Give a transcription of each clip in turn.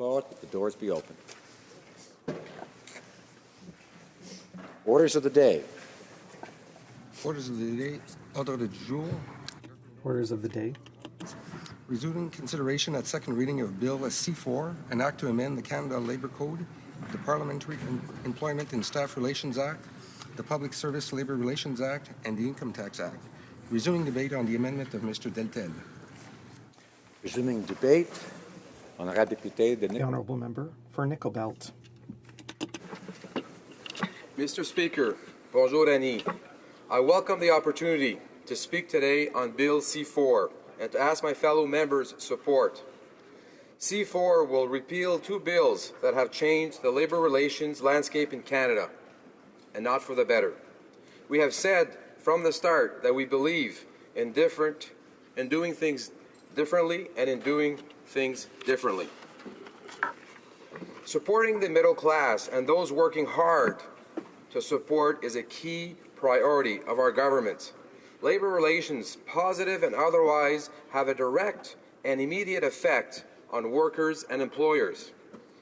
call it. The doors be open. Orders of the day. Orders of the day. Ordre du jour. Orders of the day. Resuming consideration at second reading of Bill C4, an act to amend the Canada Labour Code, the Parliamentary Employment and Staff Relations Act, the Public Service Labour Relations Act, and the Income Tax Act. Resuming debate on the amendment of Mr. Deltel. Resuming debate. Honorable Député de The Honourable Member for Nickel Belt. Mr. Speaker, bonjour Annie. I welcome the opportunity to speak today on Bill C4 and to ask my fellow members' support. C4 will repeal two bills that have changed the labour relations landscape in Canada, and not for the better. We have said from the start that we believe in doing things differently and in doing things differently. Supporting the middle class and those working hard to support is a key priority of our government. Labour relations, positive and otherwise, have a direct and immediate effect on workers and employers.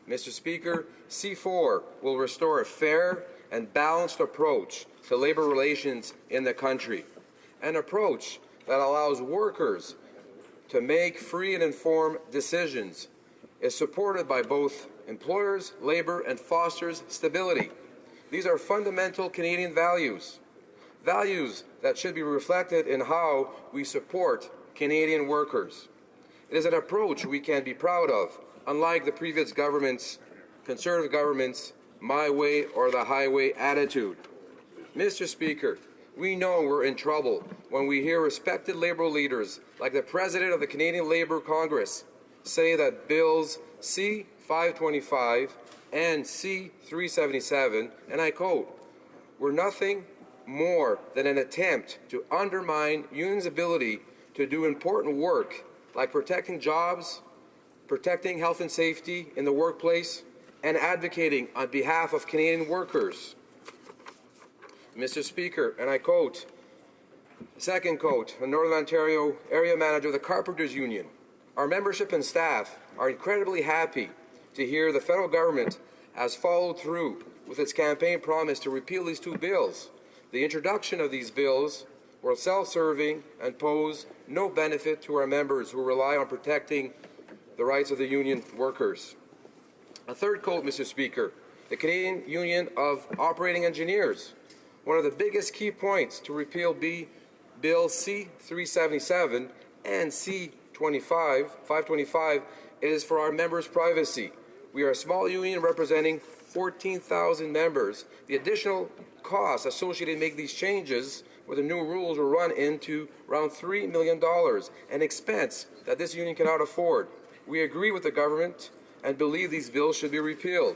Mr. Speaker, C4 will restore a fair and balanced approach to labour relations in the country, an approach that allows workers to make free and informed decisions, is supported by both employers, labour, and fosters stability. These are fundamental Canadian values, values that should be reflected in how we support Canadian workers. It is an approach we can be proud of, unlike the previous government's, Conservative government's, my way or the highway attitude. Mr. Speaker, we know we're in trouble when we hear respected Labour leaders like the President of the Canadian Labour Congress say that Bills C-525 and C-377, and I quote, were nothing more than an attempt to undermine unions' ability to do important work like protecting jobs, protecting health and safety in the workplace, and advocating on behalf of Canadian workers. Mr. Speaker, and I quote, second quote, a Northern Ontario area manager of the Carpenters Union, our membership and staff are incredibly happy to hear the federal government has followed through with its campaign promise to repeal these two bills. The introduction of these bills were self-serving and pose no benefit to our members who rely on protecting the rights of the union workers. A third quote, Mr. Speaker, the Canadian Union of Operating Engineers. One of the biggest key points to repeal Bill C-377 and C-525 is for our members' privacy. We are a small union representing 14,000 members. The additional costs associated with making these changes with the new rules will run into around $3 million, an expense that this union cannot afford. We agree with the government and believe these bills should be repealed.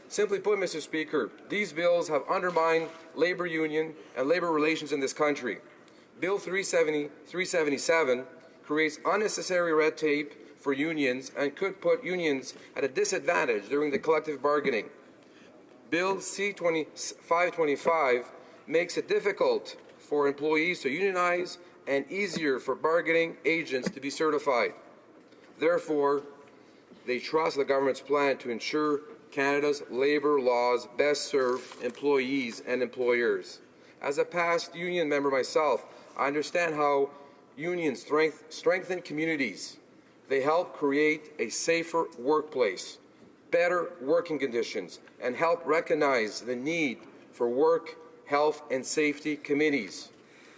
Simply put, Mr. Speaker, these bills have undermined labour union and labour relations in this country. Bill 377 creates unnecessary red tape for unions and could put unions at a disadvantage during the collective bargaining. Bill C-525 makes it difficult for employees to unionize and easier for bargaining agents to be certified. Therefore, they trust the government's plan to ensure Canada's labour laws best serve employees and employers. As a past union member myself, I understand how unions strengthen communities. They help create a safer workplace, better working conditions, and help recognize the need for work, health, and safety committees.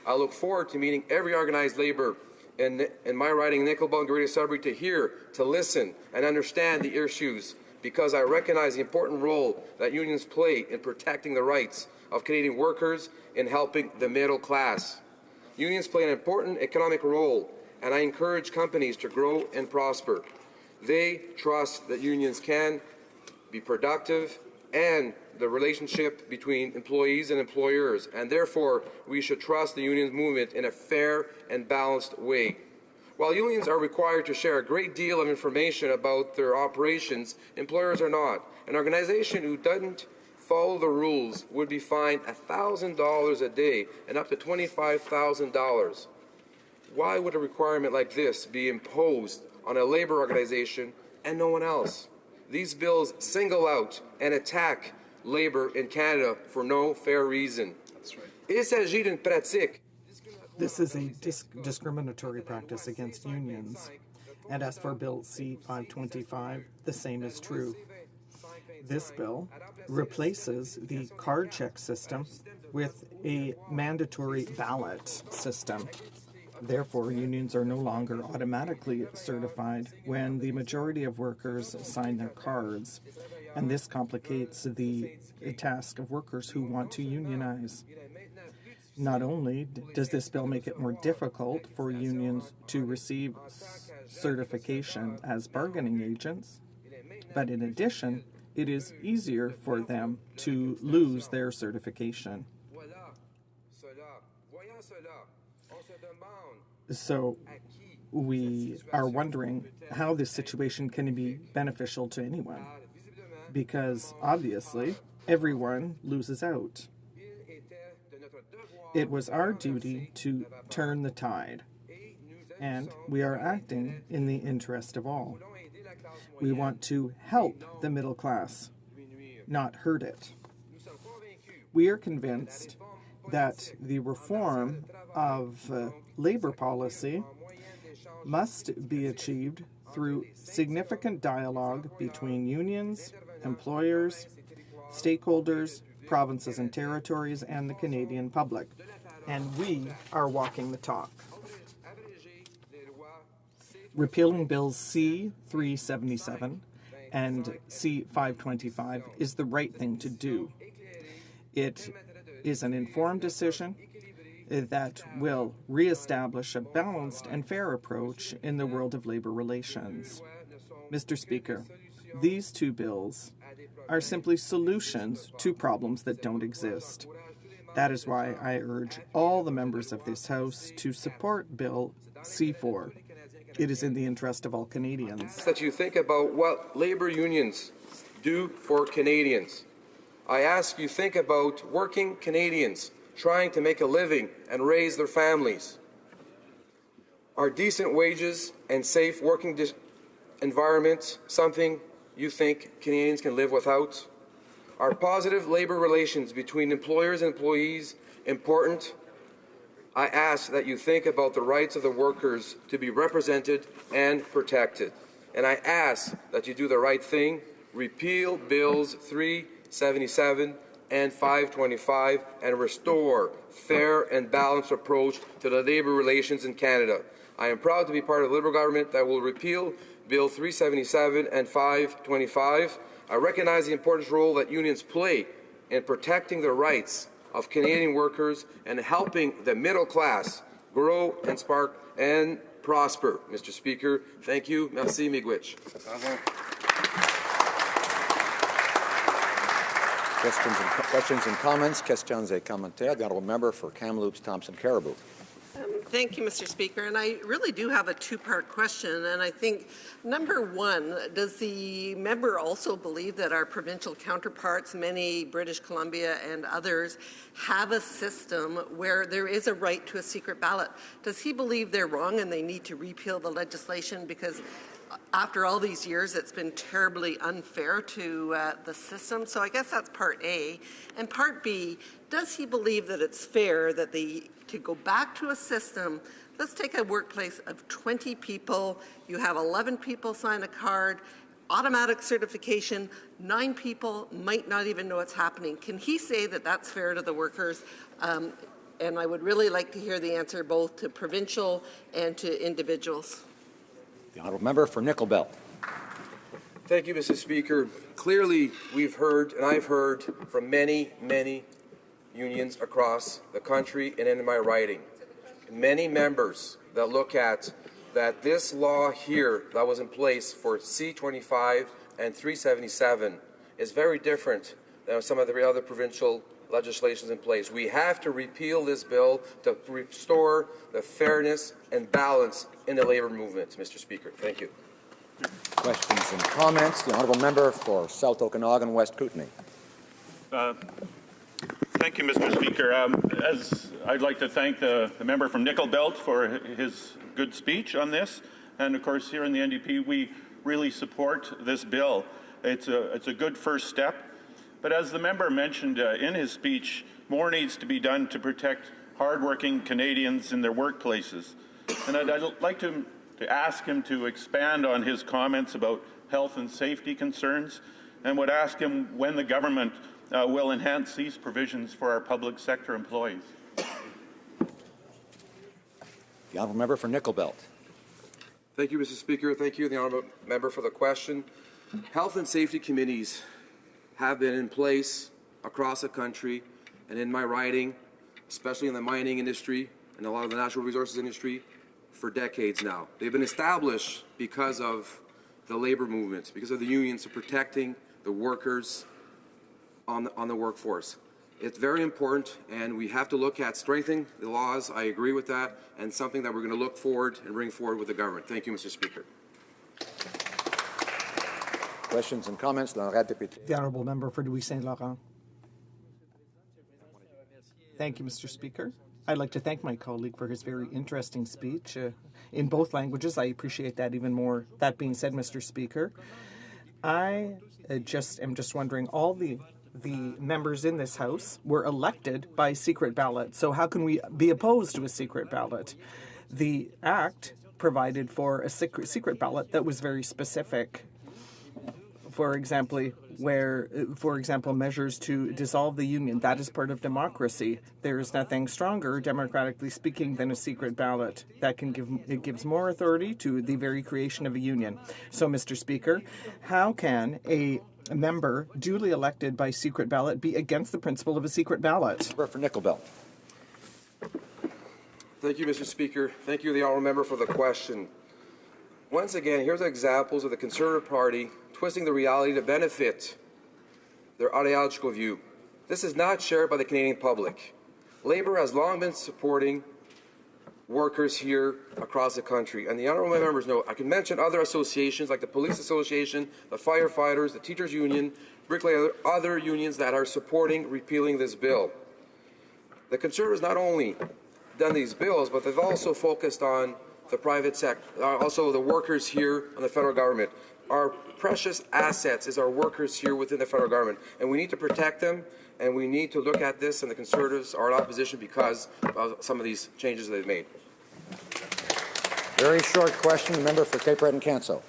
I look forward to meeting every organized labour in my riding Nickel Belt and Greater Sudbury to hear, to listen, and understand the issues, because I recognize the important role that unions play in protecting the rights of Canadian workers in helping the middle class. Unions play an important economic role, and I encourage companies to grow and prosper. They trust that unions can be productive and the relationship between employees and employers, and therefore we should trust the unions movement in a fair and balanced way. While unions are required to share a great deal of information about their operations, employers are not. An organization who doesn't follow the rules would be fined $1,000 a day and up to $25,000. Why would a requirement like this be imposed on a labour organization and no one else? these bills single out and attack labor in Canada for no fair reason. Il s'agit d'une pratique. This is a discriminatory practice against unions. And as for Bill C-525, the same is true. This bill replaces the card check system with a mandatory ballot system. Therefore, unions are no longer automatically certified when the majority of workers sign their cards, and this complicates the task of workers who want to unionize. Not only does this bill make it more difficult for unions to receive certification as bargaining agents, but in addition, it is easier for them to lose their certification. So we are wondering how this situation can be beneficial to anyone, because obviously everyone loses out. It was our duty to turn the tide, and we are acting in the interest of all. We want to help the middle class, not hurt it. We are convinced that the reform of labor policy must be achieved through significant dialogue between unions, employers, stakeholders, provinces and territories, and the Canadian public. And we are walking the talk. Repealing Bills C-377 and C-525 is the right thing to do. It is an informed decision that will reestablish a balanced and fair approach in the world of labor relations. Mr. Speaker, these two bills are simply solutions to problems that don't exist. That is why I urge all the members of this House to support Bill C-4. It is in the interest of all Canadians. That you think about what labor unions do for Canadians. I ask you think about working Canadians trying to make a living and raise their families. Are decent wages and safe working environments something you think Canadians can live without? Are positive labor relations between employers and employees important? I ask that you think about the rights of the workers to be represented and protected. And I ask that you do the right thing, repeal Bills 377 and 525, and restore fair and balanced approach to the labor relations in Canada. I am proud to be part of the Liberal government that will repeal Bill 377 and 525. I recognize the important role that unions play in protecting the rights of Canadian workers and helping the middle class grow and spark and prosper. Mr. Speaker, thank you. Merci, Miigwech. Questions and comments. Questions et commentaires. The honourable member for Kamloops, Thompson, Caribou. Thank you, Mr. Speaker. And I really do have a two-part question. And I think, number one, does the member also believe that our provincial counterparts, many British Columbia and others, have a system where there is a right to a secret ballot? Does he believe they're wrong and they need to repeal the legislation because after all these years, it's been terribly unfair to the system? So I guess that's part A. And part B, does he believe that it's fair that to go back to a system, let's take a workplace of 20 people, you have 11 people sign a card, automatic certification, 9 people might not even know what's happening. Can he say that that's fair to the workers? And I would really like to hear the answer both to provincial and to individuals. The honourable member for Nickel Belt. Thank you, Mr. Speaker. Clearly, we've heard, and I've heard from many, many unions across the country and in my writing, many members that look at that this law here that was in place for C-25 and 377 is very different than some of the other provincial legislations in place. We have to repeal this bill to restore the fairness and balance in the labor movement, Mr. Speaker. Thank you. Questions and comments. The honourable member for South Okanagan, West Kootenay. Thank you, Mr. Speaker. As I'd like to thank the member from Nickel Belt for his good speech on this. And of course, here in the NDP, we really support this bill. It's a good first step. But as the member mentioned in his speech, more needs to be done to protect hardworking Canadians in their workplaces. And I'd like to ask him to expand on his comments about health and safety concerns, and would ask him when the government will enhance these provisions for our public sector employees. The honourable member for Nickel Belt. Thank you, Mr. Speaker. Thank you, the honourable member, for the question. Health and safety committees have been in place across the country and in my riding, especially in the mining industry and a lot of the natural resources industry, for decades now. They've been established because of the labor movement, because of the unions, of protecting the workers on the workforce. It's very important, and we have to look at strengthening the laws. I agree with that, and something that we're going to look forward and bring forward with the government. Thank you, Mr. Speaker. Questions and comments? The honourable member for Louis Saint Laurent. Thank you, Mr. Speaker. I'd like to thank my colleague for his very interesting speech in both languages. I appreciate that even more. That being said, Mr. Speaker, I am just wondering, all the members in this House were elected by secret ballot. So how can we be opposed to a secret ballot? The Act provided for a secret ballot that was very specific. For example, measures to dissolve the union. That is part of democracy. There is nothing stronger, democratically speaking, than a secret ballot. That gives more authority to the very creation of a union. So, Mr. Speaker, how can a member duly elected by secret ballot be against the principle of a secret ballot? For Nickel Belt. Thank you, Mr. Speaker. Thank you, the honourable member, for the question. Once again, here's examples of the Conservative Party twisting the reality to benefit their ideological view. This is not shared by the Canadian public. Labour has long been supporting workers here across the country, and the honourable members know I can mention other associations like the Police Association, the Firefighters, the Teachers Union, bricklayer, other unions that are supporting repealing this bill. The Conservatives not only done these bills, but they've also focused on the private sector, also the workers here on the federal government. Our precious assets is our workers here within the federal government, and we need to protect them, and we need to look at this, and the Conservatives are in opposition because of some of these changes they've made. Very short question, the member for Cape Breton Canso.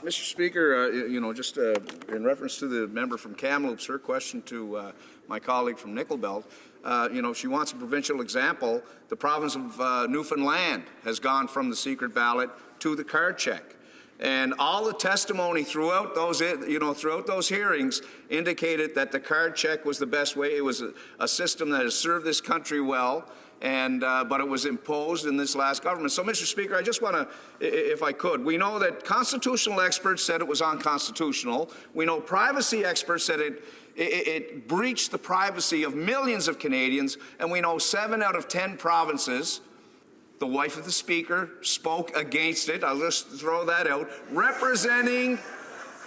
Mr. Speaker, just in reference to the member from Kamloops, her question to my colleague from Nickel Belt, she wants a provincial example. The province of Newfoundland has gone from the secret ballot to the card check. And all the testimony throughout those hearings indicated that the card check was the best way. It was a system that has served this country well, and but it was imposed in this last government. So, Mr. Speaker, I just want to, if I could, we know that constitutional experts said it was unconstitutional. We know privacy experts said it breached the privacy of millions of Canadians, and we know 7 out of 10 provinces. The wife of the Speaker spoke against it. I'll just throw that out. Representing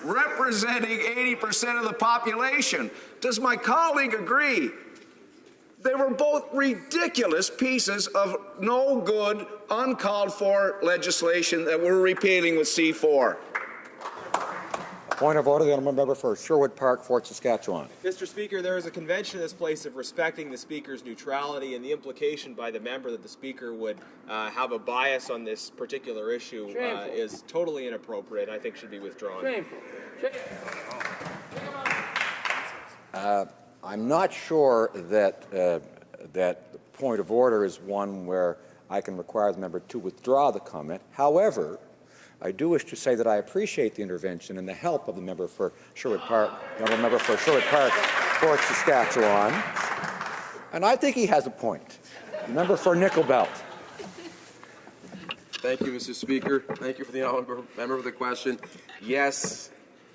80% of the population. Does my colleague agree? They were both ridiculous pieces of no good, uncalled for legislation that we're repealing with C4. Point of order, the honourable member for Sherwood Park, Fort Saskatchewan. Mr. Speaker, there is a convention in this place of respecting the Speaker's neutrality, and the implication by the member that the Speaker would have a bias on this particular issue is totally inappropriate. I think should be withdrawn. I'm not sure that that the point of order is one where I can require the member to withdraw the comment. However, I do wish to say that I appreciate the intervention and the help of the member for Sherwood Park, the honourable member for Sherwood Park, Fort Saskatchewan, and I think he has a point. The member for Nickel Belt. Thank you, Mr. Speaker. Thank you for the honourable member for the question. Yes,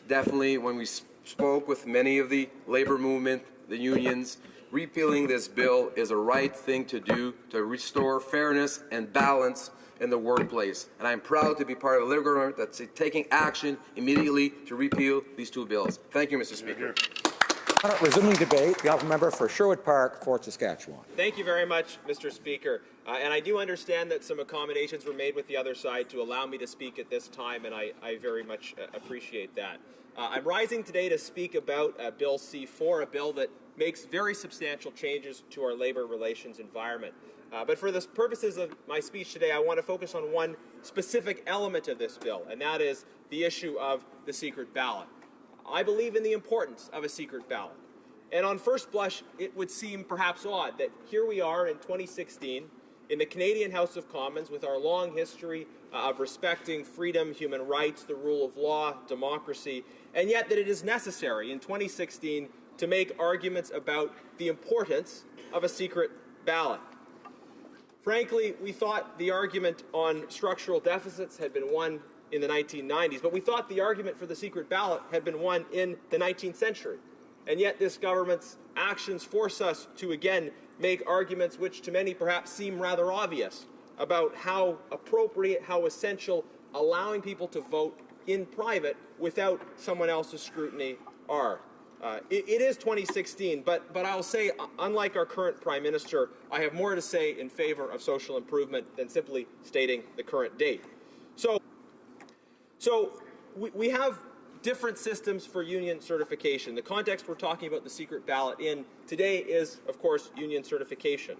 definitely, when we spoke with many of the labour movement, the unions, repealing this bill is a right thing to do to restore fairness and balance in the workplace. And I'm proud to be part of the Liberal government that's taking action immediately to repeal these 2 bills. Thank you, Mr. Speaker. Resuming debate, the honourable member for Sherwood Park, Fort Saskatchewan. Thank you very much, Mr. Speaker. And I do understand that some accommodations were made with the other side to allow me to speak at this time, and I very much appreciate that. I'm rising today to speak about Bill C-4, a bill that makes very substantial changes to our labour relations environment. But for the purposes of my speech today, I want to focus on one specific element of this bill, and that is the issue of the secret ballot. I believe in the importance of a secret ballot. And on first blush, it would seem perhaps odd that here we are in 2016 in the Canadian House of Commons with our long history of respecting freedom, human rights, the rule of law, democracy, and yet that it is necessary in 2016 to make arguments about the importance of a secret ballot. Frankly, we thought the argument on structural deficits had been won in the 1990s, but we thought the argument for the secret ballot had been won in the 19th century. And yet this government's actions force us to again make arguments which to many perhaps seem rather obvious about how appropriate, how essential allowing people to vote in private without someone else's scrutiny are. It is 2016, but I'll say, unlike our current Prime Minister, I have more to say in favor of social improvement than simply stating the current date. So we have different systems for union certification. The context we're talking about the secret ballot in today is, of course, union certification.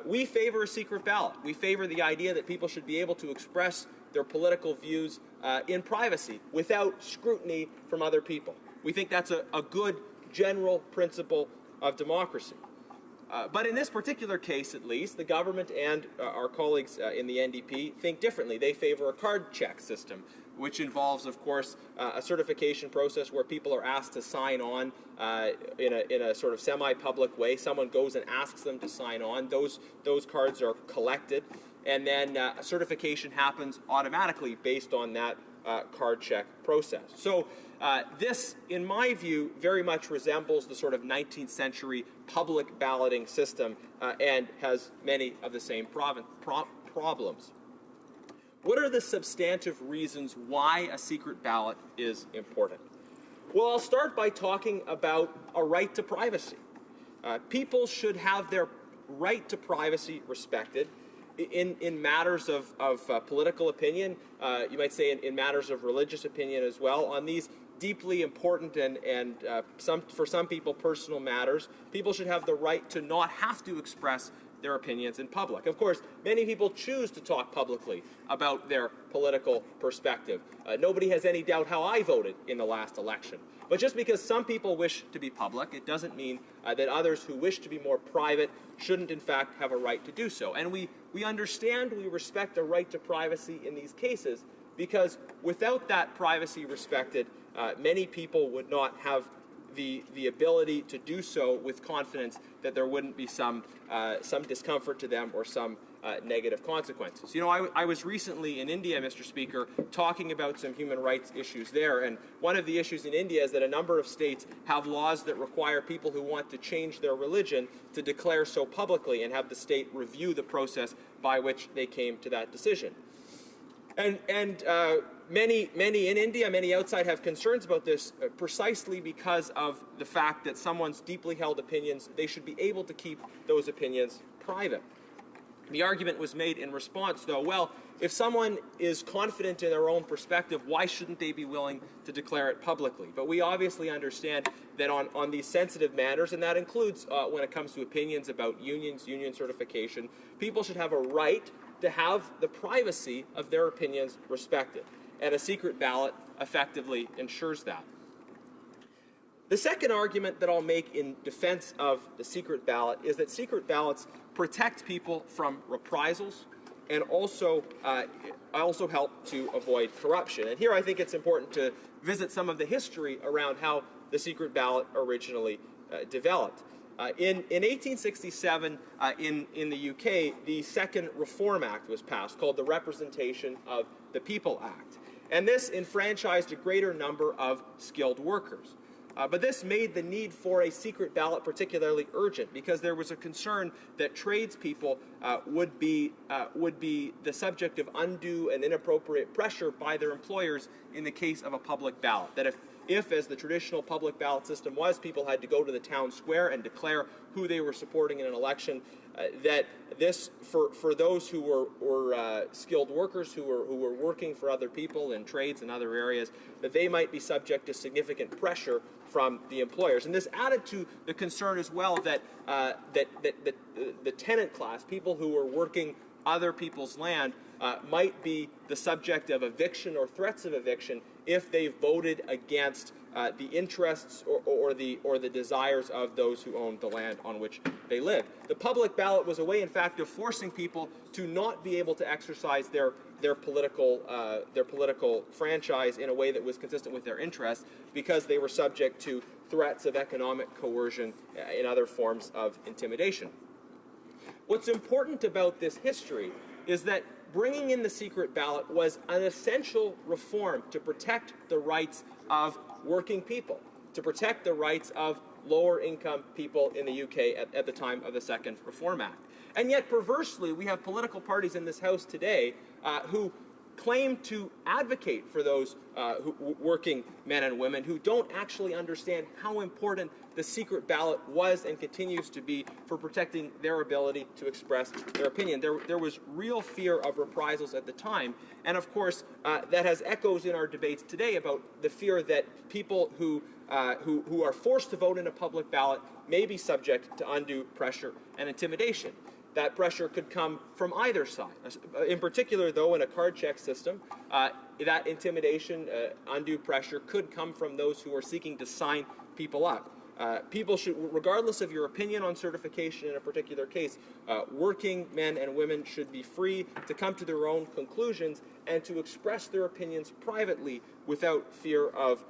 We favor a secret ballot. We favor the idea that people should be able to express their political views in privacy without scrutiny from other people. We think that's a good general principle of democracy. But in this particular case, at least, the government and our colleagues in the NDP think differently. They favor a card check system, which involves, of course, a certification process where people are asked to sign on in a sort of semi-public way. Someone goes and asks them to sign on. Those cards are collected, and then certification happens automatically based on that card check process. So this, in my view, very much resembles the sort of 19th century public balloting system and has many of the same problems. What are the substantive reasons why a secret ballot is important? Well, I'll start by talking about a right to privacy. People should have their right to privacy respected in matters of political opinion, you might say in matters of religious opinion as well. On these deeply important and for some people personal matters, people should have the right to not have to express their opinions in public. Of course, many people choose to talk publicly about their political perspective. Nobody has any doubt how I voted in the last election. But just because some people wish to be public, it doesn't mean that others who wish to be more private shouldn't in fact have a right to do so. And we understand, we respect a right to privacy in these cases because without that privacy respected, many people would not have the ability to do so with confidence that there wouldn't be some discomfort to them or some negative consequences. You know, I was recently in India, Mr. Speaker, talking about some human rights issues there, and one of the issues in India is that a number of states have laws that require people who want to change their religion to declare so publicly and have the state review the process by which they came to that decision. And many in India, many outside have concerns about this precisely because of the fact that someone's deeply held opinions, they should be able to keep those opinions private. The argument was made in response, though, well, if someone is confident in their own perspective, why shouldn't they be willing to declare it publicly? But we obviously understand that on these sensitive matters, and that includes when it comes to opinions about unions, union certification, people should have a right to have the privacy of their opinions respected. And a secret ballot effectively ensures that. The second argument that I'll make in defense of the secret ballot is that secret ballots protect people from reprisals and also help to avoid corruption. And here I think it's important to visit some of the history around how the secret ballot originally developed. In 1867, in the UK, the Second Reform Act was passed, called the Representation of the People Act. And this enfranchised a greater number of skilled workers. But this made the need for a secret ballot particularly urgent because there was a concern that tradespeople would be the subject of undue and inappropriate pressure by their employers in the case of a public ballot. That if, as the traditional public ballot system was, people had to go to the town square and declare who they were supporting in an election, that this, for those who were skilled workers who were working for other people in trades and other areas, that they might be subject to significant pressure from the employers. And this added to the concern as well that the tenant class, people who were working other people's land, might be the subject of eviction or threats of eviction if they voted against the interests or the desires of those who owned the land on which they lived. The public ballot was a way, in fact, of forcing people to not be able to exercise their political franchise in a way that was consistent with their interests, because they were subject to threats of economic coercion and other forms of intimidation. What's important about this history is that bringing in the secret ballot was an essential reform to protect the rights of working people, to protect the rights of lower income people in the UK at the time of the Second Reform Act. And yet, perversely, we have political parties in this House today who claim to advocate for those working men and women who don't actually understand how important the secret ballot was and continues to be for protecting their ability to express their opinion. There was real fear of reprisals at the time, and of course that has echoes in our debates today about the fear that people who are forced to vote in a public ballot may be subject to undue pressure and intimidation. That pressure could come from either side. In particular, though, in a card check system, that intimidation, undue pressure, could come from those who are seeking to sign people up. People should, regardless of your opinion on certification in a particular case, working men and women should be free to come to their own conclusions and to express their opinions privately without fear of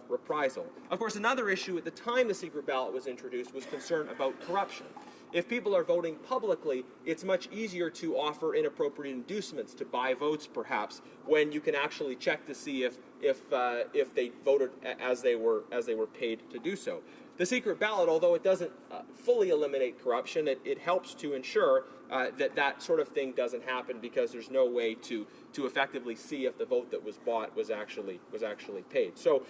reprisal. Of course, another issue at the time the secret ballot was introduced was concern about corruption. If people are voting publicly, it's much easier to offer inappropriate inducements to buy votes, perhaps, when you can actually check to see if they voted as they were paid to do so. The secret ballot, although it doesn't fully eliminate corruption, it helps to ensure that sort of thing doesn't happen, because there's no way to effectively see if the vote that was bought was actually paid. So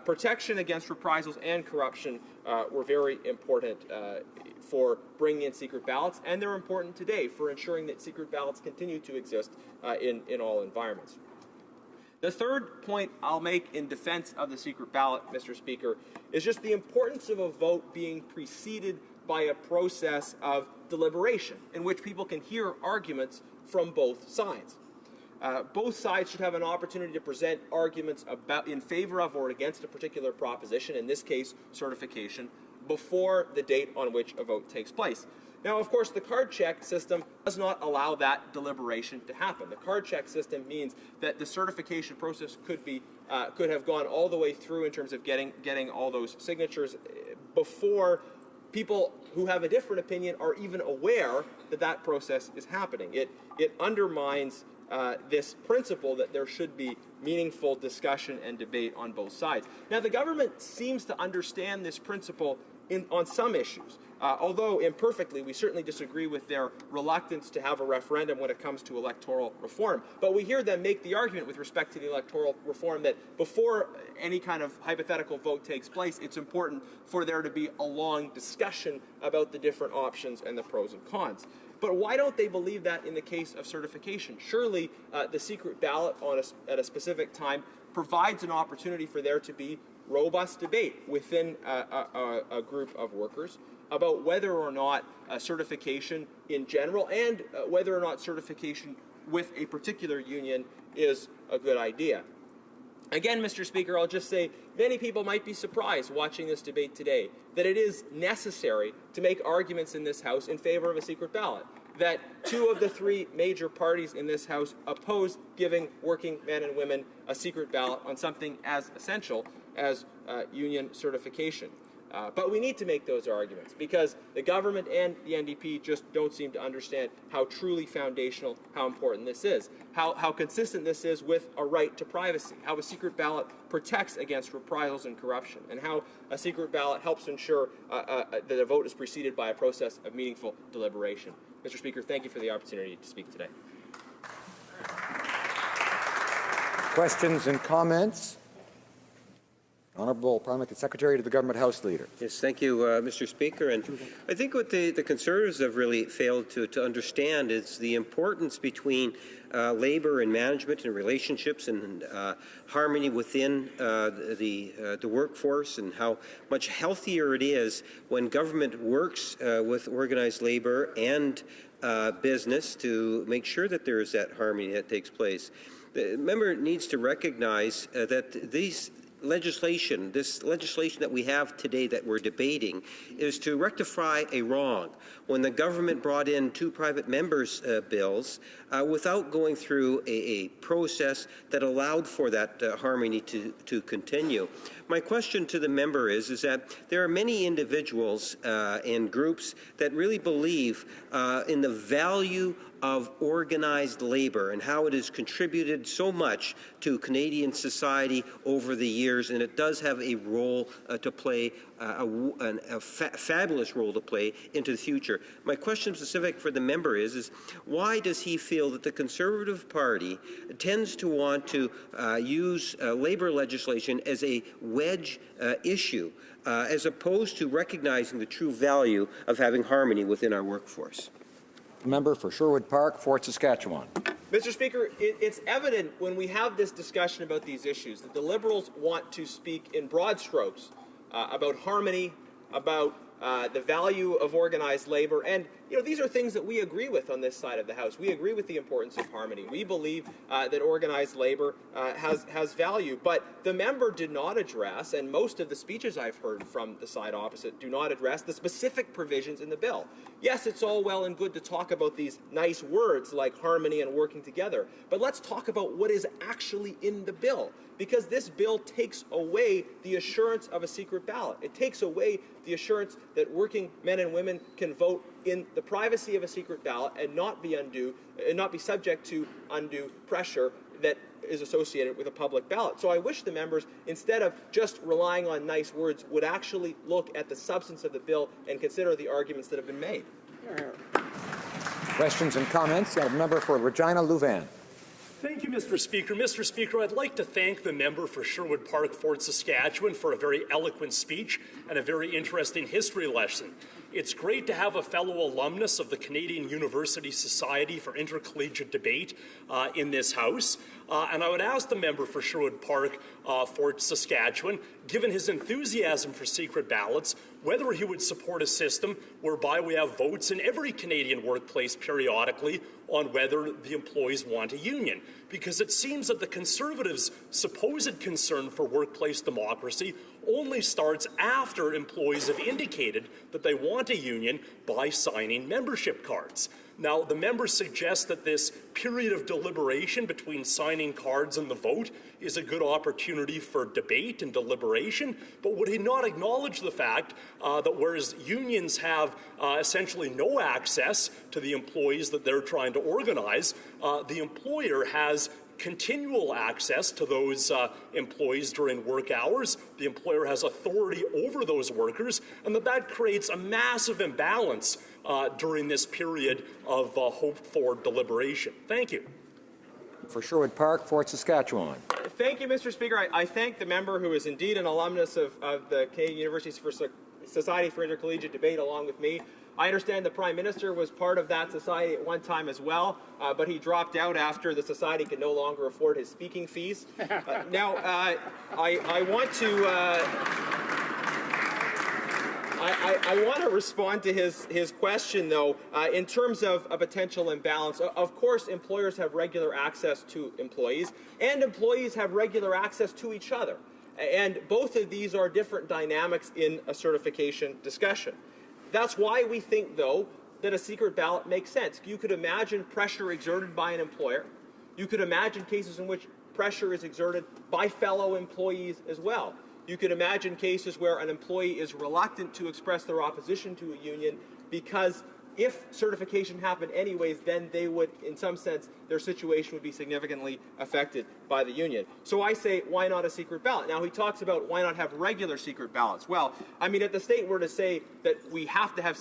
protection against reprisals and corruption were very important for bringing in secret ballots, and they're important today for ensuring that secret ballots continue to exist in all environments. The third point I'll make in defense of the secret ballot, Mr. Speaker, is just the importance of a vote being preceded by a process of deliberation in which people can hear arguments from both sides. Both sides should have an opportunity to present arguments in favor of or against a particular proposition, in this case, certification, before the date on which a vote takes place. Now, of course, the card check system does not allow that deliberation to happen. The card check system means that the certification process could have gone all the way through in terms of getting all those signatures before people who have a different opinion are even aware that process is happening. It undermines this principle that there should be meaningful discussion and debate on both sides. Now, the government seems to understand this principle on some issues. Although imperfectly, we certainly disagree with their reluctance to have a referendum when it comes to electoral reform. But we hear them make the argument with respect to the electoral reform that before any kind of hypothetical vote takes place, it's important for there to be a long discussion about the different options and the pros and cons. But why don't they believe that in the case of certification? Surely the secret ballot at a specific time provides an opportunity for there to be robust debate within a group of workers about whether or not certification in general and whether or not certification with a particular union is a good idea. Again, Mr. Speaker, I'll just say many people might be surprised watching this debate today that it is necessary to make arguments in this House in favor of a secret ballot, that 2 of the 3 major parties in this House oppose giving working men and women a secret ballot on something as essential as union certification. But we need to make those arguments because the government and the NDP just don't seem to understand how truly foundational, how important this is, how consistent this is with a right to privacy, how a secret ballot protects against reprisals and corruption, and how a secret ballot helps ensure that a vote is preceded by a process of meaningful deliberation. Mr. Speaker, thank you for the opportunity to speak today. Questions and comments? Honourable Parliamentary Secretary to the Government House Leader. Yes, thank you, Mr. Speaker. And I think what the Conservatives have really failed to understand is the importance between labour and management and relationships and harmony within the workforce, and how much healthier it is when government works with organised labour and business to make sure that there is that harmony that takes place. The member needs to recognize that this legislation that we have today that we're debating is to rectify a wrong. When the government brought in two private members' bills without going through a process that allowed for that harmony to continue. My question to the member is that there are many individuals and groups that really believe in the value of organized labour and how it has contributed so much to Canadian society over the years, and it does have a role to play, a fabulous role to play into the future. My question specific for the member is why does he feel that the Conservative Party tends to want to use labour legislation as a wedge issue, as opposed to recognizing the true value of having harmony within our workforce? Member for Sherwood Park, Fort Saskatchewan. Mr. Speaker, it's evident when we have this discussion about these issues that the Liberals want to speak in broad strokes about harmony, about the value of organized labor, and these are things that we agree with on this side of the House. We agree with the importance of harmony. We believe that organized labor has value, but the member did not address, and most of the speeches I've heard from the side opposite do not address the specific provisions in the bill. Yes, it's all well and good to talk about these nice words like harmony and working together, but let's talk about what is actually in the bill, because this bill takes away the assurance of a secret ballot. It takes away the assurance that working men and women can vote in the privacy of a secret ballot and not be subject to undue pressure that is associated with a public ballot. So I wish the members, instead of just relying on nice words, would actually look at the substance of the bill and consider the arguments that have been made. Questions and comments? The member for Regina Louvain. Thank you, Mr. Speaker. Mr. Speaker, I'd like to thank the member for Sherwood Park, Fort Saskatchewan, for a very eloquent speech and a very interesting history lesson. It's great to have a fellow alumnus of the Canadian University Society for Intercollegiate Debate in this House. And I would ask the member for Sherwood Park, Fort Saskatchewan, given his enthusiasm for secret ballots, whether he would support a system whereby we have votes in every Canadian workplace periodically on whether the employees want a union. Because it seems that the Conservatives' supposed concern for workplace democracy only starts after employees have indicated that they want a union by signing membership cards. Now, the member suggests that this period of deliberation between signing cards and the vote is a good opportunity for debate and deliberation, but would he not acknowledge the fact that whereas unions have essentially no access to the employees that they're trying to organize, the employer has continual access to those employees during work hours. The employer has authority over those workers, and that creates a massive imbalance during this period of hoped-for deliberation. Thank you. For Sherwood Park, Fort Saskatchewan. Thank you, Mr. Speaker. I thank the member, who is indeed an alumnus of the Canadian University Society for Intercollegiate Debate along with me. I understand the Prime Minister was part of that society at one time as well, but he dropped out after the society could no longer afford his speaking fees. Now, I want to... I want to respond to his question, though, in terms of a potential imbalance. Of course, employers have regular access to employees, and employees have regular access to each other. And both of these are different dynamics in a certification discussion. That's why we think, though, that a secret ballot makes sense. You could imagine pressure exerted by an employer. You could imagine cases in which pressure is exerted by fellow employees as well. You could imagine cases where an employee is reluctant to express their opposition to a union because if certification happened anyways, then they would, in some sense, their situation would be significantly affected by the union. So I say, why not a secret ballot? Now, he talks about why not have regular secret ballots. Well, I mean, if the state were to say that we have to have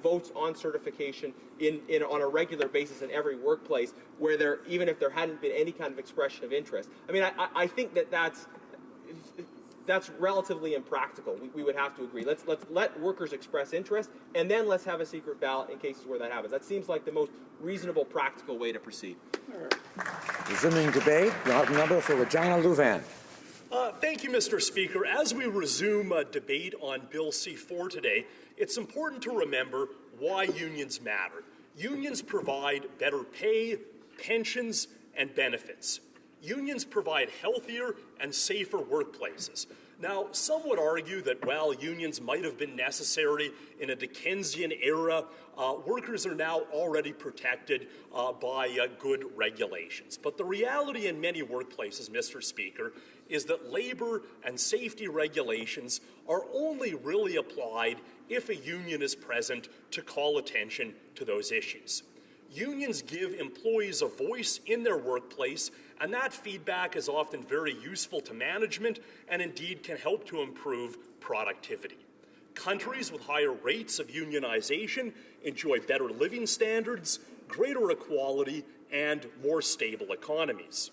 votes on certification on a regular basis in every workplace, where even if there hadn't been any kind of expression of interest. I mean, I think that's that's relatively impractical. We would have to agree. Let's let workers express interest, and then let's have a secret ballot in cases where that happens. That seems like the most reasonable, practical way to proceed. Resuming debate, the honourable member for Regina Louvain. Thank you, Mr. Speaker. As we resume a debate on Bill C-4 today, it's important to remember why unions matter. Unions provide better pay, pensions, and benefits. Unions provide healthier and safer workplaces. Now, some would argue that while unions might have been necessary in a Dickensian era, workers are now already protected by good regulations. But the reality in many workplaces, Mr. Speaker, is that labor and safety regulations are only really applied if a union is present to call attention to those issues. Unions give employees a voice in their workplace, and that feedback is often very useful to management and indeed can help to improve productivity. Countries with higher rates of unionization enjoy better living standards, greater equality, and more stable economies.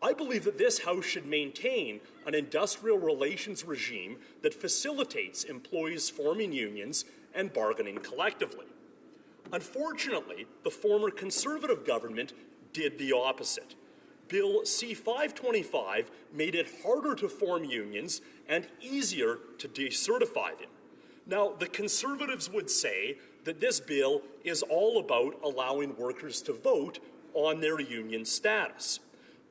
I believe that this House should maintain an industrial relations regime that facilitates employees forming unions and bargaining collectively. Unfortunately, the former Conservative government did the opposite. Bill C-525 made it harder to form unions and easier to decertify them. Now, the Conservatives would say that this bill is all about allowing workers to vote on their union status.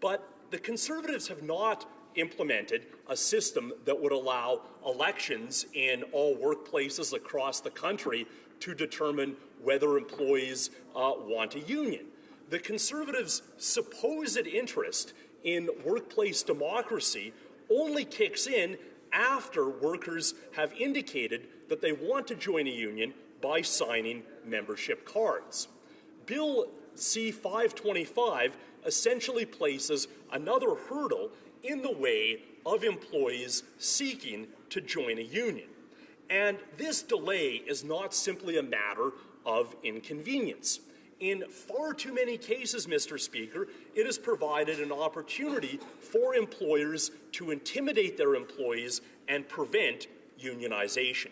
But the Conservatives have not implemented a system that would allow elections in all workplaces across the country to determine whether employees want a union. The Conservatives' supposed interest in workplace democracy only kicks in after workers have indicated that they want to join a union by signing membership cards. Bill C-525 essentially places another hurdle in the way of employees seeking to join a union. And this delay is not simply a matter of inconvenience. In far too many cases, Mr. Speaker, it has provided an opportunity for employers to intimidate their employees and prevent unionization.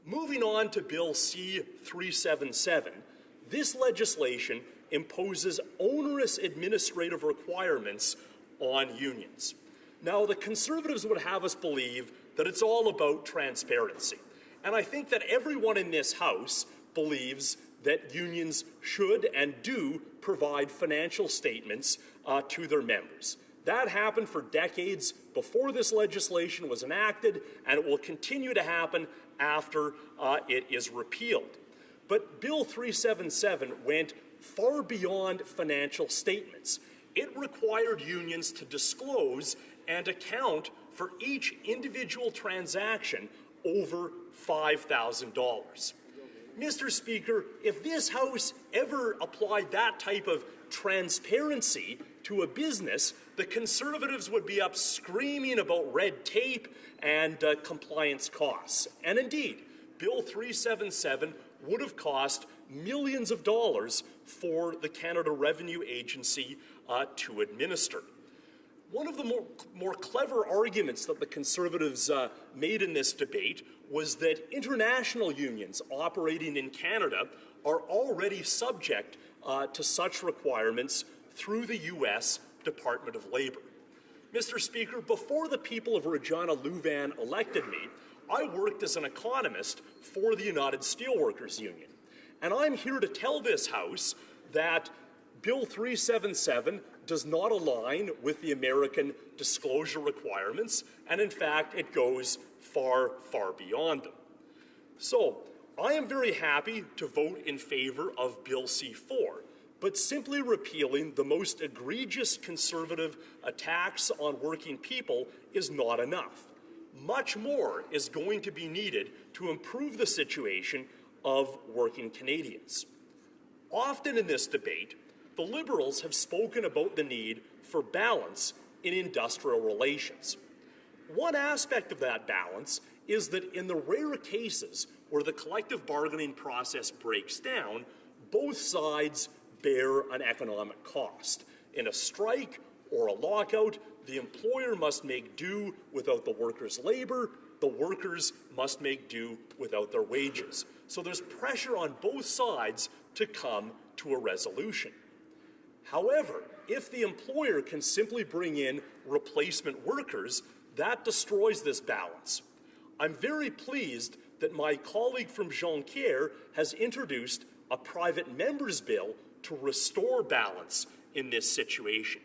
Moving on to Bill C-377, this legislation imposes onerous administrative requirements on unions. Now, the Conservatives would have us believe that it's all about transparency. And I think that everyone in this House believes that unions should and do provide financial statements to their members. That happened for decades before this legislation was enacted, and it will continue to happen after it is repealed. But Bill 377 went far beyond financial statements. It required unions to disclose and account for each individual transaction over $5,000. Mr. Speaker, if this House ever applied that type of transparency to a business, the Conservatives would be up screaming about red tape and compliance costs. And indeed, Bill 377 would have cost millions of dollars for the Canada Revenue Agency to administer. One of the more clever arguments that the Conservatives made in this debate was that international unions operating in Canada are already subject to such requirements through the U.S. Department of Labor. Mr. Speaker, before the people of Regina Louvain elected me, I worked as an economist for the United Steelworkers Union. And I'm here to tell this House that Bill 377 does not align with the American disclosure requirements, and in fact, it goes far, far beyond them. So, I am very happy to vote in favor of Bill C-4, but simply repealing the most egregious Conservative attacks on working people is not enough. Much more is going to be needed to improve the situation of working Canadians. Often in this debate, the Liberals have spoken about the need for balance in industrial relations. One aspect of that balance is that in the rare cases where the collective bargaining process breaks down, both sides bear an economic cost. In a strike or a lockout, the employer must make do without the workers' labor, the workers must make do without their wages. So there's pressure on both sides to come to a resolution. However, if the employer can simply bring in replacement workers, that destroys this balance. I'm very pleased that my colleague from Jonquière has introduced a private member's bill to restore balance in this situation.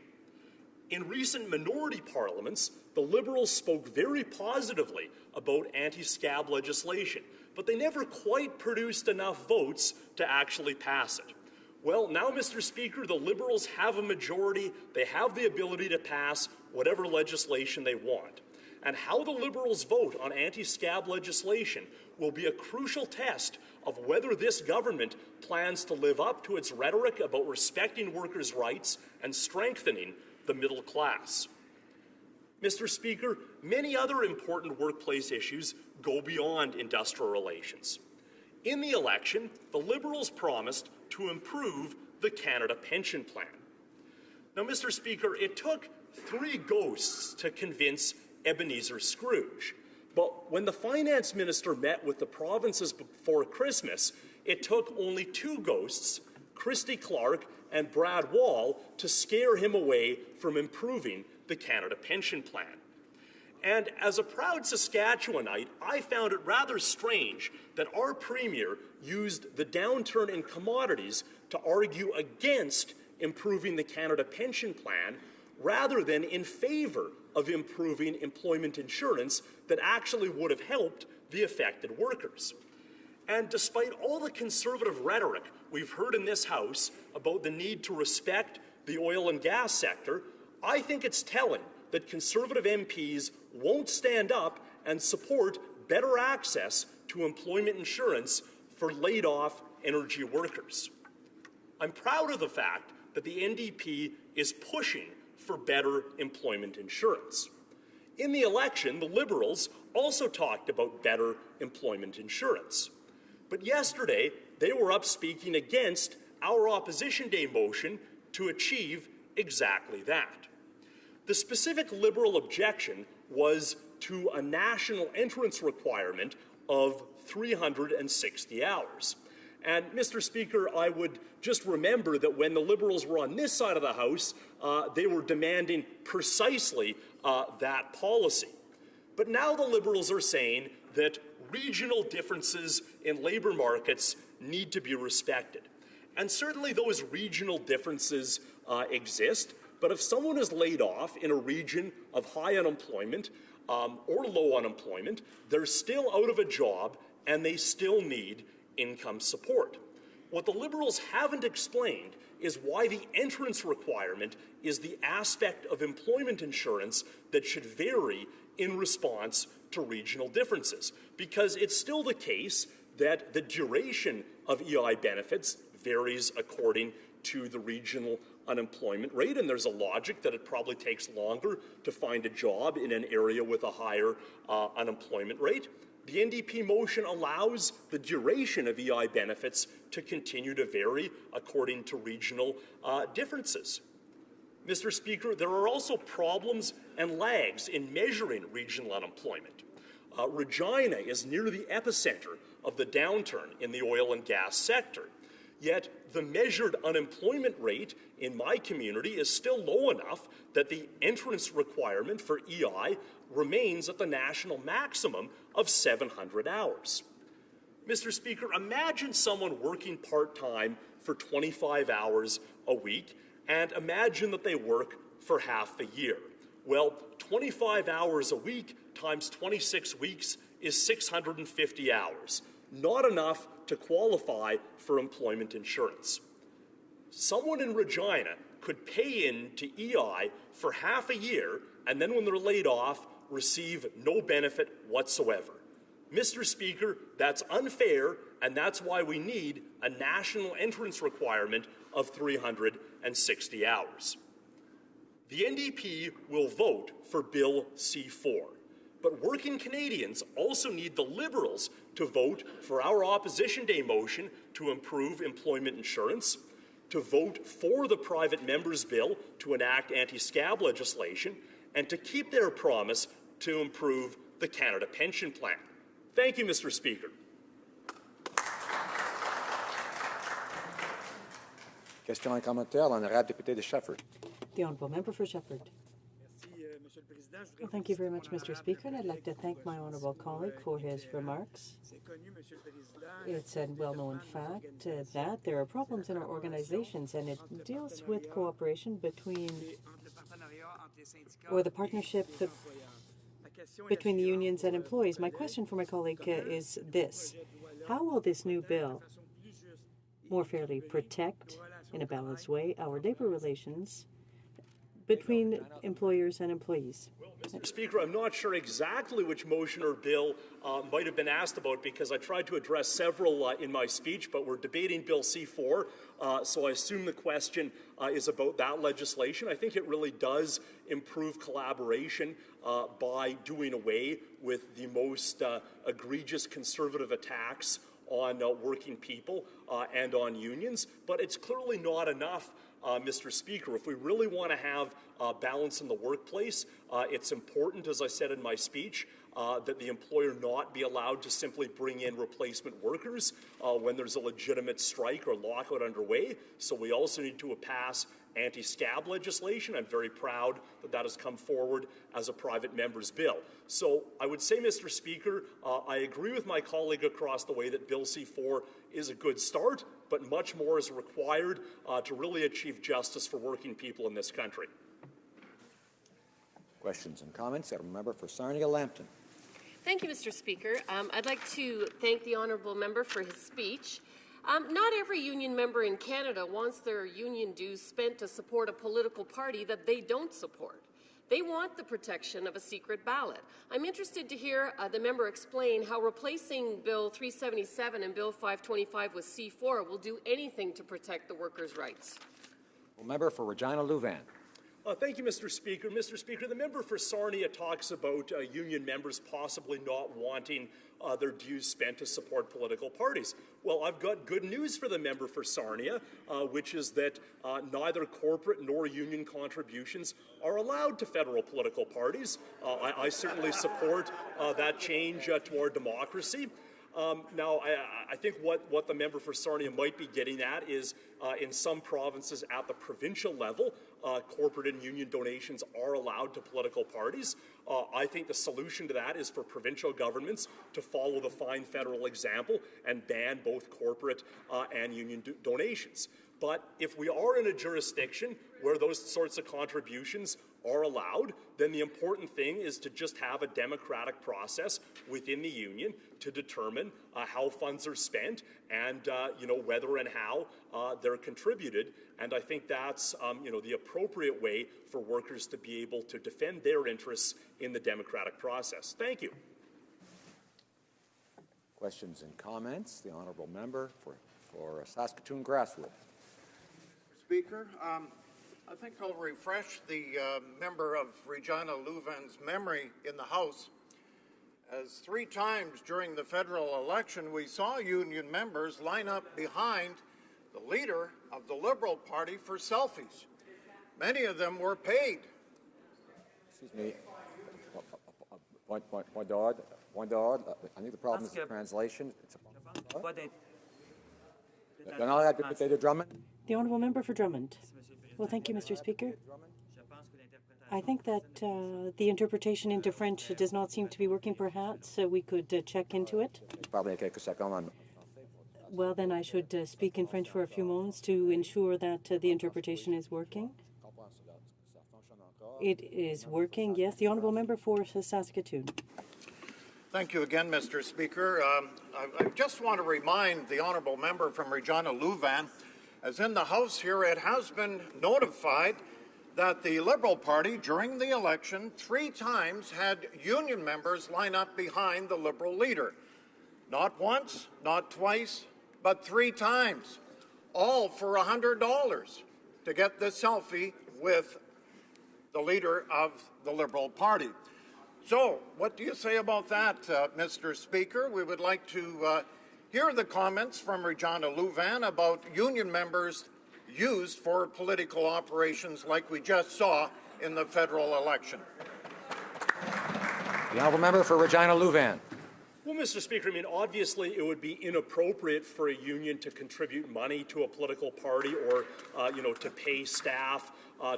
In recent minority parliaments, the Liberals spoke very positively about anti-scab legislation, but they never quite produced enough votes to actually pass it. Well, now, Mr. Speaker, the Liberals have a majority. They have the ability to pass whatever legislation they want. And how the Liberals vote on anti-scab legislation will be a crucial test of whether this government plans to live up to its rhetoric about respecting workers' rights and strengthening the middle class. Mr. Speaker, many other important workplace issues go beyond industrial relations. In the election, the Liberals promised to improve the Canada Pension Plan. Now, Mr. Speaker, it took 3 ghosts to convince Ebenezer Scrooge. But when the finance minister met with the provinces before Christmas, it took only 2 ghosts, Christy Clark and Brad Wall, to scare him away from improving the Canada Pension Plan. And as a proud Saskatchewanite, I found it rather strange that our Premier used the downturn in commodities to argue against improving the Canada Pension Plan rather than in favor of improving employment insurance that actually would have helped the affected workers. And despite all the conservative rhetoric we've heard in this House about the need to respect the oil and gas sector, I think it's telling that Conservative MPs won't stand up and support better access to employment insurance for laid-off energy workers. I'm proud of the fact that the NDP is pushing for better employment insurance. In the election, the Liberals also talked about better employment insurance. But yesterday, they were up speaking against our Opposition Day motion to achieve exactly that. The specific Liberal objection was to a national entrance requirement of 360 hours. And, Mr. Speaker, I would just remember that when the Liberals were on this side of the House, they were demanding precisely that policy. But now the Liberals are saying that regional differences in labour markets need to be respected. And certainly those regional differences exist, but if someone is laid off in a region of high unemployment or low unemployment, they're still out of a job and they still need income support. What the Liberals haven't explained is why the entrance requirement is the aspect of employment insurance that should vary in response to regional differences, because it's still the case that the duration of EI benefits varies according to the regional unemployment rate, and there's a logic that it probably takes longer to find a job in an area with a higher unemployment rate. The NDP motion allows the duration of EI benefits to continue to vary according to regional differences. Mr. Speaker, there are also problems and lags in measuring regional unemployment. Regina is near the epicenter of the downturn in the oil and gas sector. Yet the measured unemployment rate in my community is still low enough that the entrance requirement for EI remains at the national maximum of 700 hours. Mr. Speaker, imagine someone working part-time for 25 hours a week, and imagine that they work for half the year. Well, 25 hours a week times 26 weeks is 650 hours. Not enough to qualify for employment insurance. Someone in Regina could pay in to EI for half a year and then when they're laid off, receive no benefit whatsoever. Mr. Speaker, that's unfair, and that's why we need a national entrance requirement of 360 hours. The NDP will vote for Bill C-4. But working Canadians also need the Liberals to vote for our Opposition Day motion to improve employment insurance, to vote for the private member's bill to enact anti-scab legislation, and to keep their promise to improve the Canada Pension Plan. Thank you, Mr. Speaker. Question et commentaire, l'honorable député de Shefford. The Honourable Member for Shefford. Well, thank you very much, Mr. Speaker, and I'd like to thank my honourable colleague for his remarks. It's a well-known fact that there are problems in our organizations, and it deals with cooperation between, or the partnership between the unions and employees. My question for my colleague is this. How will this new bill more fairly protect, in a balanced way, our labour relations between employers and employees? Mr. Speaker, I'm not sure exactly which motion or bill might have been asked about, because I tried to address several in my speech, but we're debating Bill C4, so I assume the question is about that legislation. I think it really does improve collaboration by doing away with the most egregious conservative attacks on working people and on unions, but it's clearly not enough, Mr. Speaker. If we really want to have balance in the workplace, it's important, as I said in my speech, that the employer not be allowed to simply bring in replacement workers when there's a legitimate strike or lockout underway. So we also need to pass anti-scab legislation. I'm very proud that that has come forward as a private member's bill. So I would say, Mr. Speaker, I agree with my colleague across the way that Bill C4 is a good start, but much more is required to really achieve justice for working people in this country. Questions and comments? A member for Sarnia-Lambton. Thank you, Mr. Speaker. I'd like to thank the honourable member for his speech. Not every union member in Canada wants their union dues spent to support a political party that they don't support. They want the protection of a secret ballot. I'm interested to hear the member explain how replacing Bill 377 and Bill 525 with C4 will do anything to protect the workers' rights. Member for Regina Louvain. Thank you, Mr. Speaker. Mr. Speaker, the member for Sarnia talks about union members possibly not wanting their dues spent to support political parties. Well, I've got good news for the member for Sarnia, which is that neither corporate nor union contributions are allowed to federal political parties. I certainly support that change to our democracy. Now, I think what the member for Sarnia might be getting at is in some provinces at the provincial level, corporate and union donations are allowed to political parties. I think the solution to that is for provincial governments to follow the fine federal example and ban both corporate and union donations. But if we are in a jurisdiction where those sorts of contributions are allowed, then the important thing is to just have a democratic process within the union to determine how funds are spent and whether and how they're contributed. And I think that's the appropriate way for workers to be able to defend their interests in the democratic process. Thank you. Questions and comments? The honourable member for Saskatoon Grasswood. Speaker, I think I'll refresh the member of Regina Louvain's memory in the House. As 3 times during the federal election, we saw union members line up behind the leader of the Liberal Party for selfies. Many of them were paid. Excuse me. Point d'ordre. I think the problem is the translation. The Honourable Member for Drummond. Well, thank you, Mr. Speaker. I think that the interpretation into French does not seem to be working, perhaps, so we could check into it. Well, then I should speak in French for a few moments to ensure that the interpretation is working. It is working, yes. The Honourable Member for Saskatoon. Thank you again, Mr. Speaker. I just want to remind the Honourable Member from Regina Louvain, as in the House here, it has been notified that the Liberal Party, during the election, 3 times had union members line up behind the Liberal leader. Not once, not twice, but 3 times, all for $100 to get the selfie with the leader of the Liberal Party. So, what do you say about that, Mr. Speaker? We would like to hear the comments from Regina Louvain about union members used for political operations like we just saw in the federal election? The honourable member for Regina Louvain. Well, Mr. Speaker, I mean, obviously it would be inappropriate for a union to contribute money to a political party or, to pay staff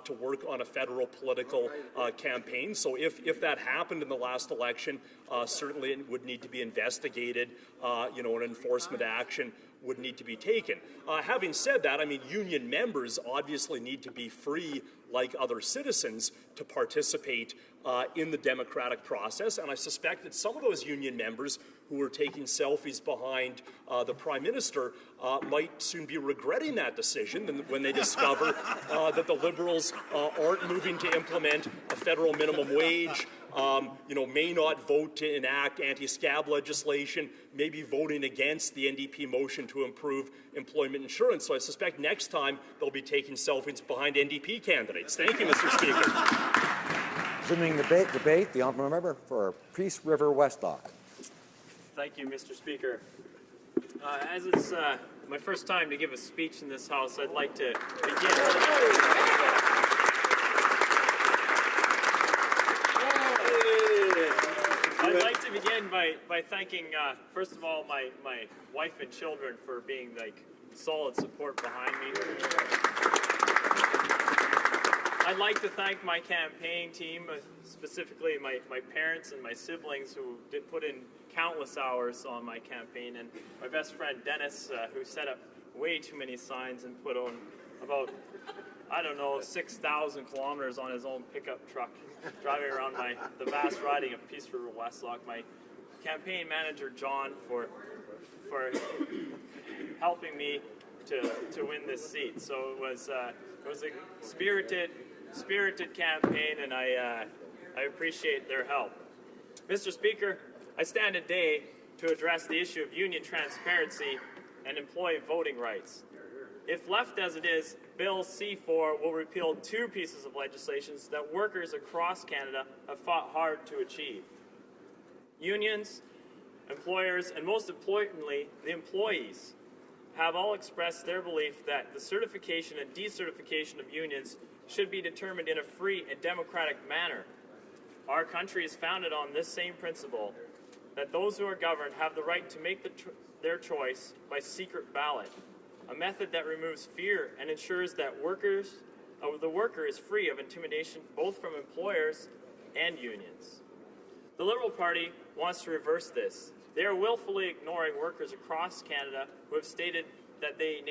to work on a federal political campaign. So if that happened in the last election, certainly it would need to be investigated, an enforcement action would need to be taken. Having said that, I mean, union members obviously need to be free, like other citizens, to participate in the democratic process. And I suspect that some of those union members who were taking selfies behind the Prime Minister might soon be regretting that decision when they discover that the Liberals aren't moving to implement a federal minimum wage, may not vote to enact anti-scab legislation, maybe voting against the NDP motion to improve employment insurance. So I suspect next time they'll be taking selfies behind NDP candidates. Thank you, Mr. Speaker. Resuming debate, the honourable member for Peace River Westlock. Thank you, Mr. Speaker. As it's my first time to give a speech in this House, I'd like to begin. I'd like to begin by thanking, first of all, my wife and children for being solid support behind me. I'd like to thank my campaign team, specifically my parents and my siblings who did put in countless hours on my campaign, and my best friend Dennis, who set up way too many signs and put on about, 6,000 kilometers on his own pickup truck, driving around the vast riding of Peace River Westlock. My campaign manager John for helping me to win this seat. So it was a spirited campaign, and I appreciate their help. Mr. Speaker, I stand today to address the issue of union transparency and employee voting rights. If left as it is, Bill C-4 will repeal two pieces of legislation that workers across Canada have fought hard to achieve. Unions, employers, and most importantly, the employees have all expressed their belief that the certification and decertification of unions should be determined in a free and democratic manner. Our country is founded on this same principle, that those who are governed have the right to make their choice by secret ballot, a method that removes fear and ensures that the worker is free of intimidation both from employers and unions. The Liberal Party wants to reverse this. They are willfully ignoring workers across Canada who have stated that they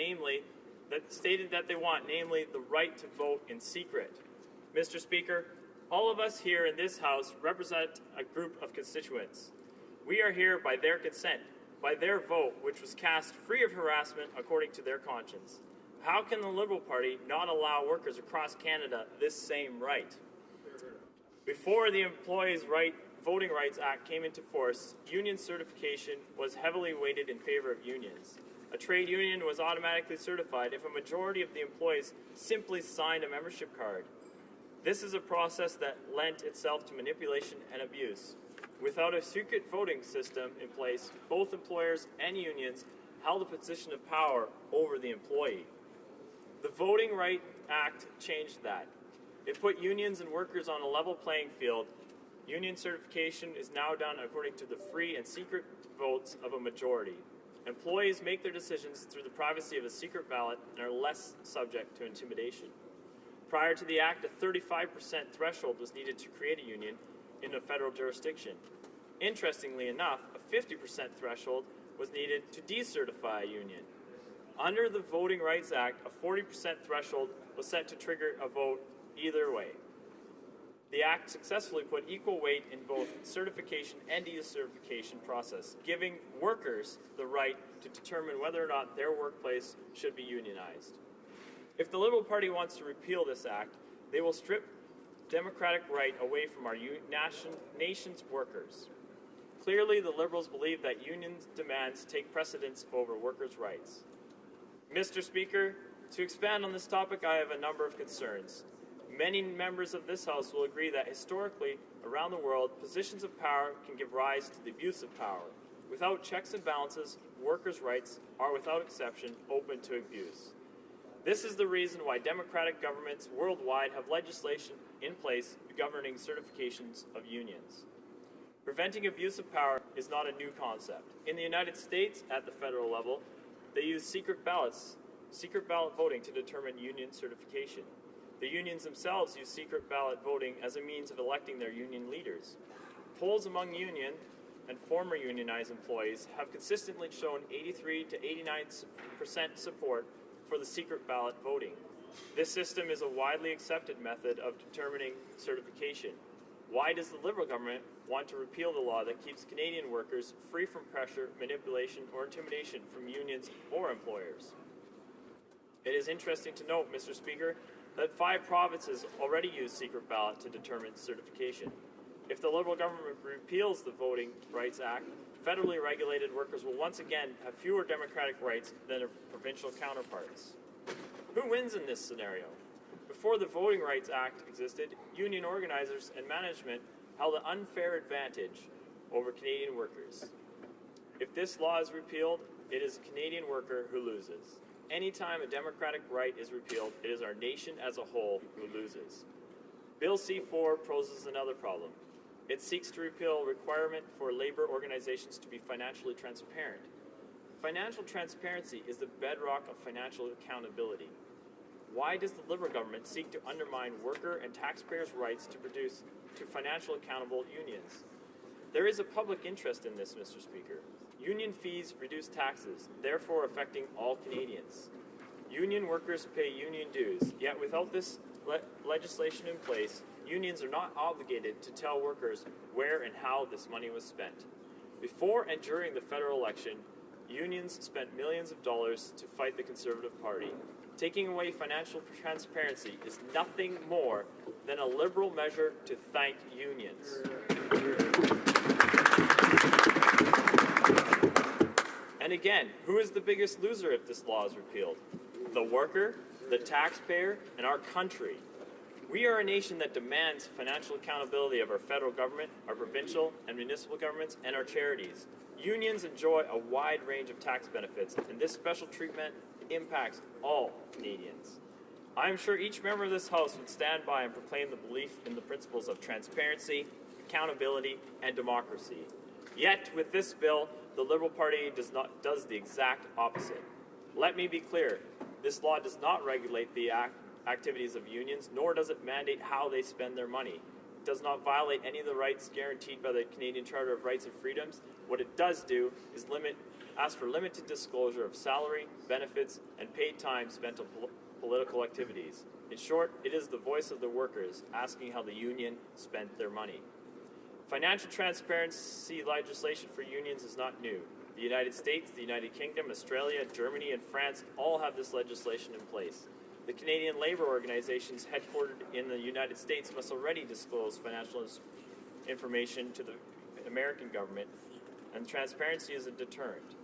want, namely, the right to vote in secret. Mr. Speaker, all of us here in this House represent a group of constituents. We are here by their consent, by their vote, which was cast free of harassment according to their conscience. How can the Liberal Party not allow workers across Canada this same right? Before the Employees' Voting Rights Act came into force, union certification was heavily weighted in favor of unions. A trade union was automatically certified if a majority of the employees simply signed a membership card. This is a process that lent itself to manipulation and abuse. Without a secret voting system in place, both employers and unions held a position of power over the employee. The Voting Rights Act changed that. It put unions and workers on a level playing field. Union certification is now done according to the free and secret votes of a majority. Employees make their decisions through the privacy of a secret ballot and are less subject to intimidation. Prior to the Act, a 35% threshold was needed to create a union in a federal jurisdiction. Interestingly enough, a 50% threshold was needed to decertify a union. Under the Voting Rights Act, a 40% threshold was set to trigger a vote either way. The Act successfully put equal weight in both certification and decertification process, giving workers the right to determine whether or not their workplace should be unionized. If the Liberal Party wants to repeal this Act, they will strip democratic right away from our nation's workers. Clearly, the Liberals believe that unions' demands take precedence over workers' rights. Mr. Speaker, to expand on this topic, I have a number of concerns. Many members of this House will agree that historically, around the world, positions of power can give rise to the abuse of power. Without checks and balances, workers' rights are, without exception, open to abuse. This is the reason why democratic governments worldwide have legislation in place governing certifications of unions. Preventing abuse of power is not a new concept. In the United States, at the federal level, they use secret ballot voting to determine union certification. The unions themselves use secret ballot voting as a means of electing their union leaders. Polls among union and former unionized employees have consistently shown 83 to 89% support for the secret ballot voting. This system is a widely accepted method of determining certification. Why does the Liberal government want to repeal the law that keeps Canadian workers free from pressure, manipulation, or intimidation from unions or employers? It is interesting to note, Mr. Speaker, that 5 provinces already use secret ballot to determine certification. If the Liberal government repeals the Voting Rights Act, federally regulated workers will once again have fewer democratic rights than their provincial counterparts. Who wins in this scenario? Before the Voting Rights Act existed, union organizers and management held an unfair advantage over Canadian workers. If this law is repealed, it is a Canadian worker who loses. Anytime a democratic right is repealed, it is our nation as a whole who loses. Bill C-4 poses another problem. It seeks to repeal a requirement for labor organizations to be financially transparent. Financial transparency is the bedrock of financial accountability. Why does the Liberal government seek to undermine worker and taxpayers' rights to financial accountable unions? There is a public interest in this, Mr. Speaker. Union fees reduce taxes, therefore affecting all Canadians. Union workers pay union dues, yet without this legislation in place, unions are not obligated to tell workers where and how this money was spent. Before and during the federal election, unions spent millions of dollars to fight the Conservative Party. Taking away financial transparency is nothing more than a Liberal measure to thank unions. And again, who is the biggest loser if this law is repealed? The worker, the taxpayer, and our country. We are a nation that demands financial accountability of our federal government, our provincial and municipal governments, and our charities. Unions enjoy a wide range of tax benefits, and this special treatment impacts all Canadians. I am sure each member of this House would stand by and proclaim the belief in the principles of transparency, accountability, and democracy. Yet, with this bill, the Liberal Party does the exact opposite. Let me be clear, this law does not regulate the activities of unions, nor does it mandate how they spend their money. It does not violate any of the rights guaranteed by the Canadian Charter of Rights and Freedoms. What it does do is ask for limited disclosure of salary, benefits, and paid time spent on political activities. In short, it is the voice of the workers asking how the union spent their money. Financial transparency legislation for unions is not new. The United States, the United Kingdom, Australia, Germany, and France all have this legislation in place. The Canadian labor organizations headquartered in the United States must already disclose financial information to the American government, and transparency is a deterrent.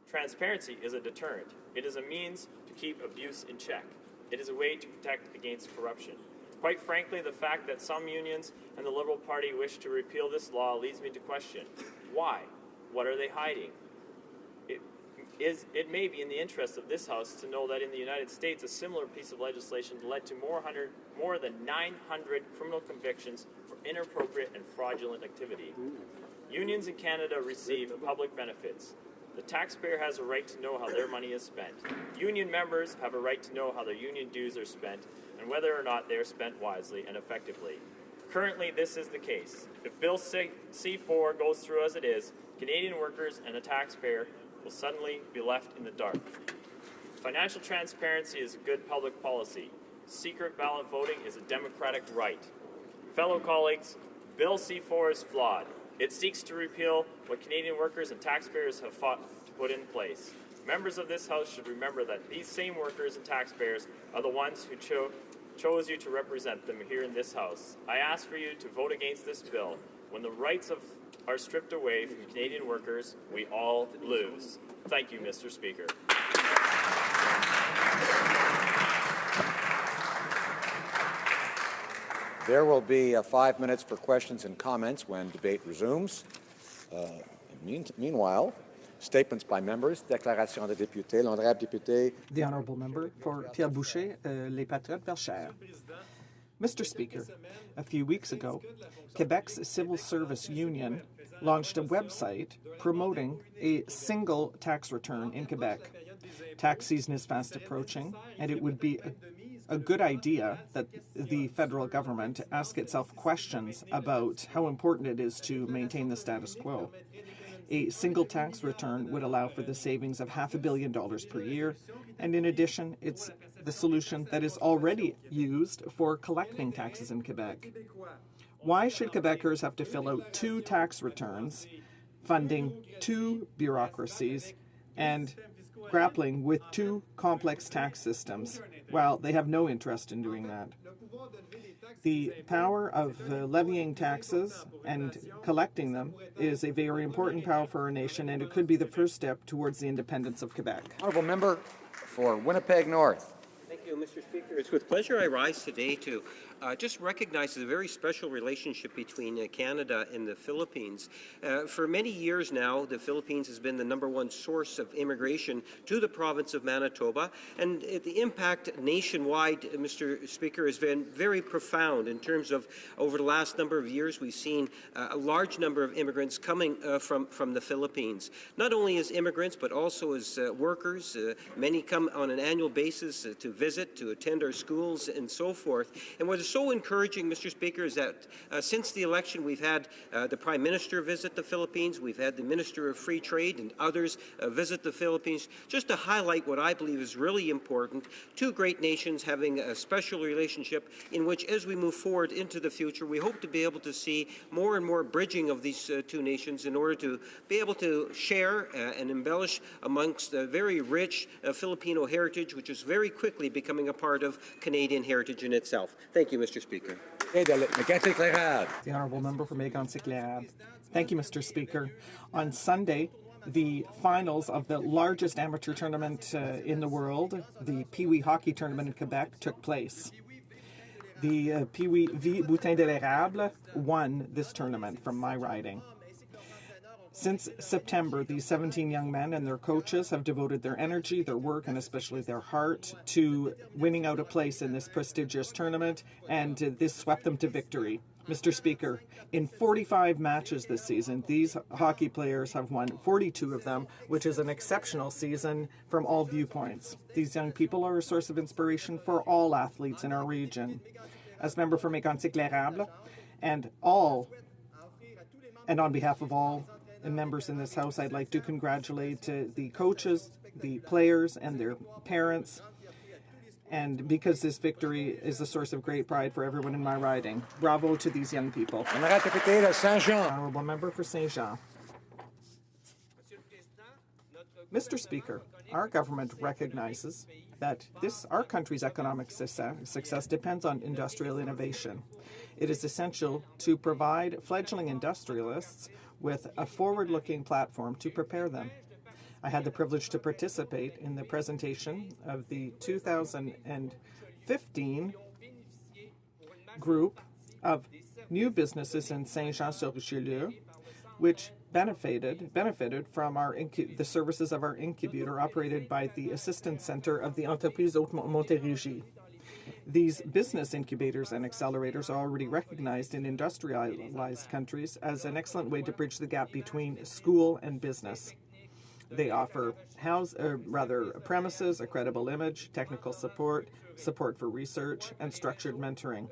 Transparency is a deterrent. It is a means to keep abuse in check. It is a way to protect against corruption. Quite frankly, the fact that some unions and the Liberal Party wish to repeal this law leads me to question, why? What are they hiding? It may be in the interest of this House to know that in the United States, a similar piece of legislation led to more than 900 criminal convictions for inappropriate and fraudulent activity. Unions in Canada receive public benefits. The taxpayer has a right to know how their money is spent. Union members have a right to know how their union dues are spent and whether or not they are spent wisely and effectively. Currently, this is the case. If Bill C-4 goes through as it is, Canadian workers and the taxpayer will suddenly be left in the dark. Financial transparency is a good public policy. Secret ballot voting is a democratic right. Fellow colleagues, Bill C-4 is flawed. It seeks to repeal what Canadian workers and taxpayers have fought to put in place. Members of this House should remember that these same workers and taxpayers are the ones who chose you to represent them here in this House. I ask for you to vote against this bill. When the rights are stripped away from Canadian workers, we all lose. Thank you, Mr. Speaker. There will be 5 minutes for questions and comments when debate resumes. Meanwhile, statements by members, déclaration des députés, l'honorable député. The honourable member for Pierre Boucher, Les Patriotes Verchères. Mr. Speaker, a few weeks ago, Quebec's civil service union launched a website promoting a single tax return in Quebec. Tax season is fast approaching, and it would be a good idea that the federal government ask itself questions about how important it is to maintain the status quo. A single tax return would allow for the savings of $500 million per year, and in addition, it's the solution that is already used for collecting taxes in Quebec. Why should Quebecers have to fill out 2 tax returns, funding 2 bureaucracies, and grappling with 2 complex tax systems, while they have no interest in doing that? The power of levying taxes and collecting them is a very important power for our nation, and it could be the first step towards the independence of Quebec. Honourable Member for Winnipeg North. Thank you, Mr. Speaker. It's with pleasure I rise today to just recognize the very special relationship between Canada and the Philippines. For many years now, the Philippines has been the #1 source of immigration to the province of Manitoba, and the impact nationwide, Mr. Speaker, has been very profound in terms of over the last number of years we've seen a large number of immigrants coming from the Philippines. Not only as immigrants, but also as workers. Many come on an annual basis to visit, to attend our schools, and so forth. And what is so encouraging, Mr. Speaker, is that since the election, we've had the Prime Minister visit the Philippines, we've had the Minister of Free Trade and others visit the Philippines, just to highlight what I believe is really important. 2 great nations having a special relationship in which, as we move forward into the future, we hope to be able to see more and more bridging of these 2 nations in order to be able to share and embellish amongst a very rich Filipino heritage, which is very quickly becoming a part of Canadian heritage in itself. Thank you, Mr. Speaker. The Honourable Member for Mégantic-Lérables. Thank you, Mr. Speaker. On Sunday, the finals of the largest amateur tournament in the world, the Pee-wee hockey tournament in Quebec, took place. The Pee-wee Boutin de l'Érable won this tournament from my riding. Since September, these 17 young men and their coaches have devoted their energy, their work, and especially their heart to winning out a place in this prestigious tournament, and this swept them to victory. Mr. Speaker, in 45 matches this season, these hockey players have won 42 of them, which is an exceptional season from all viewpoints. These young people are a source of inspiration for all athletes in our region. As member for Mégantic-Lérables, and on behalf of all members in this House, I'd like to congratulate the coaches, the players, and their parents, and because this victory is a source of great pride for everyone in my riding. Bravo to these young people. Honourable Member for Saint-Jean. Mr. Speaker, our government recognizes that our country's economic success depends on industrial innovation. It is essential to provide fledgling industrialists with a forward-looking platform to prepare them. I had the privilege to participate in the presentation of the 2015 group of new businesses in Saint-Jean-sur-Richelieu, which benefited from the services of our incubator operated by the Assistance Center of the Entreprise Haute Montérégie. These business incubators and accelerators are already recognized in industrialized countries as an excellent way to bridge the gap between school and business. They offer premises, a credible image, technical support for research, and structured mentoring.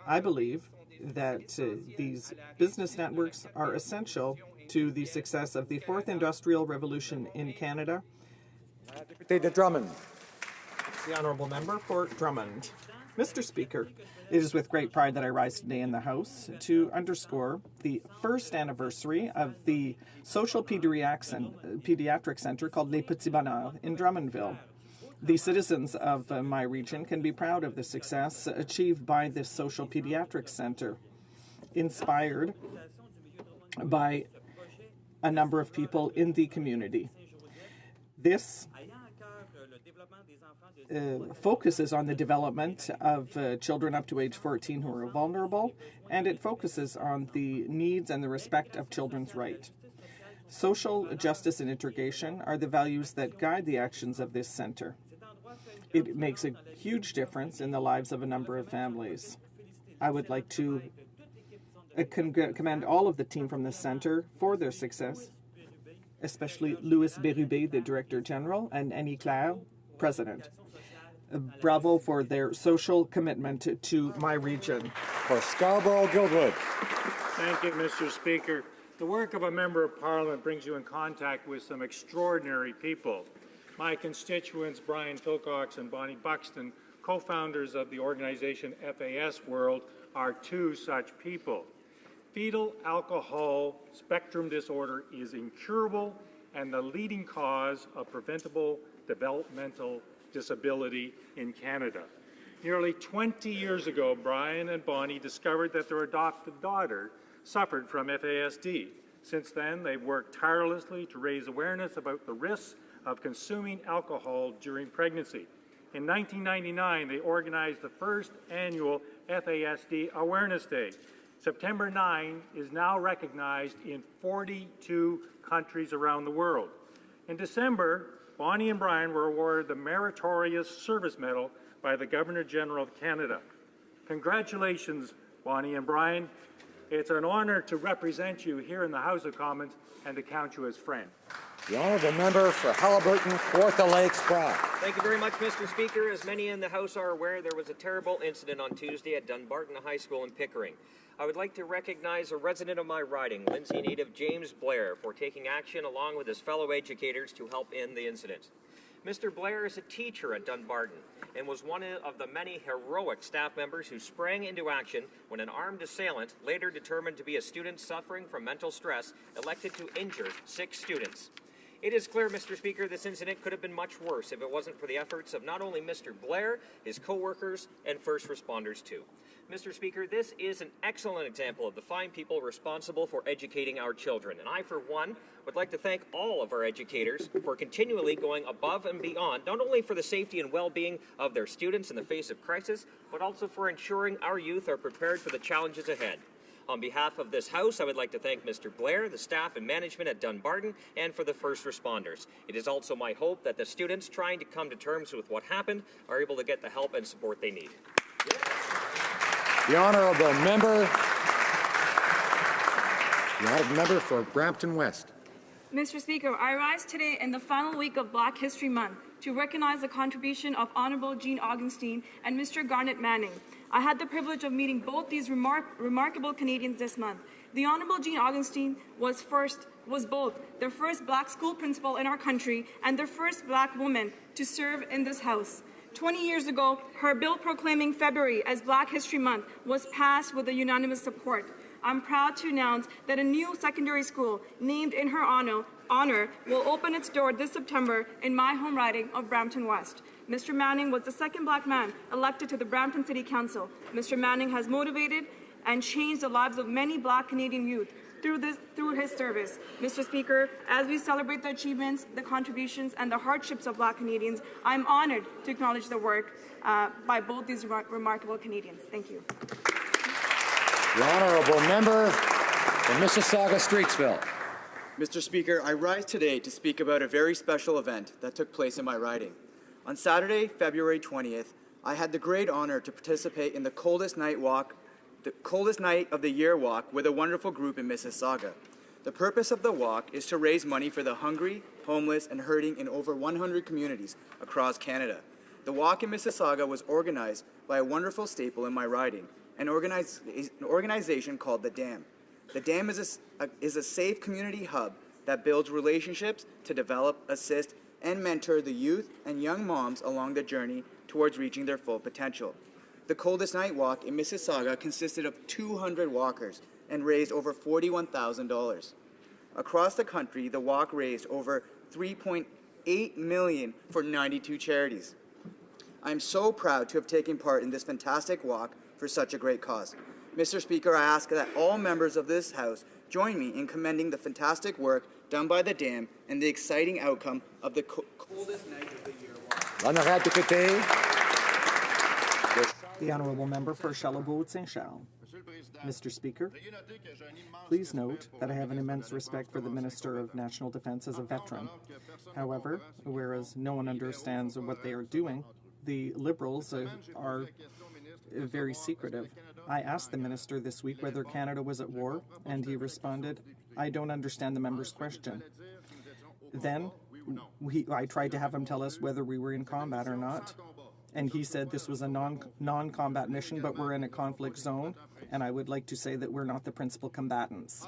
I believe that these business networks are essential to the success of the 4th Industrial Revolution in Canada. The Honourable Member for Drummond. Mr. Speaker, it is with great pride that I rise today in the House to underscore the first anniversary of the social pediatric center called Les Petits Bonheurs in Drummondville. The citizens of my region can be proud of the success achieved by this social pediatric center, inspired by a number of people in the community. This focuses on the development of children up to age 14 who are vulnerable, and it focuses on the needs and the respect of children's rights. Social justice and integration are the values that guide the actions of this center. It makes a huge difference in the lives of a number of families. I would like to commend all of the team from the Centre for their success, especially Louis Bérubé, the Director General, and Annie Claire, President. Bravo for their social commitment to my region. For Scarborough-Guildwood. Thank you, Mr. Speaker. The work of a Member of Parliament brings you in contact with some extraordinary people. My constituents, Brian Philcox and Bonnie Buxton, co-founders of the organization FAS World, are two such people. Fetal alcohol spectrum disorder is incurable and the leading cause of preventable developmental disability in Canada. Nearly 20 years ago, Brian and Bonnie discovered that their adopted daughter suffered from FASD. Since then, they've worked tirelessly to raise awareness about the risks of consuming alcohol during pregnancy. In 1999, they organized the first annual FASD Awareness Day. September 9 is now recognized in 42 countries around the world. In December, Bonnie and Brian were awarded the Meritorious Service Medal by the Governor-General of Canada. Congratulations, Bonnie and Brian. It's an honor to represent you here in the House of Commons and to count you as friend. The honourable member for Haliburton, Kawartha Lakes, Brown. Thank you very much, Mr. Speaker. As many in the House are aware, there was a terrible incident on Tuesday at Dunbarton High School in Pickering. I would like to recognize a resident of my riding, Lindsay native James Blair, for taking action along with his fellow educators to help end the incident. Mr. Blair is a teacher at Dunbarton and was one of the many heroic staff members who sprang into action when an armed assailant, later determined to be a student suffering from mental stress, elected to injure 6 students. It is clear, Mr. Speaker, this incident could have been much worse if it wasn't for the efforts of not only Mr. Blair, his co-workers, and first responders too. Mr. Speaker, this is an excellent example of the fine people responsible for educating our children. And I, for one, would like to thank all of our educators for continually going above and beyond, not only for the safety and well-being of their students in the face of crisis, but also for ensuring our youth are prepared for the challenges ahead. On behalf of this House, I would like to thank Mr. Blair, the staff and management at Dunbarton, and for the first responders. It is also my hope that the students trying to come to terms with what happened are able to get the help and support they need. The honourable member for Brampton West. Mr. Speaker, I rise today in the final week of Black History Month to recognize the contribution of Honourable Jean Augenstein and Mr. Garnet Manning. I had the privilege of meeting both these remarkable Canadians this month. The Honourable Jean Augenstein was both the first Black school principal in our country and the first Black woman to serve in this House. 20 years ago, her bill proclaiming February as Black History Month was passed with a unanimous support. I'm proud to announce that a new secondary school named in her honor will open its door this September in my home riding of Brampton West. Mr. Manning was the second Black man elected to the Brampton City Council. Mr. Manning has motivated and changed the lives of many Black Canadian youth through his service. Mr. Speaker, as we celebrate the achievements, the contributions, and the hardships of Black Canadians, I'm honored to acknowledge the work by both these remarkable Canadians. Thank you. The honourable member for Mississauga-Streetsville. Mr. Speaker, I rise today to speak about a very special event that took place in my riding. On Saturday, February 20th, I had the great honor to participate in the coldest night of the year walk with a wonderful group in Mississauga. The purpose of the walk is to raise money for the hungry, homeless, and hurting in over 100 communities across Canada. The walk in Mississauga was organized by a wonderful staple in my riding, an organization called The Dam. The Dam is a safe community hub that builds relationships to develop, assist, and mentor the youth and young moms along the journey towards reaching their full potential. The coldest night walk in Mississauga consisted of 200 walkers and raised over $41,000. Across the country, the walk raised over $3.8 million for 92 charities. I'm so proud to have taken part in this fantastic walk for such a great cause. Mr. Speaker, I ask that all members of this House join me in commending the fantastic work done by the Dam and the exciting outcome of the coldest night of the year walk. The honourable member for Charlebourg-Saint-Charles. Mr. Speaker, please note that I have an immense respect for the Minister of National Defence as a veteran. However, whereas no one understands what they are doing, the Liberals are very secretive. I asked the minister this week whether Canada was at war, and he responded, "I don't understand the member's question." Then I tried to have him tell us whether we were in combat or not, and he said this was a non-combat mission, but we're in a conflict zone, and I would like to say that we're not the principal combatants.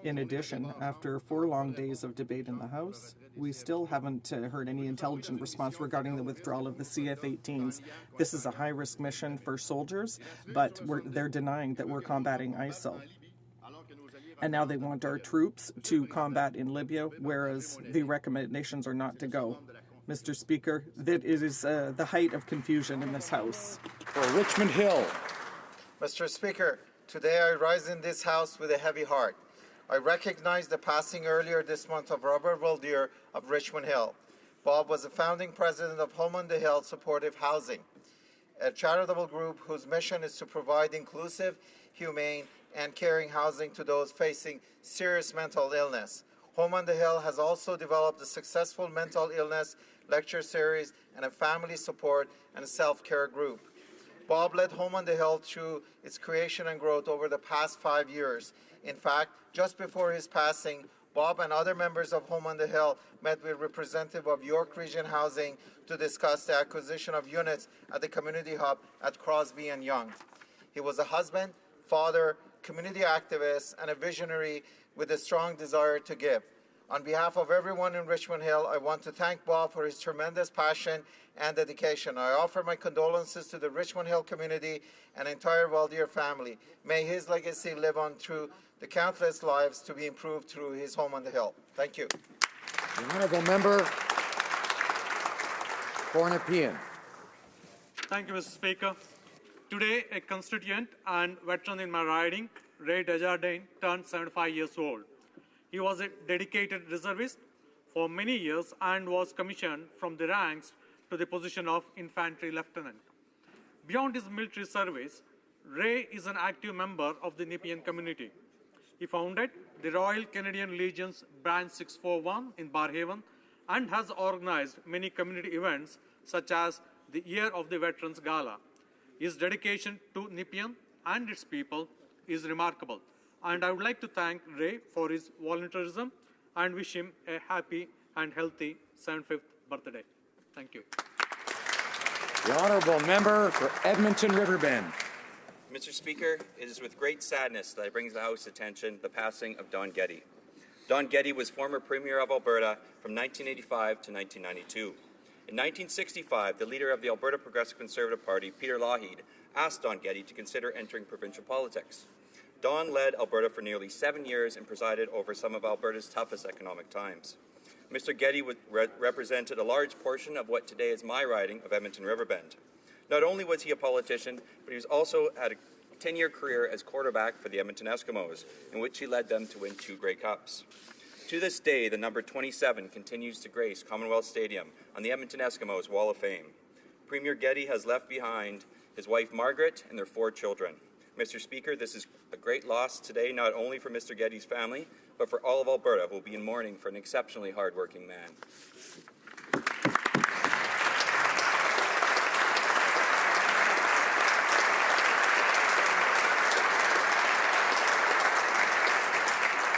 In addition, after 4 long days of debate in the House, we still haven't heard any intelligent response regarding the withdrawal of the CF-18s. This is a high-risk mission for soldiers, but they're denying that we're combating ISIL. And now they want our troops to combat in Libya, whereas the recommendations are not to go. Mr. Speaker, that is the height of confusion in this House. For Richmond Hill. Mr. Speaker, today I rise in this House with a heavy heart. I recognize the passing earlier this month of Robert Waldeer of Richmond Hill. Bob was the founding president of Home on the Hill Supportive Housing, a charitable group whose mission is to provide inclusive, humane, and caring housing to those facing serious mental illness. Home on the Hill has also developed a successful mental illness lecture series and a family support and self-care group. Bob led Home on the Hill through its creation and growth over the past 5 years. In fact, just before his passing, Bob and other members of Home on the Hill met with representatives of York Region Housing to discuss the acquisition of units at the community hub at Crosby and Young. He was a husband, father, community activist, and a visionary with a strong desire to give. On behalf of everyone in Richmond Hill, I want to thank Bob for his tremendous passion and dedication. I offer my condolences to the Richmond Hill community and entire Waldeer family. May his legacy live on through the countless lives to be improved through his Home on the Hill. Thank you. The honourable member for Nepean. Thank you, Mr. Speaker. Today, a constituent and veteran in my riding, Ray Desjardins, turned 75 years old. He was a dedicated reservist for many years and was commissioned from the ranks to the position of infantry lieutenant. Beyond his military service, Ray is an active member of the Nepean community. He founded the Royal Canadian Legion's Branch 641 in Barhaven and has organized many community events such as the Year of the Veterans Gala. His dedication to Nepean and its people is remarkable, and I would like to thank Ray for his volunteerism and wish him a happy and healthy 75th birthday. Thank you. The honourable member for Edmonton Riverbend. Mr. Speaker, it is with great sadness that I bring to the House's attention the passing of Don Getty. Don Getty was former Premier of Alberta from 1985 to 1992. In 1965, the leader of the Alberta Progressive Conservative Party, Peter Lougheed, asked Don Getty to consider entering provincial politics. Don led Alberta for nearly 7 years and presided over some of Alberta's toughest economic times. Mr. Getty represented a large portion of what today is my riding of Edmonton Riverbend. Not only was he a politician, but he also had a 10-year career as quarterback for the Edmonton Eskimos, in which he led them to win 2 Grey Cups. To this day, the number 27 continues to grace Commonwealth Stadium on the Edmonton Eskimos Wall of Fame. Premier Getty has left behind his wife Margaret and their 4 children. Mr. Speaker, this is a great loss today, not only for Mr. Getty's family, but for all of Alberta, who will be in mourning for an exceptionally hard-working man.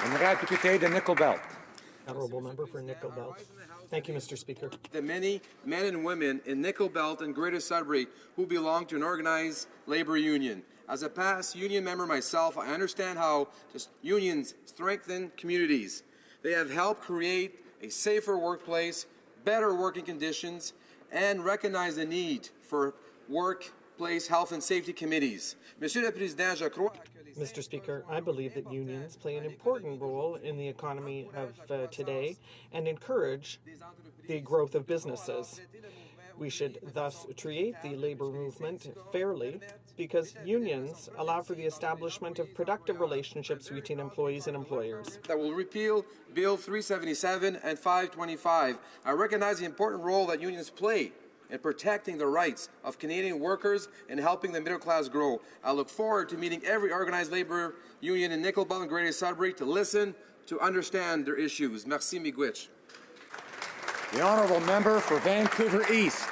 Honourable député de Nickel Belt. Honourable member for Nickel Belt. Thank you, Mr. Speaker. The many men and women in Nickel Belt and Greater Sudbury who belong to an organized labour union. As a past union member myself, I understand how unions strengthen communities. They have helped create a safer workplace, better working conditions, and recognize the need for workplace health and safety committees. Monsieur le Président, je crois... Mr. Speaker, I believe that unions play an important role in the economy of today and encourage the growth of businesses. We should thus treat the labour movement fairly because unions allow for the establishment of productive relationships between employees and employers. That will repeal Bill 377 and 525. I recognize the important role that unions play in protecting the rights of Canadian workers and helping the middle class grow. I look forward to meeting every organized labour union in Nickel Belt and Greater Sudbury to listen, to understand their issues. Merci, Miigwech. The honourable member for Vancouver East.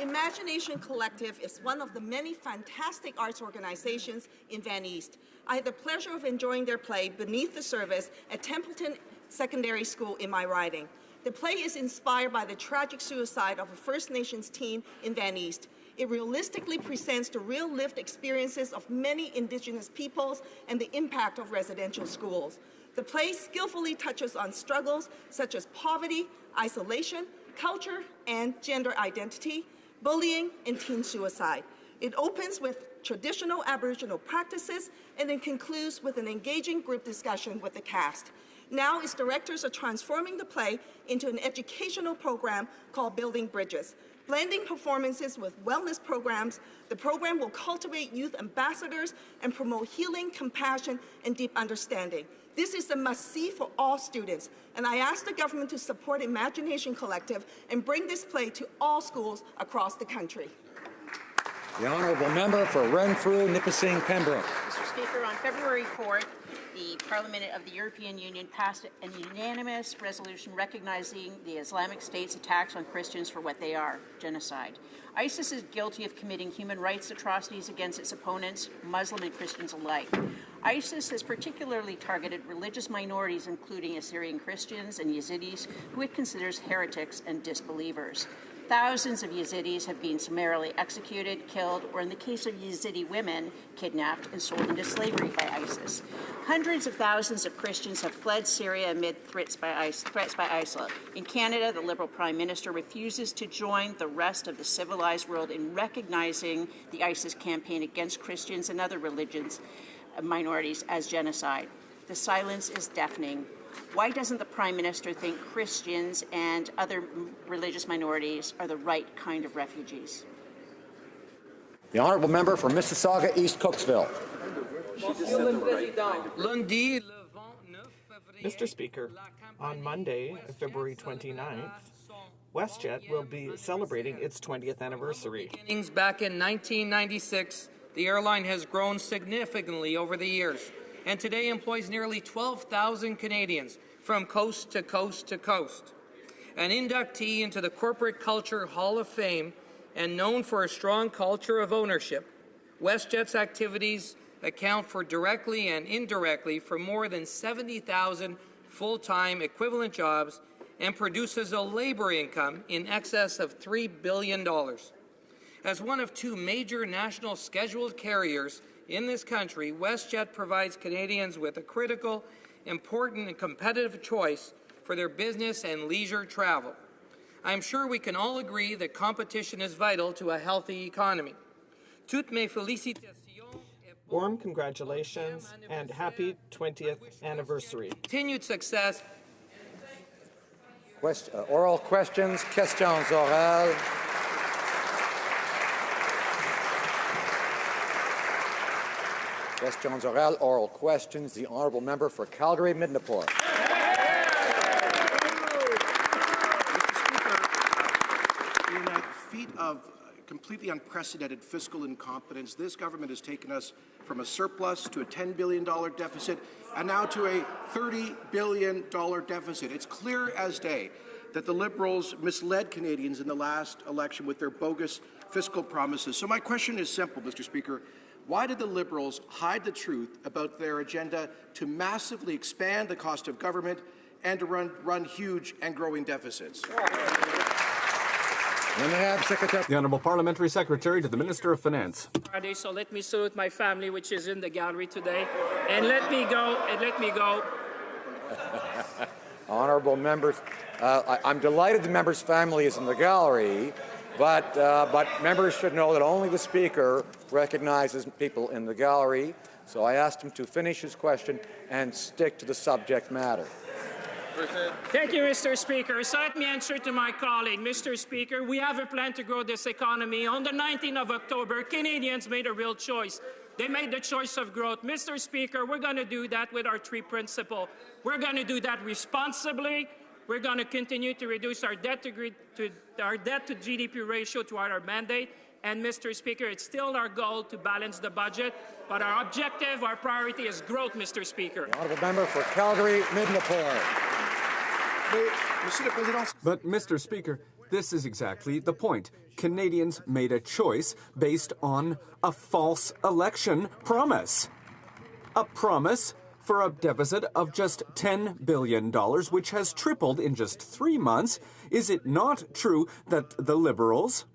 Imagination Collective is one of the many fantastic arts organizations in Van East. I had the pleasure of enjoying their play, Beneath the Service, at Templeton Secondary School in my riding. The play is inspired by the tragic suicide of a First Nations teen in Van East. It realistically presents the real lived experiences of many Indigenous peoples and the impact of residential schools. The play skillfully touches on struggles such as poverty, isolation, culture and gender identity, bullying, and teen suicide. It opens with traditional Aboriginal practices and then concludes with an engaging group discussion with the cast. Now, its directors are transforming the play into an educational program called Building Bridges. Blending performances with wellness programs, the program will cultivate youth ambassadors and promote healing, compassion, and deep understanding. This is a must-see for all students, and I ask the government to support Imagination Collective and bring this play to all schools across the country. The Honourable Member for Renfrew, Nipissing, Pembroke. Mr. Speaker, on February 4th, the Parliament of the European Union passed an unanimous resolution recognizing the Islamic State's attacks on Christians for what they are, genocide. ISIS is guilty of committing human rights atrocities against its opponents, Muslim and Christians alike. ISIS has particularly targeted religious minorities, including Assyrian Christians and Yazidis, who it considers heretics and disbelievers. Thousands of Yazidis have been summarily executed, killed, or in the case of Yazidi women, kidnapped and sold into slavery by ISIS. Hundreds of thousands of Christians have fled Syria amid threats by ISIL. In Canada, the Liberal Prime Minister refuses to join the rest of the civilized world in recognizing the ISIS campaign against Christians and other religions minorities as genocide. The silence is deafening. Why doesn't the Prime Minister think Christians and other religious minorities are the right kind of refugees? The Honourable Member for Mississauga, East Cooksville. Mr. Speaker, on Monday, February 29th, WestJet will be celebrating its 20th anniversary. Beginnings back in 1996, the airline has grown significantly over the years, and today employs nearly 12,000 Canadians from coast to coast to coast. An inductee into the Corporate Culture Hall of Fame and known for a strong culture of ownership, WestJet's activities account for directly and indirectly for more than 70,000 full-time equivalent jobs and produces a labor income in excess of $3 billion. As one of two major national scheduled carriers in this country, WestJet provides Canadians with a critical, important, and competitive choice for their business and leisure travel. I'm sure we can all agree that competition is vital to a healthy economy. Toutes mes félicitations. Warm congratulations and happy 20th anniversary. Continued success. Oral questions, questions orales. Questions orales, oral questions. The Honourable Member for Calgary, Midnapore. In a feat of completely unprecedented fiscal incompetence, this government has taken us from a surplus to a $10 billion deficit and now to a $30 billion deficit. It's clear as day that the Liberals misled Canadians in the last election with their bogus fiscal promises. So my question is simple, Mr. Speaker. Why did the Liberals hide the truth about their agenda to massively expand the cost of government and to run huge and growing deficits? The Honourable Parliamentary Secretary to the Minister of Finance. So let me salute my family, which is in the gallery today, and let me go. Honourable members, I'm delighted the member's family is in the gallery, but members should know that only the Speaker recognizes people in the gallery. So I asked him to finish his question and stick to the subject matter. Thank you, Mr. Speaker. So let me answer to my colleague. Mr. Speaker, we have a plan to grow this economy. On the 19th of October, Canadians made a real choice. They made the choice of growth. Mr. Speaker, we're going to do that with our three principles. We're going to do that responsibly. We're going to continue to reduce our debt to GDP ratio to our mandate. And, Mr. Speaker, it's still our goal to balance the budget, but our objective, our priority is growth, Mr. Speaker. The Honourable Member for Calgary, Midnapore. But, Mr. Speaker, This is exactly the point. Canadians made a choice based on a false election promise. A promise for a deficit of just $10 billion, which has tripled in just 3 months. Is it not true that the Liberals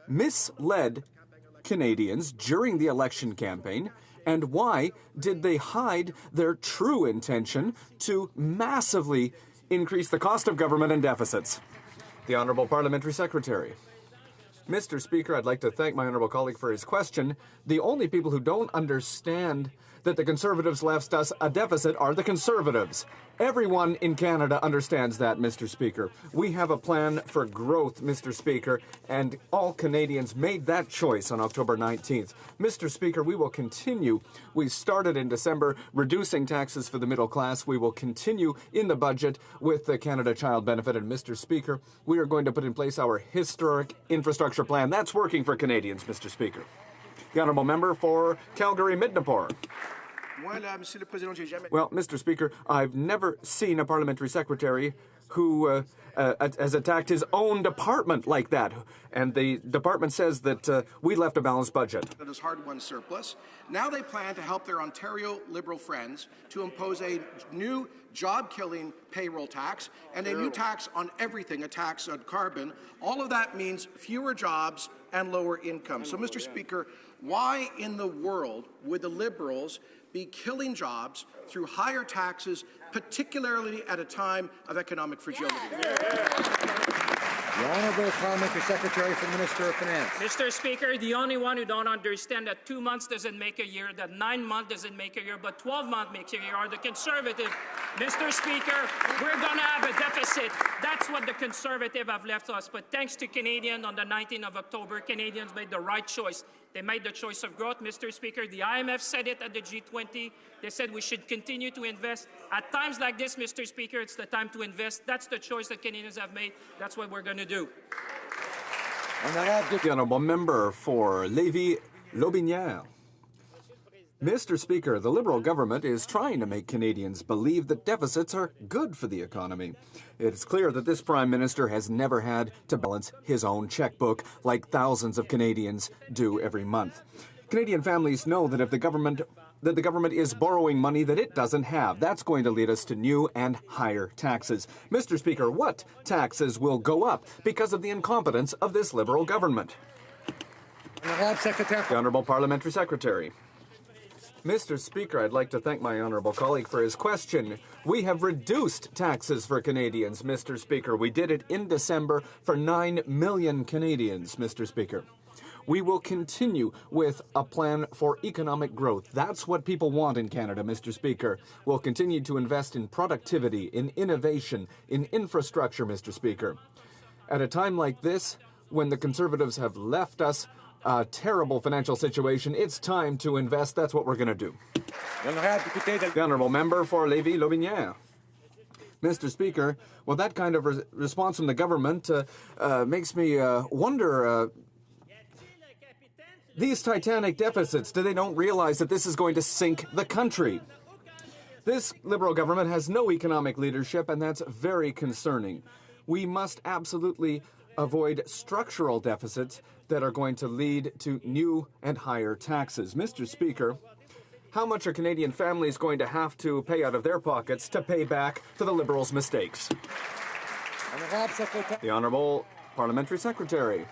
misled Canadians during the election campaign? And why did they hide their true intention to massively increase the cost of government and deficits? The Honourable Parliamentary Secretary. Mr. Speaker, I'd like to thank my honourable colleague for his question. The only people who don't understand that the Conservatives left us a deficit are the Conservatives. Everyone in Canada understands that, Mr. Speaker. We have a plan for growth, Mr. Speaker, and all Canadians made that choice on October 19th. Mr. Speaker, we will continue. We started in December reducing taxes for the middle class. We will continue in the budget with the Canada Child Benefit. And, Mr. Speaker, we are going to put in place our historic infrastructure plan. That's working for Canadians, Mr. Speaker. The Honourable Member for Calgary-Midnapore. Well, Mr. Speaker, I've never seen a parliamentary secretary who has attacked his own department like that. And the department says that we left a balanced budget. That is hard-won surplus. Now they plan to help their Ontario Liberal friends to impose a new job-killing payroll tax and a new tax on everything, a tax on carbon. All of that means fewer jobs and lower income. So, Mr. Speaker, why in the world would the Liberals be killing jobs through higher taxes, particularly at a time of economic fragility? The Honourable Parliamentary Secretary for the Minister of Finance. Mr. Speaker, the only one who don't understand that 2 months doesn't make a year, that 9 months doesn't make a year, but 12 months makes a year are the Conservative. Mr. Speaker, we're going to have a deficit. That's what the Conservative have left us. But thanks to Canadians, on the 19th of October, Canadians made the right choice. They made the choice of growth, Mr. Speaker. The IMF said it at the G20. They said we should continue to invest. At times like this, Mr. Speaker, it's the time to invest. That's the choice that Canadians have made. That's what we're going to do. The Honourable Member for Lévis-Lotbinière. Mr. Speaker, the Liberal government is trying to make Canadians believe that deficits are good for the economy. It's clear that this Prime Minister has never had to balance his own checkbook like thousands of Canadians do every month. Canadian families know that if the government is borrowing money that it doesn't have, that's going to lead us to new and higher taxes. Mr. Speaker, what taxes will go up because of the incompetence of this Liberal government? The Honourable Parliamentary Secretary. Mr. Speaker, I'd like to thank my honourable colleague for his question. We have reduced taxes for Canadians, Mr. Speaker. We did it in December for 9 million Canadians, Mr. Speaker. We will continue with a plan for economic growth. That's what people want in Canada, Mr. Speaker. We'll continue to invest in productivity, in innovation, in infrastructure, Mr. Speaker. At a time like this, when the Conservatives have left us a terrible financial situation, it's time to invest. That's what we're going to do. The Honourable Member for Lévis-Lotbinière. Mr. Speaker, well, that kind of response from the government makes me wonder, these titanic deficits, they don't realize that this is going to sink the country. This Liberal government has no economic leadership, and that's very concerning. We must absolutely avoid structural deficits that are going to lead to new and higher taxes. Mr. Speaker, how much are Canadian families going to have to pay out of their pockets to pay back for the Liberals' mistakes? The Honourable Parliamentary Secretary.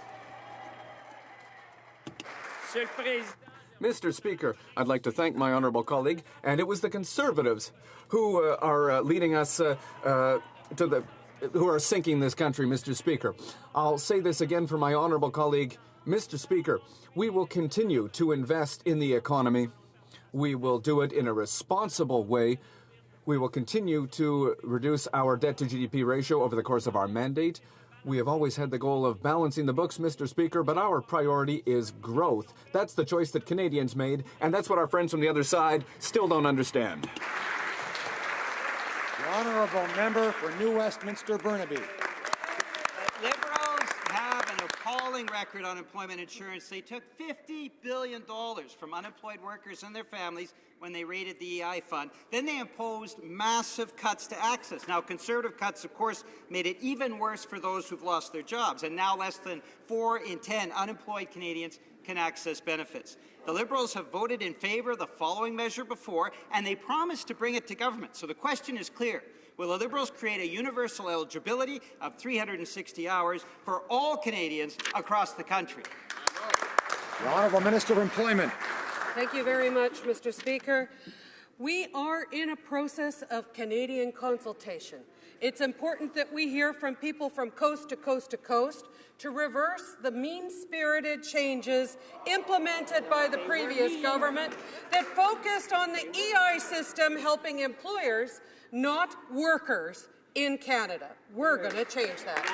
Mr. Speaker, I'd like to thank my honourable colleague, and it was the Conservatives who are leading us who are sinking this country, Mr. Speaker. I'll say this again for my honourable colleague. Mr. Speaker, we will continue to invest in the economy. We will do it in a responsible way. We will continue to reduce our debt-to-GDP ratio over the course of our mandate. We have always had the goal of balancing the books, Mr. Speaker, but our priority is growth. That's the choice that Canadians made, and that's what our friends from the other side still don't understand. The Honourable Member for New Westminster Burnaby. Liberals have an appalling appalling record on employment insurance. They took $50 billion from unemployed workers and their families when they raided the EI fund. Then they imposed massive cuts to access. Now, Conservative cuts, of course, made it even worse for those who've lost their jobs, and now less than 4 in 10 unemployed Canadians can access benefits. The Liberals have voted in favour of the following measure before, and they promised to bring it to government. So the question is clear. Will the Liberals create a universal eligibility of 360 hours for all Canadians across the country? The Honourable Minister of Employment. Thank you very much, Mr. Speaker. We are in a process of Canadian consultation. It's important that we hear from people from coast to coast to coast to reverse the mean-spirited changes implemented by the previous government that focused on the EI system helping employers, not workers, in Canada. We're going to change that.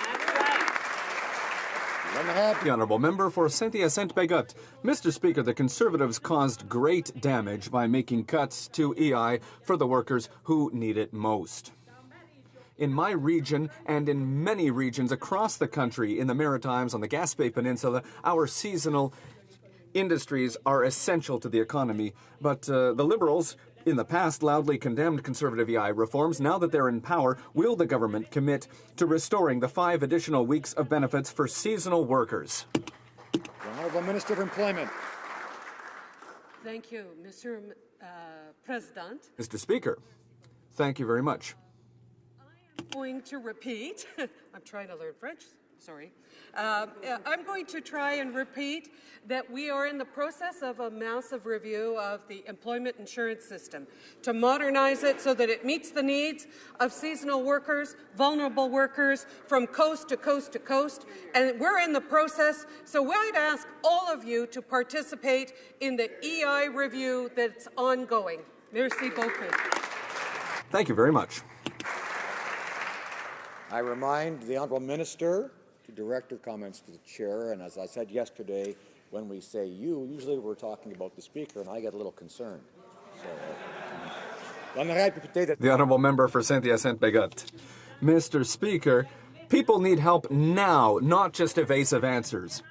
The Honourable Member for Saint-Hyacinthe-Bagotte. Mr. Speaker, the Conservatives caused great damage by making cuts to EI for the workers who need it most. In my region and in many regions across the country, in the Maritimes, on the Gaspé Peninsula, our seasonal industries are essential to the economy. But the Liberals, in the past, loudly condemned Conservative EI reforms. Now that they're in power, will the government commit to restoring the 5 additional weeks of benefits for seasonal workers? The Honourable Minister of Employment. Thank you, Mr. President. Mr. Speaker, thank you very much. I'm going to repeat. I'm trying to learn French. Sorry. I'm going to try and repeat that we are in the process of a massive review of the employment insurance system to modernize it so that it meets the needs of seasonal workers, vulnerable workers from coast to coast to coast. And we're in the process, so I'd ask all of you to participate in the EI review that's ongoing. Merci beaucoup. Thank you very much. I remind the Honourable Minister to direct her comments to the Chair, and as I said yesterday, when we say you, usually we're talking about the Speaker, and I get a little concerned. The Honourable Member for Saint-Hyacinthe-Bagotte. Mr. Speaker, people need help now, not just evasive answers.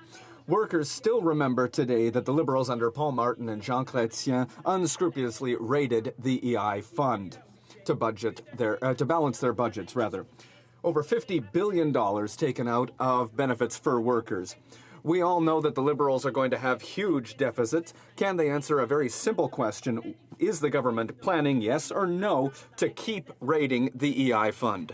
Workers still remember today that the Liberals under Paul Martin and Jean Chrétien unscrupulously raided the EI fund to balance their budgets, rather. Over $50 billion taken out of benefits for workers. We all know that the Liberals are going to have huge deficits. Can they answer a very simple question? Is the government planning, yes or no, to keep raiding the EI fund?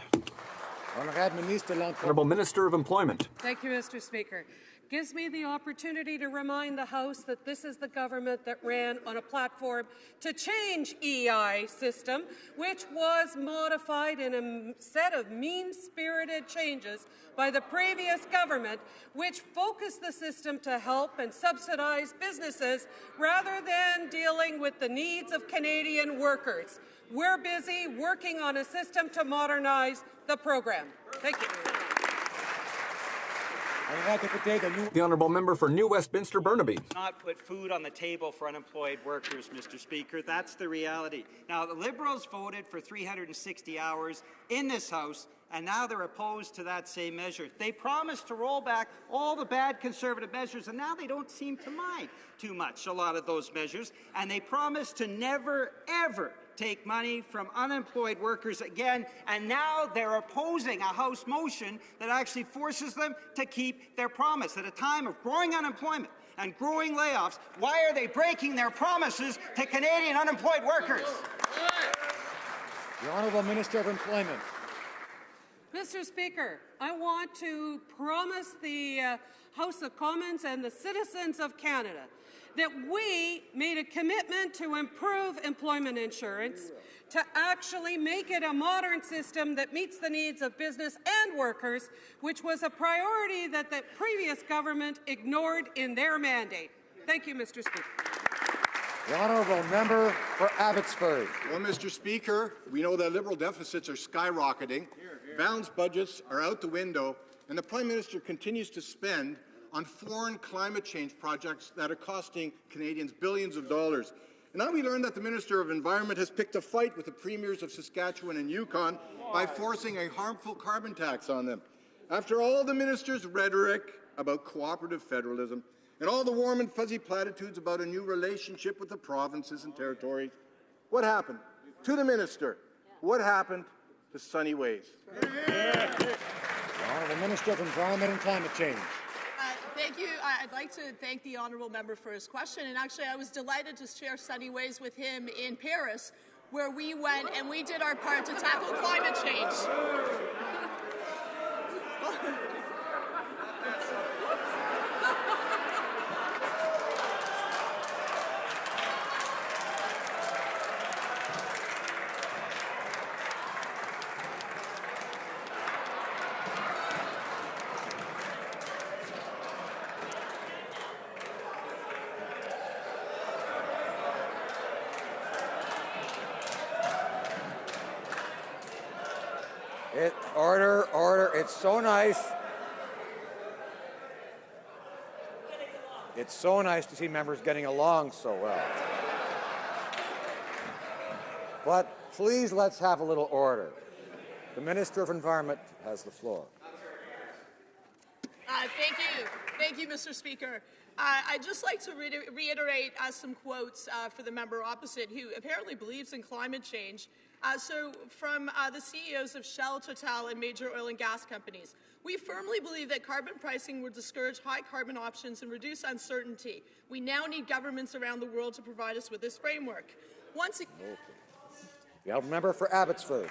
Honourable Minister of Employment. Thank you, Mr. Speaker. Gives me the opportunity to remind the House that this is the government that ran on a platform to change EI system, which was modified in a set of mean-spirited changes by the previous government, which focused the system to help and subsidize businesses rather than dealing with the needs of Canadian workers. We're busy working on a system to modernize the program. Thank you. The Honourable Member for New Westminster Burnaby. Not put food on the table for unemployed workers, Mr. Speaker. That's the reality. Now, the Liberals voted for 360 hours in this House, and now they're opposed to that same measure. They promised to roll back all the bad Conservative measures, and now they don't seem to mind too much, a lot of those measures, and they promised to never, ever take money from unemployed workers again, and now they're opposing a House motion that actually forces them to keep their promise. At a time of growing unemployment and growing layoffs, why are they breaking their promises to Canadian unemployed workers? The Honourable Minister of Employment. Mr. Speaker, I want to promise the House of Commons and the citizens of Canada that we made a commitment to improve employment insurance, to actually make it a modern system that meets the needs of business and workers, which was a priority that the previous government ignored in their mandate. Thank you, Mr. Speaker. The Honourable Member for Abbotsford. Well, Mr. Speaker, we know that Liberal deficits are skyrocketing, balanced budgets are out the window, and the Prime Minister continues to spend on foreign climate change projects that are costing Canadians billions of dollars. And now we learn that the Minister of Environment has picked a fight with the Premiers of Saskatchewan and Yukon by forcing a harmful carbon tax on them. After all the Minister's rhetoric about cooperative federalism and all the warm and fuzzy platitudes about a new relationship with the provinces and territories. What happened? To the minister, what happened to sunny ways? The Honourable Minister of Environment and Climate Change. Thank you. I'd like to thank the honourable member for his question. And actually, I was delighted to share sunny ways with him in Paris, where we went and we did our part to tackle climate change. Order. It's so nice. It's so nice to see members getting along so well. But please, let's have a little order. The Minister of Environment has the floor. Thank you, Mr. Speaker. I'd just like to reiterate some quotes for the member opposite, who apparently believes in climate change. So from the CEOs of Shell, Total, and major oil and gas companies. We firmly believe that carbon pricing would discourage high carbon options and reduce uncertainty. We now need governments around the world to provide us with this framework. The Honourable Member for Abbotsford.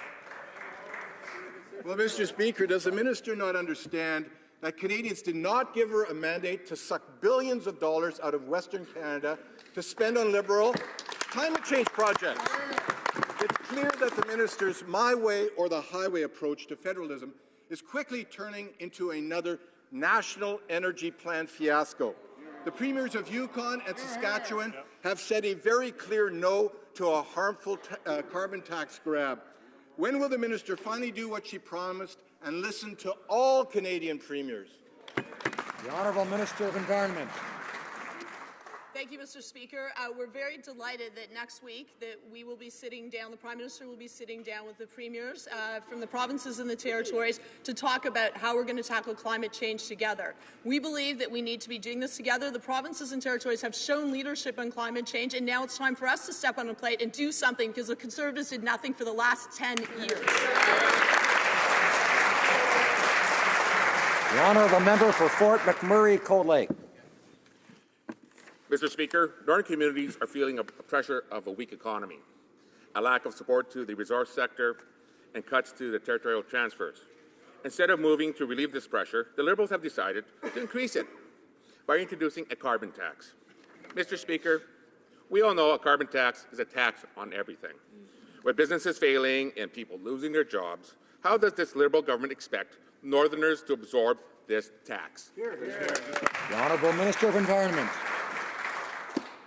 Well, Mr. Speaker, does the minister not understand that Canadians did not give her a mandate to suck billions of dollars out of Western Canada to spend on Liberal climate change projects? It's clear that the minister's my way or the highway approach to federalism is quickly turning into another national energy plan fiasco. The premiers of Yukon and Saskatchewan have said a very clear no to a harmful carbon tax grab. When will the minister finally do what she promised and listen to all Canadian premiers? The Honourable Minister of Environment. Thank you, Mr. Speaker. We're very delighted that next week that we will be sitting down, the Prime Minister will be sitting down with the premiers from the provinces and the territories to talk about how we're going to tackle climate change together. We believe that we need to be doing this together. The provinces and territories have shown leadership on climate change, and now it's time for us to step on the plate and do something, because the Conservatives did nothing for the last 10 years. The Honourable Member for Fort McMurray, Cold Lake. Mr. Speaker, northern communities are feeling a pressure of a weak economy, a lack of support to the resource sector, and cuts to the territorial transfers. Instead of moving to relieve this pressure, the Liberals have decided to increase it by introducing a carbon tax. Mr. Speaker, we all know a carbon tax is a tax on everything. With businesses failing and people losing their jobs, how does this Liberal government expect Northerners to absorb this tax? The Honourable Minister of Environment.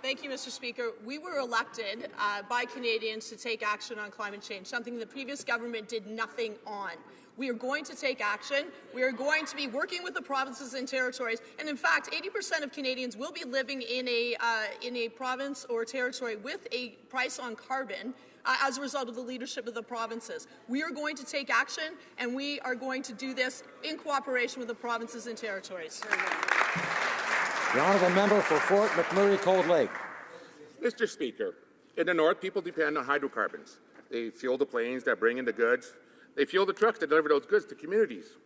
Thank you, Mr. Speaker. We were elected by Canadians to take action on climate change, something the previous government did nothing on. We are going to take action. We are going to be working with the provinces and territories. And in fact, 80% of Canadians will be living in a province or territory with a price on carbon as a result of the leadership of the provinces. We are going to take action, and we are going to do this in cooperation with the provinces and territories. The Honourable Member for Fort McMurray, Cold Lake. Mr. Speaker, in the north, people depend on hydrocarbons. They fuel the planes that bring in the goods. They fuel the trucks that deliver those goods to communities.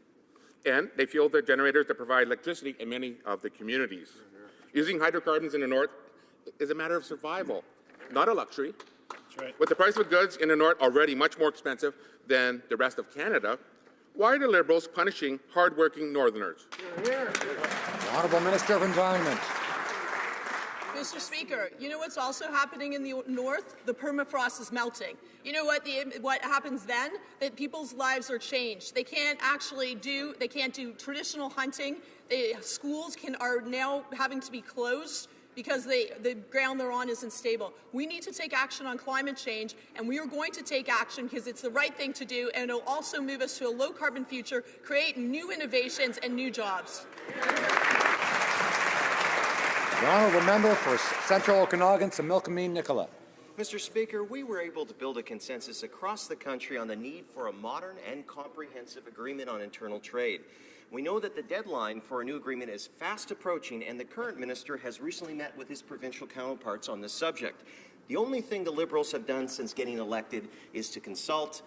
And they fuel the generators that provide electricity in many of the communities. Using hydrocarbons in the north is a matter of survival, not a luxury. That's right. With the price of goods in the north already much more expensive than the rest of Canada, why are the Liberals punishing hard-working Northerners? The Honourable Minister of Environment. Mr. Speaker, you know what's also happening in the north? The permafrost is melting. You know what happens then? That people's lives are changed. They can't do traditional hunting. Schools are now having to be closed because the ground they're on isn't stable. We need to take action on climate change, and we are going to take action because it's the right thing to do, and it'll also move us to a low-carbon future, create new innovations and new jobs. The Honourable Member for Central Okanagan, Similkameen, Nicola. Mr. Speaker, we were able to build a consensus across the country on the need for a modern and comprehensive agreement on internal trade. We know that the deadline for a new agreement is fast approaching, and the current minister has recently met with his provincial counterparts on this subject. The only thing the Liberals have done since getting elected is to consult,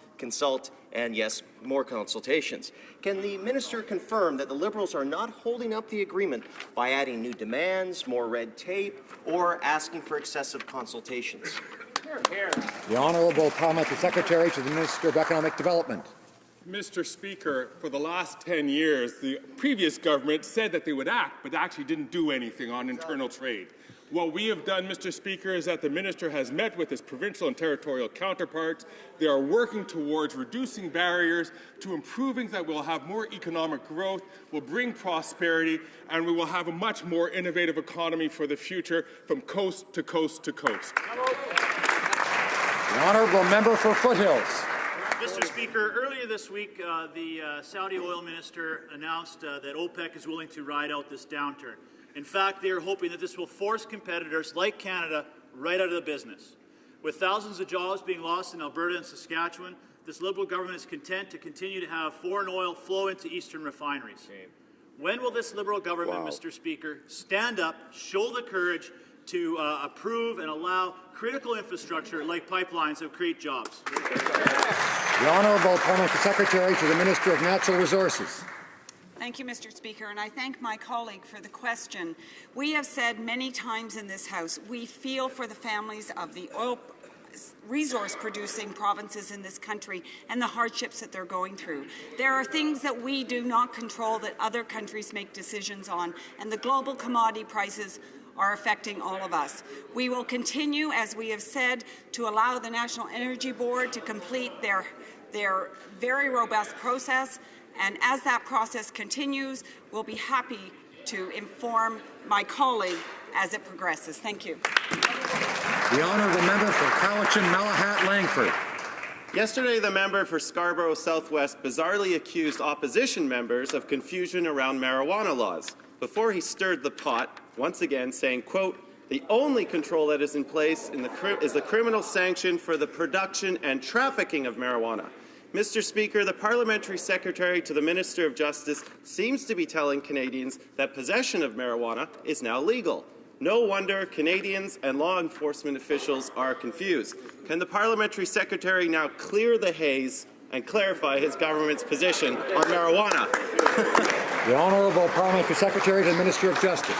and yes, more consultations. Can the minister confirm that the Liberals are not holding up the agreement by adding new demands, more red tape, or asking for excessive consultations? The Honourable Parliamentary Secretary to the Minister of Economic Development. Mr. Speaker, for the last 10 years, the previous government said that they would act, but actually didn't do anything on internal trade. What we have done, Mr. Speaker, is that the minister has met with his provincial and territorial counterparts. They are working towards reducing barriers, to improving that we'll have more economic growth, will bring prosperity, and we will have a much more innovative economy for the future from coast to coast to coast. The Honourable Member for Foothills. Mr. Speaker, earlier this week, the Saudi oil minister announced that OPEC is willing to ride out this downturn. In fact, they are hoping that this will force competitors like Canada right out of the business. With thousands of jobs being lost in Alberta and Saskatchewan, this Liberal government is content to continue to have foreign oil flow into eastern refineries. When will this Liberal government, Mr. Speaker, stand up, show the courage to approve and allow critical infrastructure like pipelines that create jobs? The Honourable Parliamentary Secretary to the Minister of Natural Resources. Thank you, Mr. Speaker, and I thank my colleague for the question. We have said many times in this House, we feel for the families of the oil resource-producing provinces in this country and the hardships that they're going through. There are things that we do not control that other countries make decisions on, and the global commodity prices are affecting all of us. We will continue, as we have said, to allow the National Energy Board to complete their very robust process, and as that process continues, we'll be happy to inform my colleague as it progresses. Thank you. The Honourable Member for Cowichan, Malahat, Langford. Yesterday, the member for Scarborough Southwest bizarrely accused opposition members of confusion around marijuana laws before he stirred the pot, once again saying, quote, "The only control that is in place is the criminal sanction for the production and trafficking of marijuana." Mr. Speaker, the Parliamentary Secretary to the Minister of Justice seems to be telling Canadians that possession of marijuana is now legal. No wonder Canadians and law enforcement officials are confused. Can the Parliamentary Secretary now clear the haze and clarify his government's position on marijuana? The Honourable Parliamentary Secretary to the Minister of Justice.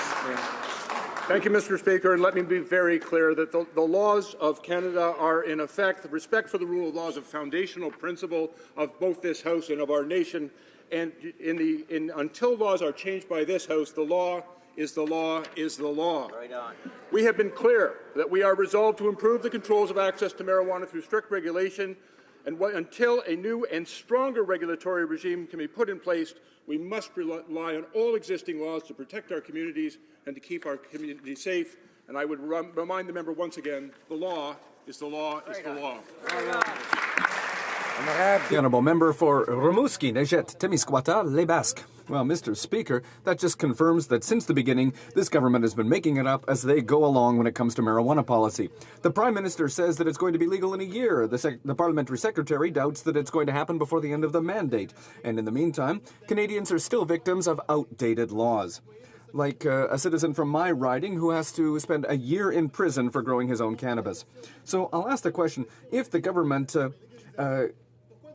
Thank you, Mr. Speaker, and let me be very clear that the laws of Canada are, in effect, respect for the rule of law is a foundational principle of both this House and of our nation. And until laws are changed by this House, the law is the law is the law. Right on. We have been clear that we are resolved to improve the controls of access to marijuana through strict regulation, and until a new and stronger regulatory regime can be put in place, we must rely on all existing laws to protect our communities and to keep our community safe. And I would remind the member once again, the law is the law is the law. The Honourable Member for Rimouski, Nejet, Témiscouata, Les Basques. Well, Mr. Speaker, that just confirms that since the beginning, this government has been making it up as they go along when it comes to marijuana policy. The Prime Minister says that it's going to be legal in a year. The Parliamentary Secretary doubts that it's going to happen before the end of the mandate. And in the meantime, Canadians are still victims of outdated laws. Like a citizen from my riding who has to spend a year in prison for growing his own cannabis. So I'll ask the question, if the government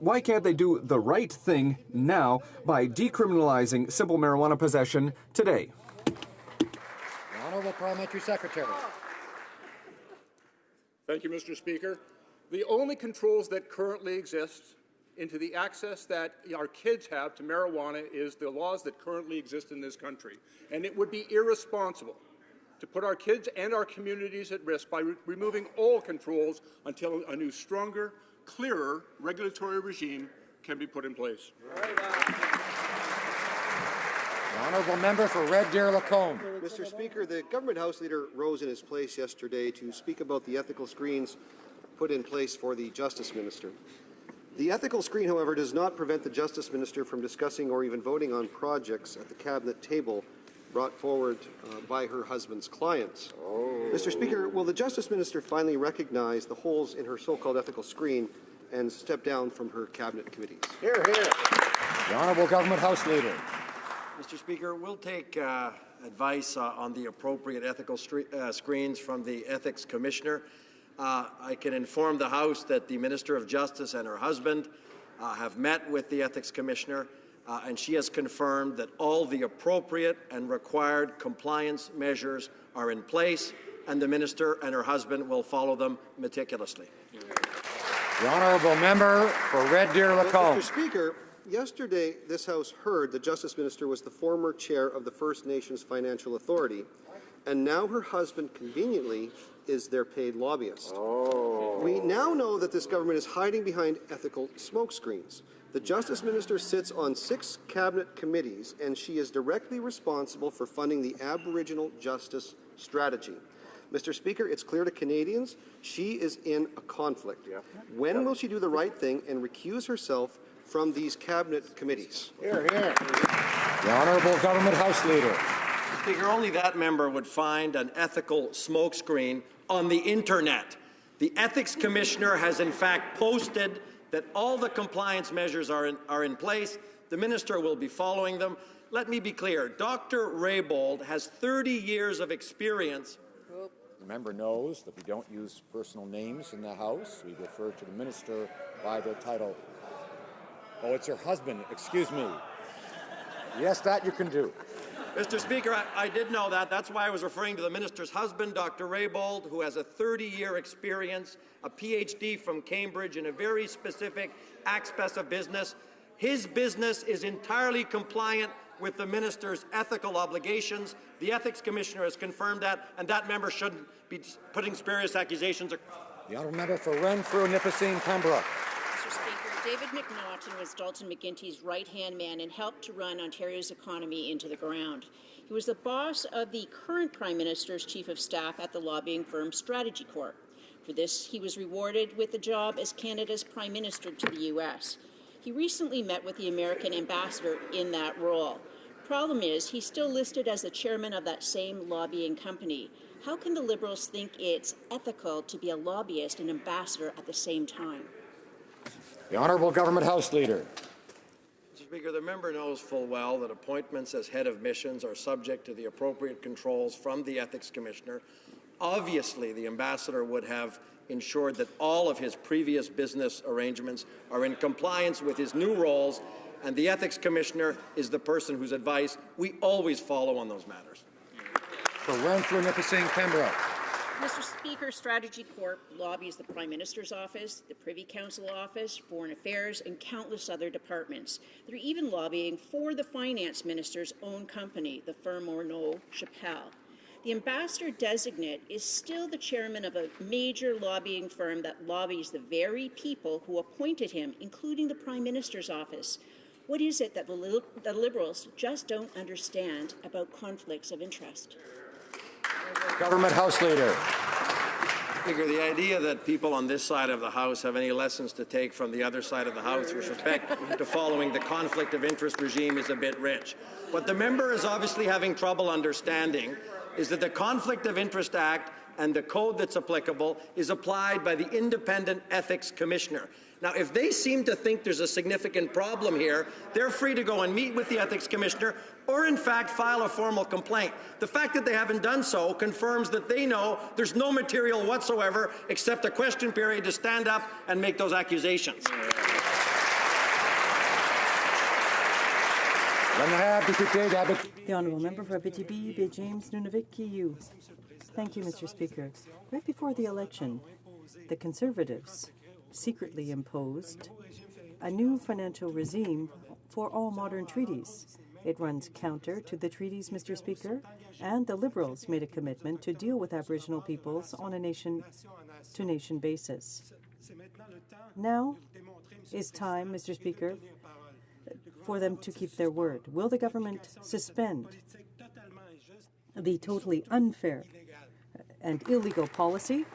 why can't they do the right thing now by decriminalizing simple marijuana possession today? The Honourable Parliamentary Secretary. Thank you, Mr. Speaker. The only controls that currently exist into the access that our kids have to marijuana is the laws that currently exist in this country. And it would be irresponsible to put our kids and our communities at risk by removing all controls until a new, stronger, clearer regulatory regime can be put in place. The Honourable Member for Red Deer Lacombe. Mr. Speaker, the Government House Leader rose in his place yesterday to speak about the ethical screens put in place for the Justice Minister. The ethical screen, however, does not prevent the Justice Minister from discussing or even voting on projects at the Cabinet table brought forward by her husband's clients. Mr. Speaker, will the Justice Minister finally recognize the holes in her so-called ethical screen and step down from her cabinet committees? Hear, hear. The Honourable Government House Leader. Mr. Speaker, we'll take advice on the appropriate ethical screens from the Ethics Commissioner. I can inform the House that the Minister of Justice and her husband have met with the Ethics Commissioner, and she has confirmed that all the appropriate and required compliance measures are in place, and the Minister and her husband will follow them meticulously. The Honourable Member for Red Deer Lacombe. Mr. Speaker, yesterday this House heard the Justice Minister was the former chair of the First Nations Financial Authority, and now her husband conveniently is their paid lobbyist. We now know that this government is hiding behind ethical smokescreens. The Justice Minister sits on 6 cabinet committees, and she is directly responsible for funding the Aboriginal Justice Strategy. Mr. Speaker, it's clear to Canadians she is in a conflict. When will she do the right thing and recuse herself from these cabinet committees? Hear, hear. The Honourable Government House Leader. Speaker, only that member would find an ethical smokescreen on the Internet. The Ethics Commissioner has in fact posted that all the compliance measures are in place. The Minister will be following them. Let me be clear. Dr. Raybould has 30 years of experience. The member knows that we don't use personal names in the House. We refer to the Minister by their title. Oh, it's her husband. Excuse me. Yes, that you can do. Mr. Speaker, I did know that. That's why I was referring to the Minister's husband, Dr. Raybould, who has a 30-year experience, a PhD from Cambridge in a very specific aspect of business. His business is entirely compliant with the Minister's ethical obligations. The Ethics Commissioner has confirmed that, and that member shouldn't be putting spurious accusations. The Honourable Member for Renfrew, Nipissing, Pembroke. Mr. Speaker, David McNaughton was Dalton McGuinty's right-hand man and helped to run Ontario's economy into the ground. He was the boss of the current Prime Minister's Chief of Staff at the lobbying firm Strategy Corp. For this, he was rewarded with the job as Canada's Prime Minister to the U.S. He recently met with the American ambassador in that role. Problem is, he's still listed as the chairman of that same lobbying company. How can the Liberals think it's ethical to be a lobbyist and ambassador at the same time? The Honourable Government House Leader. Mr. Speaker, the member knows full well that appointments as head of missions are subject to the appropriate controls from the Ethics Commissioner. Obviously, the ambassador would have ensured that all of his previous business arrangements are in compliance with his new roles, and the Ethics Commissioner is the person whose advice we always follow on those matters. For Renfrew, Nipissing, Pembroke. Mr. Speaker, Strategy Corp lobbies the Prime Minister's office, the Privy Council office, Foreign Affairs, and countless other departments. They're even lobbying for the Finance Minister's own company, the firm Orno Chappelle. The ambassador designate is still the chairman of a major lobbying firm that lobbies the very people who appointed him, including the Prime Minister's office. What is it that the Liberals just don't understand about conflicts of interest? Government House Leader. Speaker, the idea that people on this side of the House have any lessons to take from the other side of the House with respect to following the conflict of interest regime is a bit rich. What the member is obviously having trouble understanding is that the Conflict of Interest Act and the code that's applicable is applied by the Independent Ethics Commissioner. Now, if they seem to think there's a significant problem here, they're free to go and meet with the Ethics Commissioner or, in fact, file a formal complaint. The fact that they haven't done so confirms that they know there's no material whatsoever except a question period to stand up and make those accusations. The Honourable Member for Abitibi, James Nunavik, EU. Thank you, Mr. Speaker. Right before the election, the Conservatives secretly imposed a new financial regime for all modern treaties. It runs counter to the treaties, Mr. Speaker, and the Liberals made a commitment to deal with Aboriginal peoples on a nation-to-nation basis. Now is time, Mr. Speaker, for them to keep their word. Will the government suspend the totally unfair and illegal policy?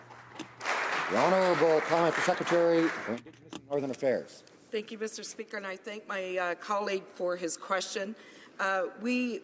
The Honourable Parliamentary Secretary for Indigenous and Northern Affairs. Thank you, Mr. Speaker, and I thank my colleague for his question. We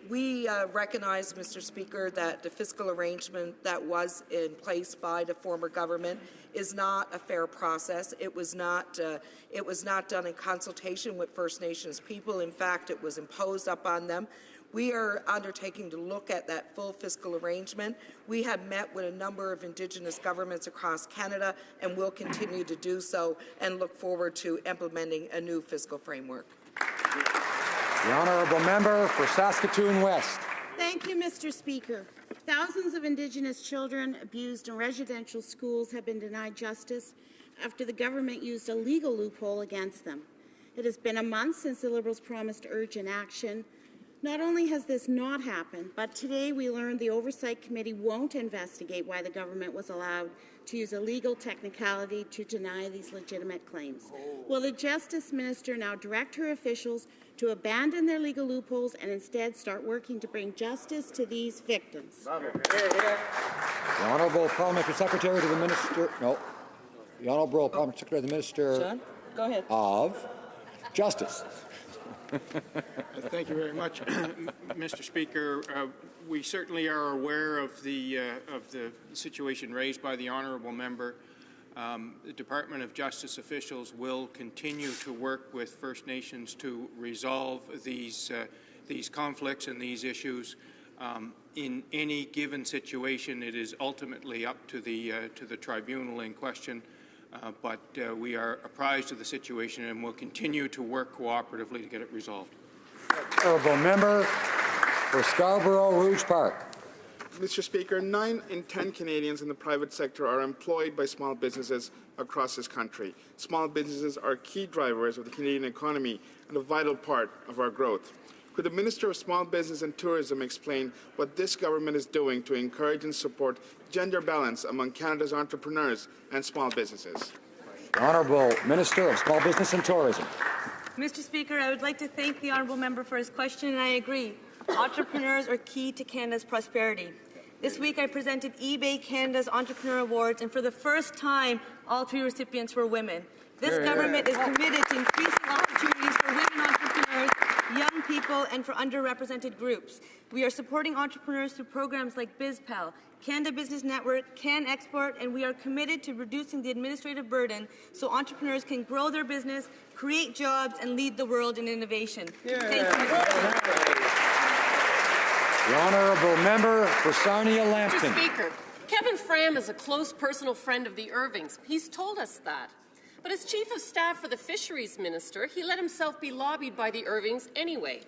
recognize, Mr. Speaker, that the fiscal arrangement that was in place by the former government is not a fair process. It was not done in consultation with First Nations people. In fact, it was imposed upon them. We are undertaking to look at that full fiscal arrangement. We have met with a number of Indigenous governments across Canada and will continue to do so and look forward to implementing a new fiscal framework. The honourable member for Saskatoon West. Thank you, Mr. Speaker. Thousands of Indigenous children abused in residential schools have been denied justice after the government used a legal loophole against them. It has been a month since the Liberals promised urgent action. Not only has this not happened, but today we learned the Oversight Committee won't investigate why the government was allowed to use a legal technicality to deny these legitimate claims. Will the Justice Minister now direct her officials to abandon their legal loopholes and instead start working to bring justice to these victims? The Honourable Parliamentary Secretary to the Minister. No. The Honourable Parliamentary Secretary to the Minister John, go ahead. of Justice. Thank you very much, Mr. Speaker. We certainly are aware of the situation raised by the honourable member. The Department of Justice officials will continue to work with First Nations to resolve these conflicts and these issues. In any given situation, it is ultimately up to the tribunal in question. But we are apprised of the situation and will continue to work cooperatively to get it resolved. Honourable member for Scarborough Rouge Park. Mr. Speaker, 9 in 10 Canadians in the private sector are employed by small businesses across this country. Small businesses are key drivers of the Canadian economy and a vital part of our growth. Could the Minister of Small Business and Tourism explain what this government is doing to encourage and support gender balance among Canada's entrepreneurs and small businesses? The Honourable Minister of Small Business and Tourism. Mr. Speaker, I would like to thank the honourable member for his question, and I agree. Entrepreneurs are key to Canada's prosperity. This week I presented eBay Canada's Entrepreneur Awards, and for the first time, all 3 recipients were women. This government is committed to increasing opportunities for women entrepreneurs, young people, and for underrepresented groups. We are supporting entrepreneurs through programs like BizPal, Canada Business Network, Can Export, and we are committed to reducing the administrative burden so entrepreneurs can grow their business, create jobs, and lead the world in innovation. Thank you, Mr. Speaker. The Honourable Member for Sarnia-Lambton. Mr. Speaker, Kevin Fram is a close personal friend of the Irvings. He's told us that. But as Chief of Staff for the Fisheries Minister, he let himself be lobbied by the Irvings anyway.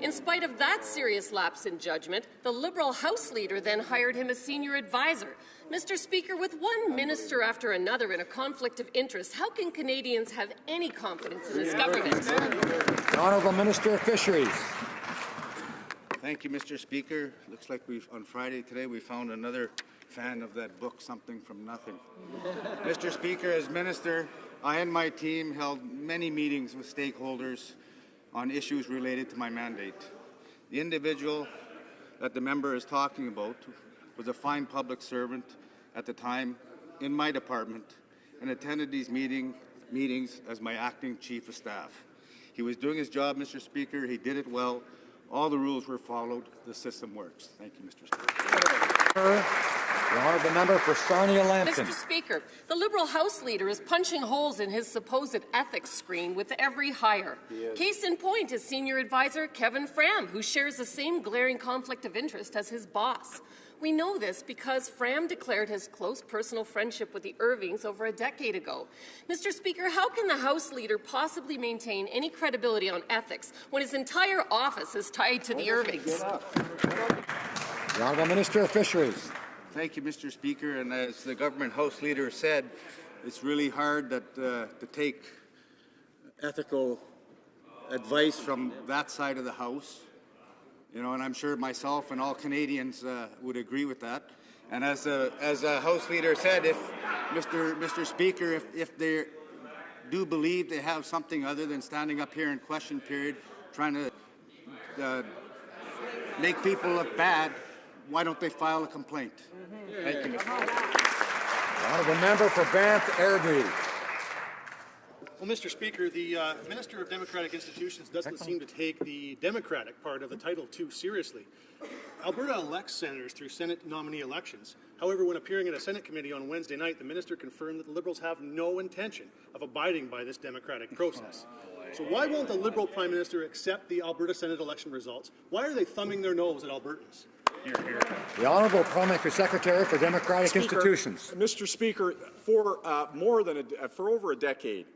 In spite of that serious lapse in judgment, the Liberal House Leader then hired him as senior advisor. Mr. Speaker, with one minister after another in a conflict of interest, how can Canadians have any confidence in this government? The Honourable Minister of Fisheries. Thank you, Mr. Speaker. Looks like on Friday today we found another fan of that book, Something from Nothing. Mr. Speaker, as Minister, I and my team held many meetings with stakeholders on issues related to my mandate. The individual that the member is talking about was a fine public servant at the time in my department and attended these meetings as my acting Chief of Staff. He was doing his job, Mr. Speaker. He did it well. All the rules were followed. The system works. Thank you, Mr. Speaker. The honourable member for Sarnia-Lambton. Mr. Speaker, the Liberal House Leader is punching holes in his supposed ethics screen with every hire. Case in point is Senior Advisor Kevin Fram, who shares the same glaring conflict of interest as his boss. We know this because Fram declared his close personal friendship with the Irvings over a decade ago. Mr. Speaker, how can the House Leader possibly maintain any credibility on ethics when his entire office is tied to the Irvings? The Honourable Minister of Fisheries. Thank you, Mr. Speaker. And as the government House Leader said, it's really hard to take ethical advice from that side of the House. You know, and I'm sure myself and all Canadians would agree with that. And as a House Leader said, if Mr. Speaker, if they do believe they have something other than standing up here in question period, trying to make people look bad, why don't they file a complaint? Thank you, Mr. Speaker. The honourable member for Banff Airdrie. Well, Mr. Speaker, the Minister of Democratic Institutions doesn't seem to take the Democratic part of the Title II seriously. Alberta elects senators through Senate nominee elections. However, when appearing at a Senate committee on Wednesday night, the minister confirmed that the Liberals have no intention of abiding by this democratic process. So why won't the Liberal Prime Minister accept the Alberta Senate election results? Why are they thumbing their nose at Albertans? The Honourable Parliamentary Secretary for Democratic Institutions. Mr. Speaker, for over a decade,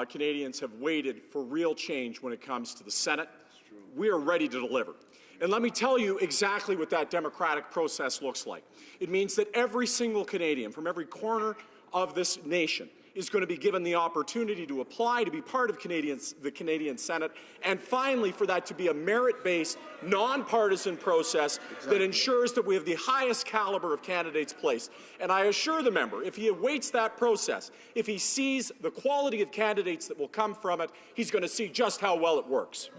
Canadians have waited for real change when it comes to the Senate. We are ready to deliver. And let me tell you exactly what that democratic process looks like. It means that every single Canadian from every corner of this nation is going to be given the opportunity to apply to be part of the Canadian Senate, and finally for that to be a merit-based, nonpartisan process that ensures that we have the highest caliber of candidates placed. And I assure the member, if he awaits that process, if he sees the quality of candidates that will come from it, he's going to see just how well it works.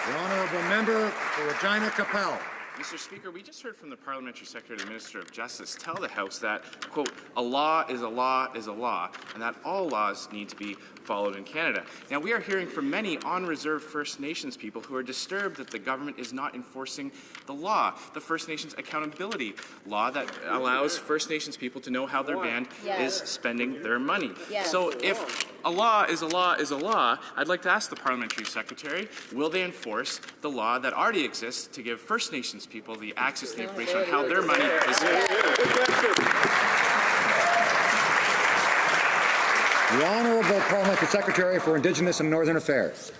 The Honourable Member for Regina Capel. Mr. Speaker, we just heard from the Parliamentary Secretary, the Minister of Justice, tell the House that, quote, a law is a law is a law, and that all laws need to be followed in Canada. Now, we are hearing from many on-reserve First Nations people who are disturbed that the government is not enforcing the law, the First Nations Accountability Law that allows First Nations people to know how their band is spending their money. So if a law is a law is a law, I'd like to ask the Parliamentary Secretary, will they enforce the law that already exists to give First Nations people the access to the information on how their money is spent? The Honourable Parliamentary Secretary for Indigenous and Northern Affairs.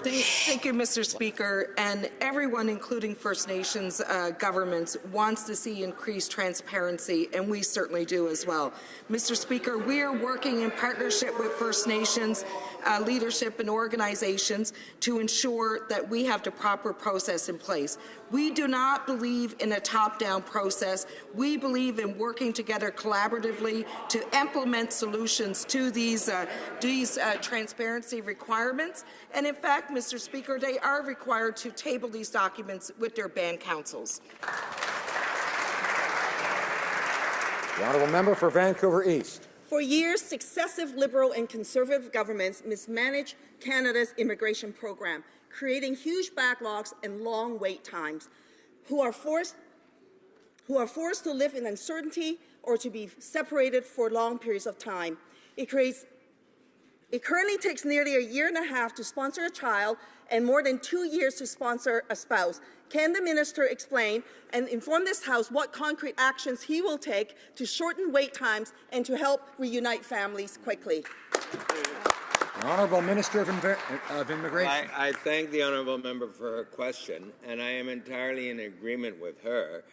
Thank you, Mr. Speaker. And everyone, including First Nations governments, wants to see increased transparency, and we certainly do as well. Mr. Speaker, we are working in partnership with First Nations leadership and organizations to ensure that we have the proper process in place. We do not believe in a top-down process. We believe in working together collaboratively to implement solutions to these transparency requirements. And in fact, Mr. Speaker, they are required to table these documents with their band councils. The Honourable Member for Vancouver East. For years, successive Liberal and Conservative governments mismanaged Canada's immigration program, creating huge backlogs and long wait times, who are forced to live in uncertainty or to be separated for long periods of time. It currently takes nearly a year and a half to sponsor a child and more than 2 years to sponsor a spouse. Can the minister explain and inform this House what concrete actions he will take to shorten wait times and to help reunite families quickly? The Honourable Minister of Immigration. I thank the Honourable Member for her question, and I am entirely in agreement with her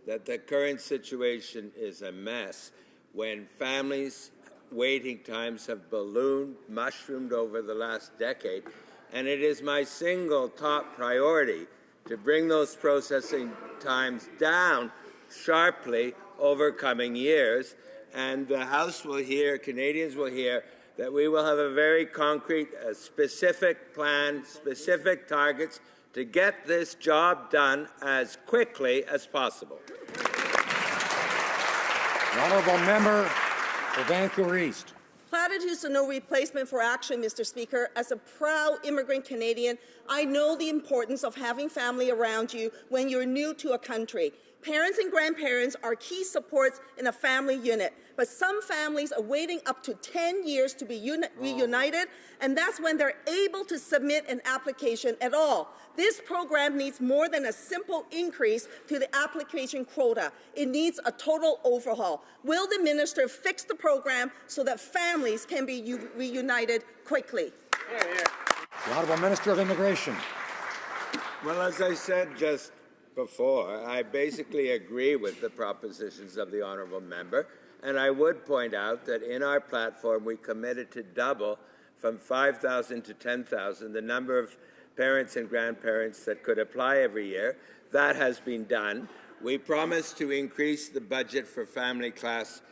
that the current situation is a mess when families' waiting times have ballooned, mushroomed over the last decade, and it is my single top priority to bring those processing times down sharply over coming years. And the House will hear, Canadians will hear, that we will have a very concrete, specific plan, specific targets to get this job done as quickly as possible. The Honourable Member for Vancouver East. Platitudes are no replacement for action, Mr. Speaker. As a proud immigrant Canadian, I know the importance of having family around you when you're new to a country. Parents and grandparents are key supports in a family unit, but some families are waiting up to 10 years to be reunited, and that's when they're able to submit an application at all. This program needs more than a simple increase to the application quota. It needs a total overhaul. Will the minister fix the program so that families can be reunited quickly? The Honourable Minister of Immigration. Well, as I said just before, I basically agree with the propositions of the Honourable Member, and I would point out that in our platform we committed to double from 5,000 to 10,000 the number of parents and grandparents that could apply every year. That has been done. We promised to increase the budget for family class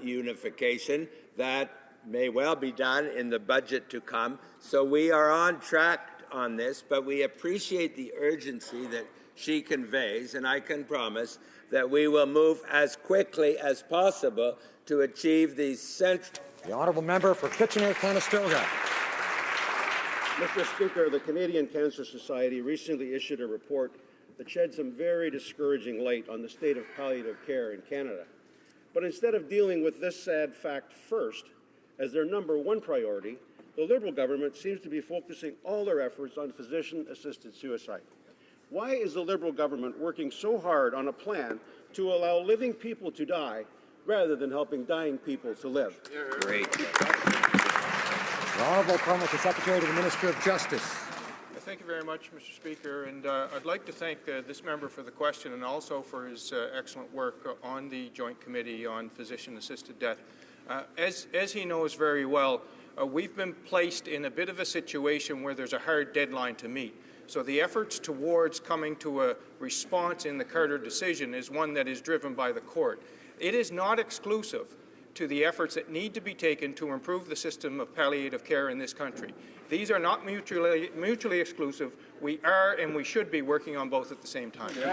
unification. That may well be done in the budget to come. So we are on track on this, but we appreciate the urgency that she conveys, and I can promise that we will move as quickly as possible to achieve these The honourable member for Kitchener-Conestoga. Mr. Speaker, the Canadian Cancer Society recently issued a report that shed some very discouraging light on the state of palliative care in Canada. But instead of dealing with this sad fact first, as their number one priority, the Liberal government seems to be focusing all their efforts on physician-assisted suicide. Why is the Liberal government working so hard on a plan to allow living people to die rather than helping dying people to live? Great. The honourable comment, the Secretary to the Minister of Justice. Thank you very much, Mr. Speaker, and I'd like to thank this member for the question and also for his excellent work on the Joint Committee on Physician-Assisted Death. As he knows very well, we've been placed in a bit of a situation where there's a hard deadline to meet. So the efforts towards coming to a response in the Carter decision is one that is driven by the court. It is not exclusive to the efforts that need to be taken to improve the system of palliative care in this country. These are not mutually exclusive. We are and we should be working on both at the same time. The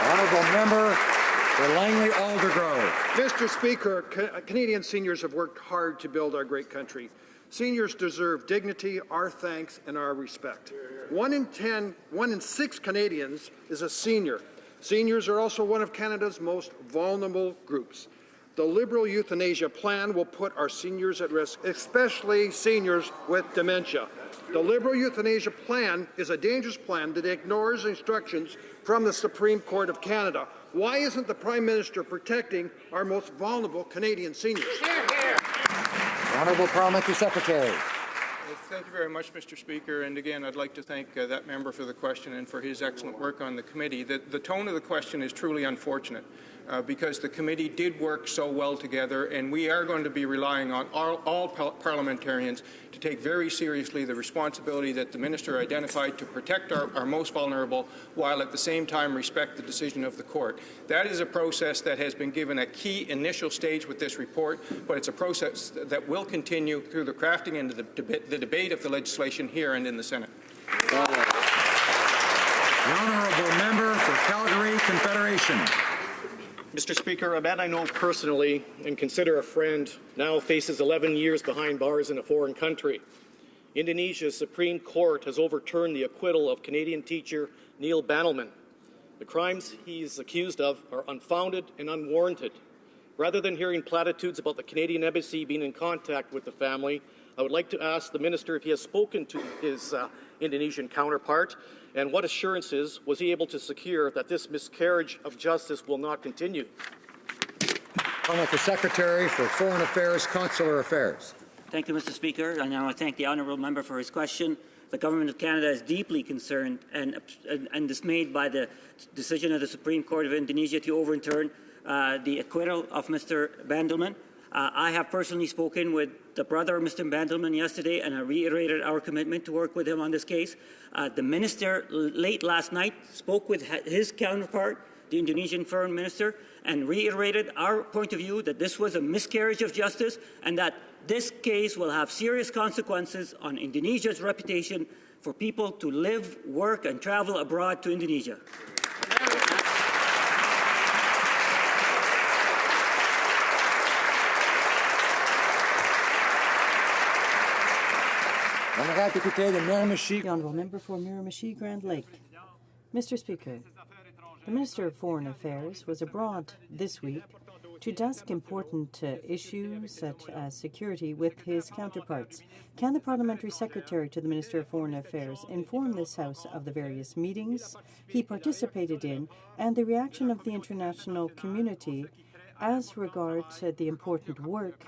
honourable member for Langley Aldergrove. Mr. Speaker, Canadian seniors have worked hard to build our great country. Seniors deserve dignity, our thanks, and our respect. 1 in 6 Canadians is a senior. Seniors are also one of Canada's most vulnerable groups. The Liberal euthanasia plan will put our seniors at risk, especially seniors with dementia. The Liberal euthanasia plan is a dangerous plan that ignores instructions from the Supreme Court of Canada. Why isn't the Prime Minister protecting our most vulnerable Canadian seniors? The honourable parliamentary secretary. Thank you very much, Mr. Speaker. And again, I'd like to thank that member for the question and for his excellent work on the committee. The tone of the question is truly unfortunate because the committee did work so well together, and we are going to be relying on all parliamentarians to take very seriously the responsibility that the minister identified to protect our most vulnerable, while at the same time respect the decision of the court. That is a process that has been given a key initial stage with this report, but it's a process that will continue through the crafting and the debate of the legislation here and in the Senate. The honourable member for Calgary Confederation. Mr. Speaker, a man I know personally and consider a friend now faces 11 years behind bars in a foreign country. Indonesia's Supreme Court has overturned the acquittal of Canadian teacher Neil Bandelman. The crimes he's accused of are unfounded and unwarranted. Rather than hearing platitudes about the Canadian Embassy being in contact with the family, I would like to ask the Minister if he has spoken to his Indonesian counterpart, and what assurances was he able to secure that this miscarriage of justice will not continue? The Secretary for Foreign Affairs, Consular Affairs. Thank you, Mr. Speaker, and I want to thank the honourable member for his question. The Government of Canada is deeply concerned and dismayed by the decision of the Supreme Court of Indonesia to overturn the acquittal of Mr. Bandelman. I have personally spoken with the brother of Mr. Bandelman yesterday, and I reiterated our commitment to work with him on this case. The minister late last night spoke with his counterpart, the Indonesian Foreign Minister, and reiterated our point of view that this was a miscarriage of justice and that this case will have serious consequences on Indonesia's reputation for people to live, work, and travel abroad to Indonesia. The honourable member for Miramichi Grand Lake. Mr. Speaker, the Minister of Foreign Affairs was abroad this week to discuss important issues such as security with his counterparts. Can the Parliamentary Secretary to the Minister of Foreign Affairs inform this House of the various meetings he participated in and the reaction of the international community as regards the important work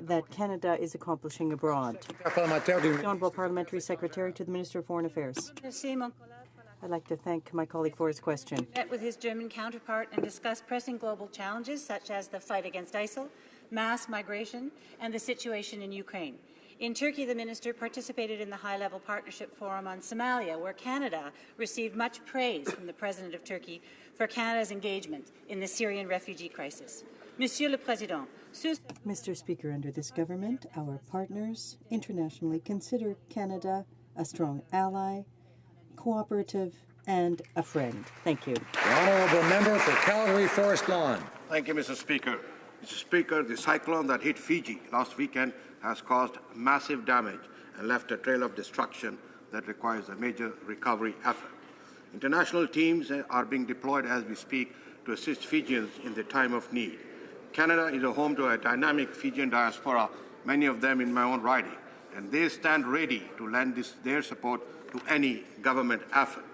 that Canada is accomplishing abroad? The Honourable Parliamentary Secretary to the Minister of Foreign Affairs. I'd like to thank my colleague for his question. Met with his German counterpart and discussed pressing global challenges such as the fight against ISIL, mass migration, and the situation in Ukraine. In Turkey, the minister participated in the High-Level Partnership Forum on Somalia, where Canada received much praise from the President of Turkey for Canada's engagement in the Syrian refugee crisis. Monsieur le Président, Mr. Speaker, under this government, our partners internationally consider Canada a strong ally, cooperative, and a friend. Thank you. The honourable member for Calgary Forest Lawn. Thank you, Mr. Speaker. Mr. Speaker, the cyclone that hit Fiji last weekend has caused massive damage and left a trail of destruction that requires a major recovery effort. International teams are being deployed as we speak to assist Fijians in the time of need. Canada is a home to a dynamic Fijian diaspora, many of them in my own riding, and they stand ready to lend their support to any government effort.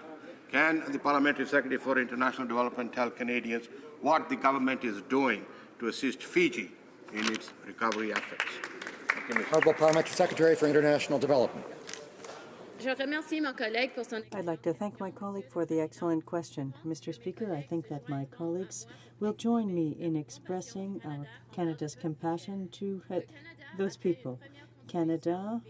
Can the Parliamentary Secretary for International Development tell Canadians what the government is doing to assist Fiji in its recovery efforts? Honourable Parliamentary Secretary for International Development. I'd like to thank my colleague for the excellent question. Mr. Speaker, I think that my colleagues will join me in expressing Canada's compassion to those people. Canada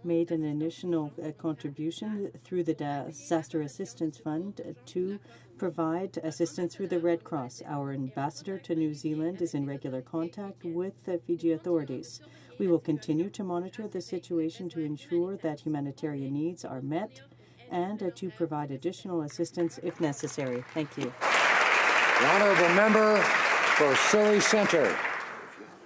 made an initial contribution through the Disaster Assistance Fund to provide assistance through the Red Cross. Our ambassador to New Zealand is in regular contact with the Fiji authorities. We will continue to monitor the situation to ensure that humanitarian needs are met and to provide additional assistance if necessary. Thank you. The honourable member for Surrey Centre.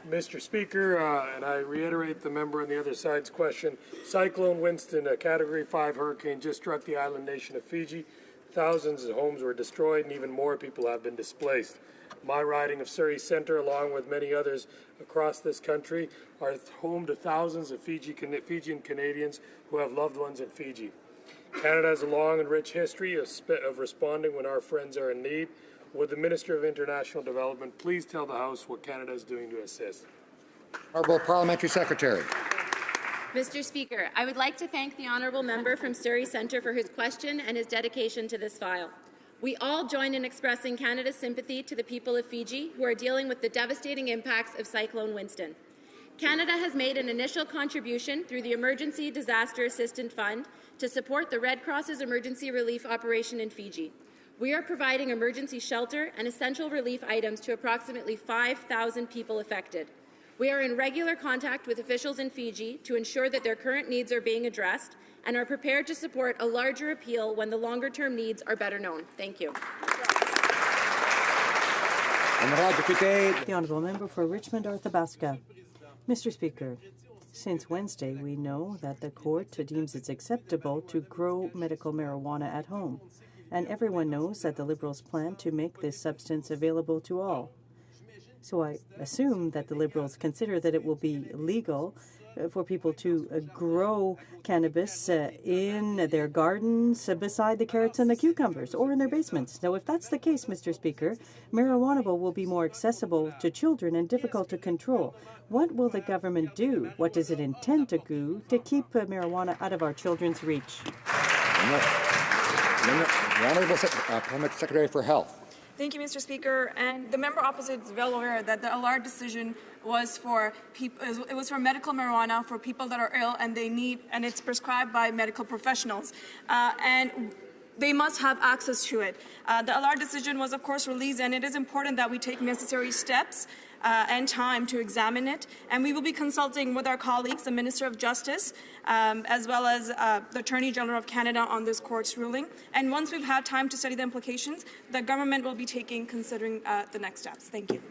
Mr. Speaker, and I reiterate the member on the other side's question. Cyclone Winston, a Category 5 hurricane, just struck the island nation of Fiji. Thousands of homes were destroyed and even more people have been displaced. My riding of Surrey Centre, along with many others across this country, are home to thousands of Fijian Canadians who have loved ones in Fiji. Canada has a long and rich history of responding when our friends are in need. Would the Minister of International Development please tell the House what Canada is doing to assist? Honourable Parliamentary Secretary. Mr. Speaker, I would like to thank the honourable member from Surrey Centre for his question and his dedication to this file. We all join in expressing Canada's sympathy to the people of Fiji who are dealing with the devastating impacts of Cyclone Winston. Canada has made an initial contribution through the Emergency Disaster Assistance Fund to support the Red Cross's emergency relief operation in Fiji. We are providing emergency shelter and essential relief items to approximately 5,000 people affected. We are in regular contact with officials in Fiji to ensure that their current needs are being addressed and are prepared to support a larger appeal when the longer-term needs are better known. Thank you. The honourable member for Richmond Arthabaska. Mr. Speaker, since Wednesday we know that the court deems it acceptable to grow medical marijuana at home, and everyone knows that the Liberals plan to make this substance available to all. So I assume that the Liberals consider that it will be legal for people to grow cannabis in their gardens beside the carrots and the cucumbers or in their basements. Now, if that's the case, Mr. Speaker, marijuana will be more accessible to children and difficult to control. What will the government do? What does it intend to do to keep marijuana out of our children's reach? The Honourable Parliamentary Secretary for Health. Thank you, Mr. Speaker. And the member opposite is well aware that the LR decision was for medical marijuana for people that are ill and they need, and it's prescribed by medical professionals. And they must have access to it. The LR decision was, of course, released, and it is important that we take necessary steps and time to examine it. And we will be consulting with our colleagues, the Minister of Justice, as well as the Attorney General of Canada on this court's ruling. And once we've had time to study the implications, the government will be considering the next steps. Thank you.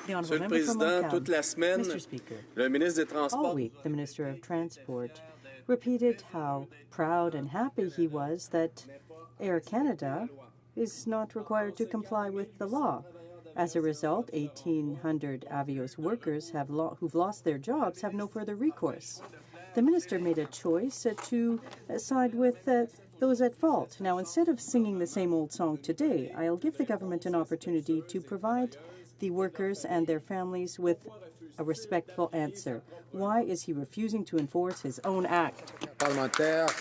Monsieur le Président, toute la semaine, le ministre des Transports. All week, the Minister of Transport repeated how proud and happy he was that Air Canada is not required to comply with the law. As a result, 1,800 Avios workers who've lost their jobs have no further recourse. The minister made a choice to side with those at fault. Now, instead of singing the same old song today, I'll give the government an opportunity to provide the workers and their families with a respectful answer. Why is he refusing to enforce his own act? The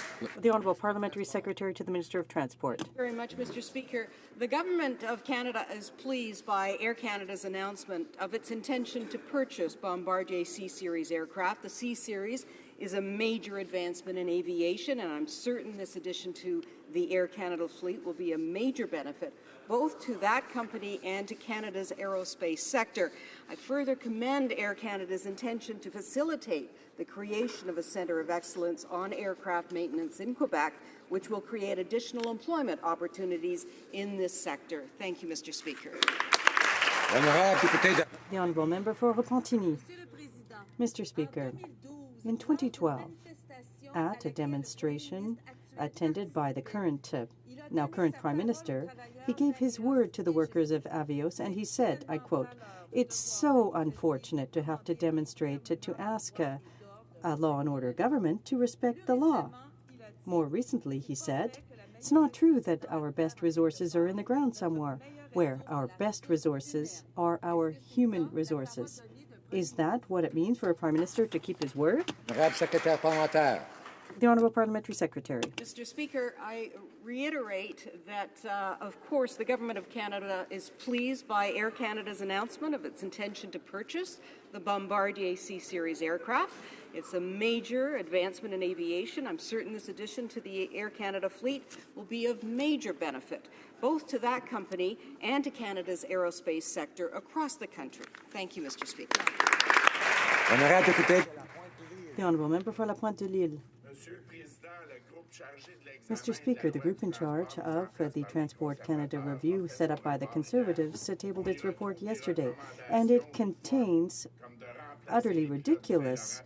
Honourable Parliamentary Secretary to the Minister of Transport. Thank you very much, Mr. Speaker. The Government of Canada is pleased by Air Canada's announcement of its intention to purchase Bombardier C-Series aircraft. The C-Series is a major advancement in aviation, and I'm certain this addition to the Air Canada fleet will be a major benefit both to that company and to Canada's aerospace sector. I further commend Air Canada's intention to facilitate the creation of a centre of excellence on aircraft maintenance in Quebec, which will create additional employment opportunities in this sector. Thank you, Mr. Speaker. The Honourable Member for Repentigny. Mr. Speaker, in 2012, at a demonstration attended by the current Prime Minister, he gave his word to the workers of Avios, and he said, I quote, "It's so unfortunate to have to demonstrate to ask a law and order government to respect the law." More recently, he said, "It's not true that our best resources are in the ground somewhere, where our best resources are our human resources." Is that what it means for a Prime Minister to keep his word? The Honourable Parliamentary Secretary. Mr. Speaker, I reiterate that, of course, the Government of Canada is pleased by Air Canada's announcement of its intention to purchase the Bombardier C-Series aircraft. It's a major advancement in aviation. I'm certain this addition to the Air Canada fleet will be of major benefit, both to that company and to Canada's aerospace sector across the country. Thank you, Mr. Speaker. The Honourable Member for La Pointe de Lille. Mr. Speaker, the group in charge of the Transport Canada review set up by the Conservatives tabled its report yesterday, and it contains utterly ridiculous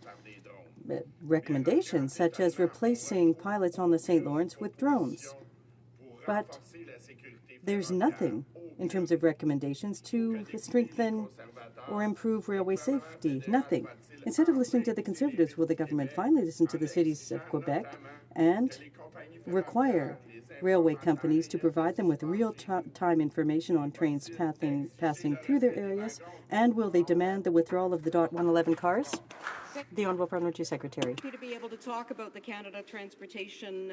recommendations, such as replacing pilots on the St. Lawrence with drones. But there's nothing in terms of recommendations to strengthen or improve railway safety. Nothing. Instead of listening to the Conservatives, will the government finally listen to the cities of Quebec and require railway companies to provide them with real-time information on trains passing through their areas? And will they demand the withdrawal of the DOT 111 cars? The Honourable Parliamentary Secretary. Happy to be able to talk about the Canada Transportation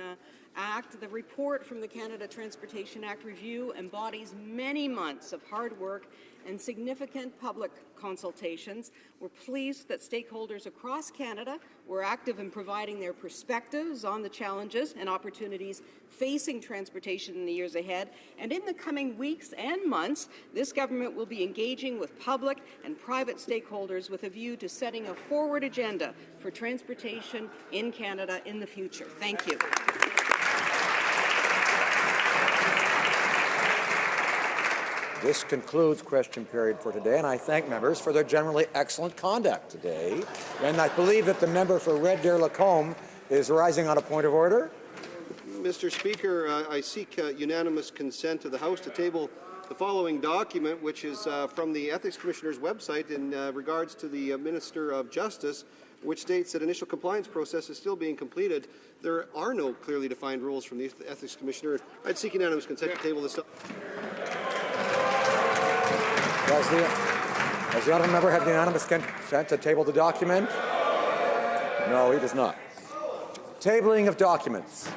Act. The report from the Canada Transportation Act review embodies many months of hard work and significant public consultations. We're pleased that stakeholders across Canada were active in providing their perspectives on the challenges and opportunities facing transportation in the years ahead. And in the coming weeks and months, this government will be engaging with public and private stakeholders with a view to setting a forward agenda for transportation in Canada in the future. Thank you. This concludes question period for today, and I thank members for their generally excellent conduct today. And I believe that the member for Red Deer-Lacombe is rising on a point of order. Mr. Speaker, I seek unanimous consent of the House to table the following document, which is from the Ethics Commissioner's website in regards to the Minister of Justice, which states that initial compliance process is still being completed. There are no clearly defined rules from the Ethics Commissioner. I'd seek unanimous consent to table this. Does the honourable member have the unanimous consent to table the document? No, he does not. Tabling of documents.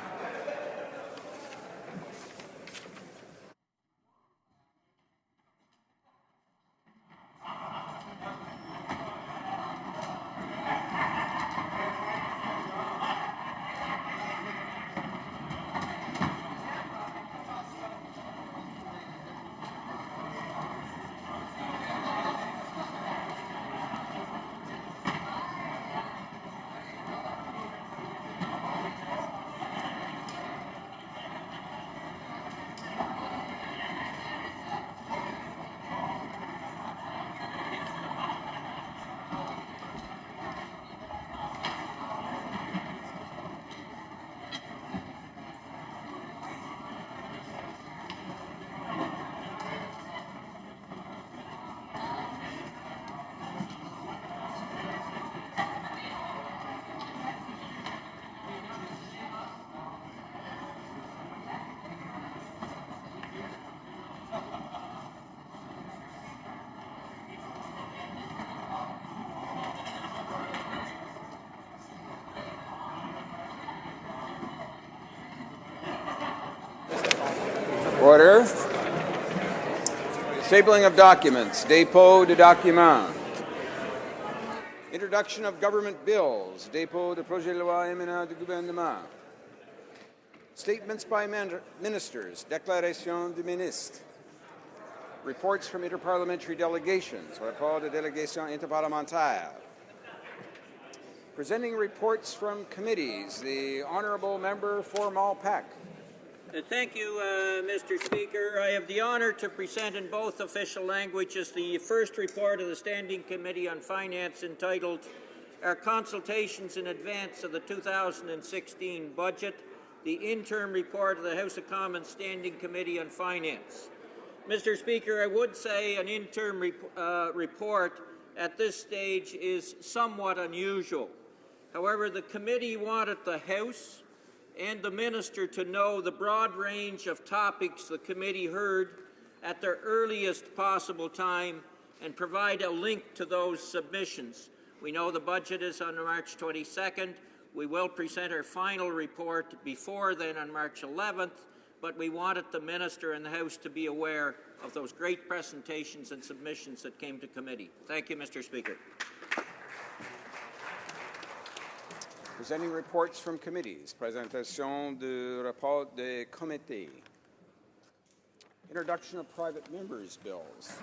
Order. Tabling of documents. Dépôt de documents. Introduction of government bills. Dépôt de projet de loi émanant du gouvernement. Statements by ministers. Déclaration du ministre. Reports from interparliamentary delegations. Rapport de délégation interparlementaire. Presenting reports from committees, the Honourable Member for Malpeque. Thank you, Mr. Speaker. I have the honour to present in both official languages the first report of the Standing Committee on Finance entitled Our Consultations in Advance of the 2016 Budget, the interim report of the House of Commons Standing Committee on Finance. Mr. Speaker, I would say an interim report at this stage is somewhat unusual. However, the committee wanted the House and the Minister to know the broad range of topics the committee heard at their earliest possible time and provide a link to those submissions. We know the budget is on March 22nd. We will present our final report before then on March 11th, but we wanted the Minister and the House to be aware of those great presentations and submissions that came to committee. Thank you, Mr. Speaker. Presenting reports from committees. Présentation du rapport des comités. Introduction of private members' bills.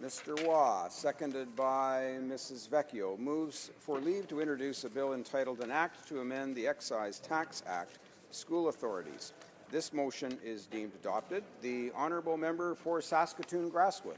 Mr. Waugh, seconded by Mrs. Vecchio, moves for leave to introduce a bill entitled An Act to Amend the Excise Tax Act, School Authorities. This motion is deemed adopted. The Honourable Member for Saskatoon-Grasswood.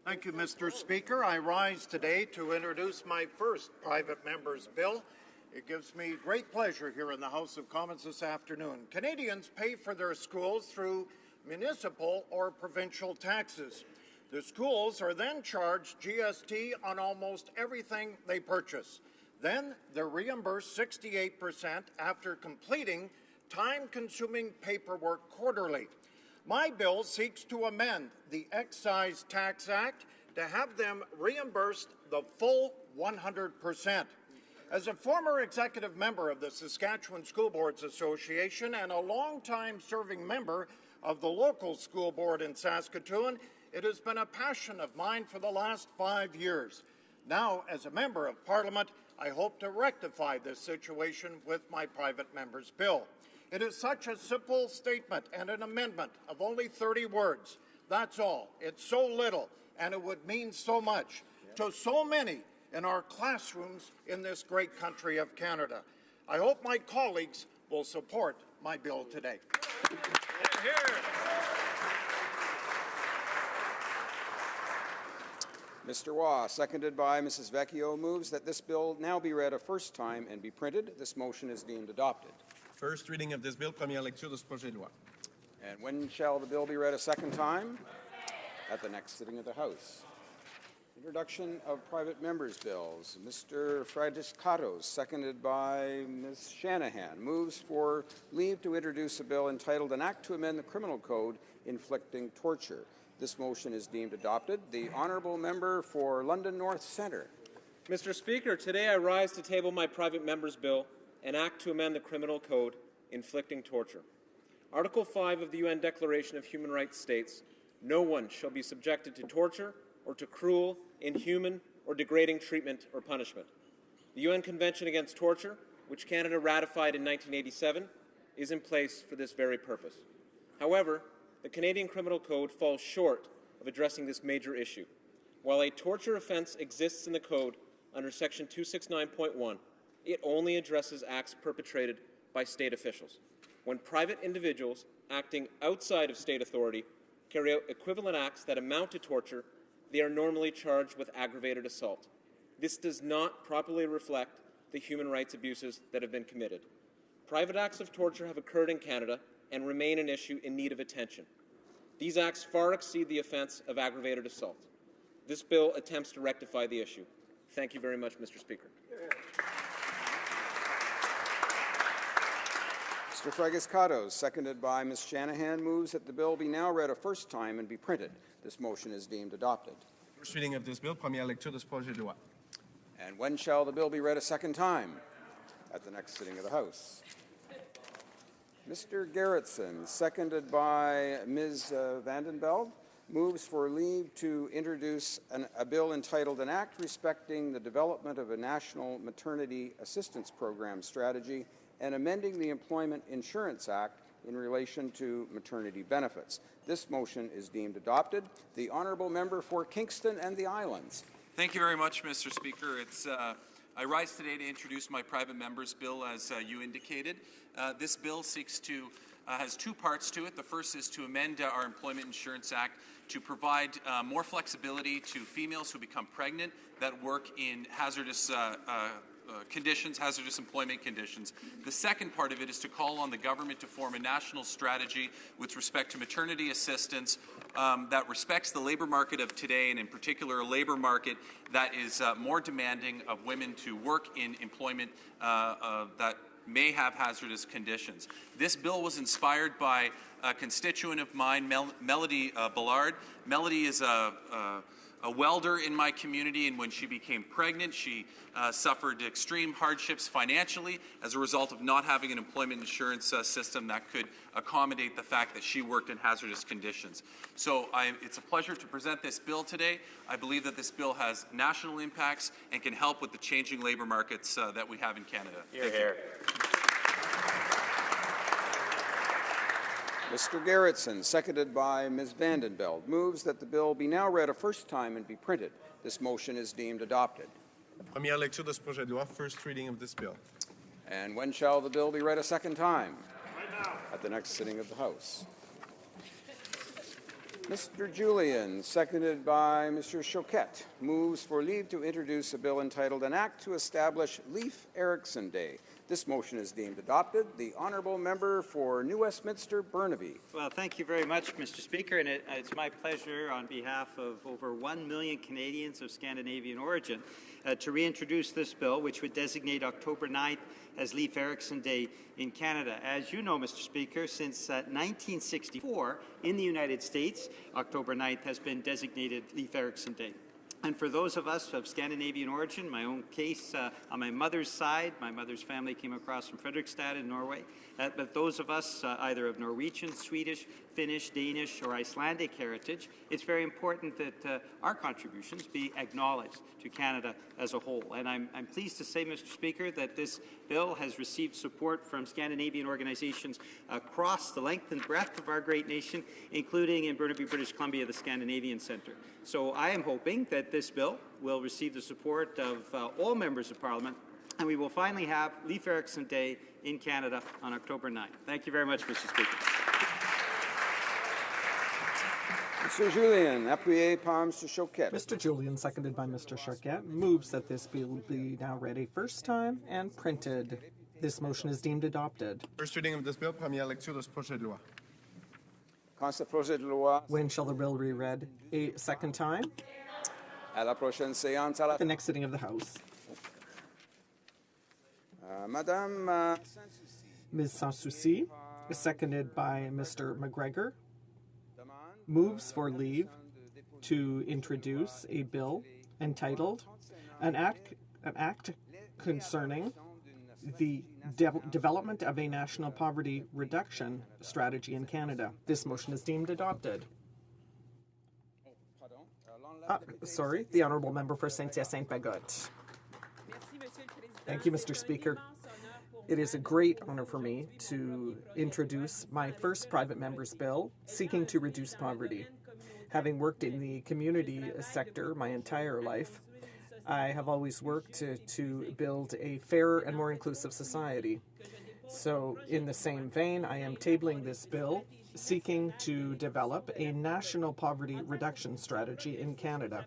Thank you, Mr. Speaker. I rise today to introduce my first private member's bill. It gives me great pleasure here in the House of Commons this afternoon. Canadians pay for their schools through municipal or provincial taxes. The schools are then charged GST on almost everything they purchase. Then they're reimbursed 68% after completing time-consuming paperwork quarterly. My bill seeks to amend the Excise Tax Act to have them reimbursed the full 100%. As a former executive member of the Saskatchewan School Boards Association and a long-time serving member of the local school board in Saskatoon, it has been a passion of mine for the last 5 years. Now, as a member of Parliament, I hope to rectify this situation with my private member's bill. It is such a simple statement and an amendment of only 30 words. That's all. It's so little, and it would mean so much to so many in our classrooms in this great country of Canada. I hope my colleagues will support my bill today. Mr. Waugh, seconded by Mrs. Vecchio, moves that this bill now be read a first time and be printed. This motion is deemed adopted. First reading of this bill, première lecture de ce projet de loi. And when shall the bill be read a second time? At the next sitting of the House. Introduction of private members' bills. Mr. Fradiskatos, seconded by Ms. Shanahan, moves for leave to introduce a bill entitled An Act to Amend the Criminal Code Inflicting Torture. This motion is deemed adopted. The Honourable Member for London North Centre. Mr. Speaker, today I rise to table my private member's bill, An Act to Amend the Criminal Code Inflicting Torture. Article 5 of the UN Declaration of Human Rights states, "No one shall be subjected to torture or to cruel, inhuman, or degrading treatment or punishment." The UN Convention Against Torture, which Canada ratified in 1987, is in place for this very purpose. However, the Canadian Criminal Code falls short of addressing this major issue. While a torture offence exists in the Code under Section 269.1, it only addresses acts perpetrated by state officials. When private individuals acting outside of state authority carry out equivalent acts that amount to torture, they are normally charged with aggravated assault. This does not properly reflect the human rights abuses that have been committed. Private acts of torture have occurred in Canada and remain an issue in need of attention. These acts far exceed the offence of aggravated assault. This bill attempts to rectify the issue. Thank you very much, Mr. Speaker. Mr. Fradiskatos, seconded by Ms. Shanahan, moves that the bill be now read a first time and be printed. This motion is deemed adopted. First reading of this bill, première lecture de ce projet de loi. And when shall the bill be read a second time? At the next sitting of the House. Mr. Gerritsen, seconded by Ms. Vandenbeld, moves for leave to introduce a bill entitled An Act Respecting the Development of a National Maternity Assistance Program Strategy and amending the Employment Insurance Act in relation to maternity benefits. This motion is deemed adopted. The Honourable Member for Kingston and the Islands. Thank you very much, Mr. Speaker. It's I rise today to introduce my private member's bill, as you indicated. This bill has two parts to it. The first is to amend our Employment Insurance Act to provide more flexibility to females who become pregnant that work in hazardous conditions, hazardous employment conditions. The second part of it is to call on the government to form a national strategy with respect to maternity assistance that respects the labor market of today, and in particular a labor market that is more demanding of women to work in employment that may have hazardous conditions. This bill was inspired by a constituent of mine, Melody Ballard. Melody is a welder in my community, and when she became pregnant, she suffered extreme hardships financially as a result of not having an employment insurance system that could accommodate the fact that she worked in hazardous conditions. So it's a pleasure to present this bill today. I believe that this bill has national impacts and can help with the changing labor markets that we have in Canada. Thank you. Mr. Gerritsen, seconded by Ms. Vandenbeld, moves that the bill be now read a first time and be printed. This motion is deemed adopted. Première lecture de ce projet de loi, first reading of this bill. And when shall the bill be read a second time? Right now. At the next sitting of the House. Mr. Julian, seconded by Mr. Choquette, moves for leave to introduce a bill entitled An Act to Establish Leif Erikson Day. This motion is deemed adopted. The honourable member for New Westminster, Burnaby. Well, thank you very much, Mr. Speaker, and it's my pleasure on behalf of over 1 million Canadians of Scandinavian origin to reintroduce this bill, which would designate October 9th as Leif Erikson Day in Canada. As you know, Mr. Speaker, since 1964 in the United States, October 9th has been designated Leif Erikson Day. And for those of us of Scandinavian origin, my own case, on my mother's side, my mother's family came across from Fredrikstad in Norway. But those of us either of Norwegian, Swedish, Finnish, Danish, or Icelandic heritage, it's very important that our contributions be acknowledged to Canada as a whole. And I'm pleased to say, Mr. Speaker, that this bill has received support from Scandinavian organizations across the length and breadth of our great nation, including in Burnaby, British Columbia, the Scandinavian Centre. So I am hoping that this bill will receive the support of all members of Parliament, and we will finally have Leif Erikson Day in Canada on October 9th. Thank you very much, Mr. Speaker. Mr. Julian, appuyé par Mr. Choquette. Mr. Julian, seconded by Mr. Choquette, moves that this bill be now read a first time and printed. This motion is deemed adopted. First reading of this bill, première lecture de ce projet de loi. When shall the bill be read a second time? À la prochaine séance, à la the next sitting of the House. Madame Ms. Sanssouci, seconded by Mr. McGregor, moves for leave to introduce a bill entitled An Act Concerning the Development of a National Poverty Reduction Strategy in Canada. This motion is deemed adopted. The Honourable Member for Saint-Hyacinthe-Bagotte. Thank you, Mr. Speaker. It is a great honour for me to introduce my first private member's bill seeking to reduce poverty. Having worked in the community sector my entire life, I have always worked to build a fairer and more inclusive society. So, in the same vein, I am tabling this bill seeking to develop a national poverty reduction strategy in Canada.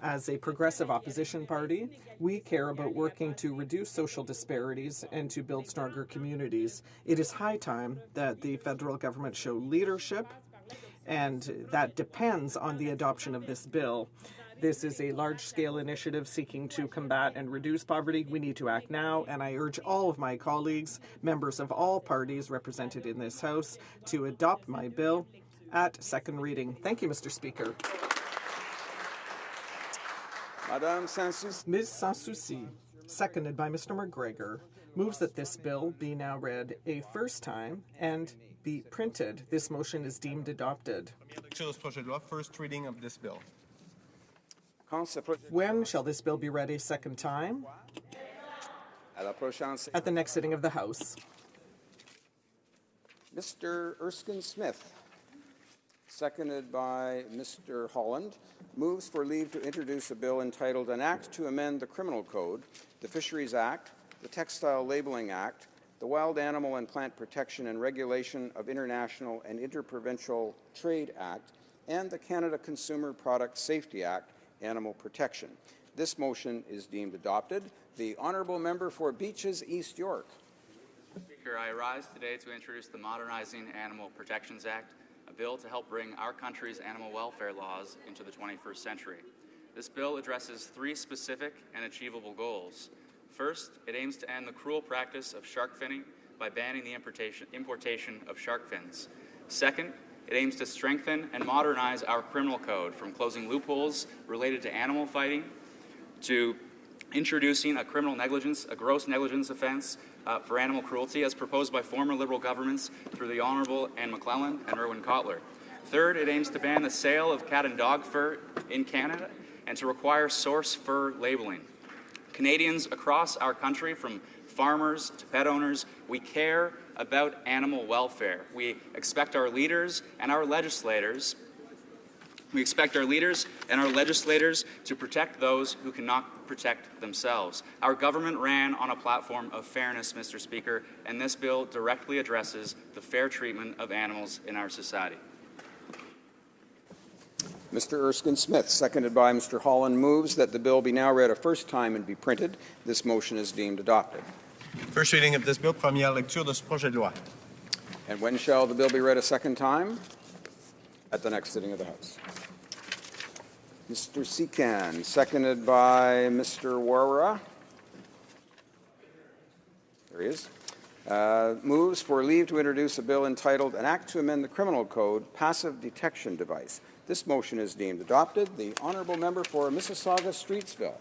As a progressive opposition party, we care about working to reduce social disparities and to build stronger communities. It is high time that the federal government show leadership, and that depends on the adoption of this bill. This is a large-scale initiative seeking to combat and reduce poverty. We need to act now, and I urge all of my colleagues, members of all parties represented in this House, to adopt my bill at second reading. Thank you, Mr. Speaker. Madame Sanssouci. Ms. Sanssouci, seconded by Mr. McGregor, moves that this bill be now read a first time and be printed. This motion is deemed adopted. First reading of this bill. When shall this bill be read a second time? At the next sitting of the House. Mr. Erskine Smith, seconded by Mr. Holland, moves for leave to introduce a bill entitled An Act to Amend the Criminal Code, the Fisheries Act, the Textile Labeling Act, the Wild Animal and Plant Protection and Regulation of International and Interprovincial Trade Act, and the Canada Consumer Product Safety Act, Animal Protection. This motion is deemed adopted. The Honourable Member for Beaches, East York. Speaker, I rise today to introduce the Modernizing Animal Protections Act, a bill to help bring our country's animal welfare laws into the 21st century. This bill addresses three specific and achievable goals. First, it aims to end the cruel practice of shark finning by banning the importation of shark fins. Second, it aims to strengthen and modernize our criminal code, from closing loopholes related to animal fighting to introducing a gross negligence offense for animal cruelty, as proposed by former Liberal governments through the Honourable Anne McClellan and Irwin Cotler. Third, it aims to ban the sale of cat and dog fur in Canada and to require source fur labeling. Canadians across our country, from farmers to pet owners, we care about animal welfare. We expect our leaders and our legislators to protect those who cannot protect themselves. Our government ran on a platform of fairness, Mr. Speaker, and this bill directly addresses the fair treatment of animals in our society. Mr. Erskine-Smith, seconded by Mr. Holland, moves that the bill be now read a first time and be printed. This motion is deemed adopted. First reading of this bill, première lecture de ce projet de loi. And when shall the bill be read a second time? At the next sitting of the House. Mr. Secan, seconded by Mr. Warra. There he is. Moves for leave to introduce a bill entitled An Act to Amend the Criminal Code, Passive Detection Device. This motion is deemed adopted. The Honourable Member for Mississauga-Streetsville.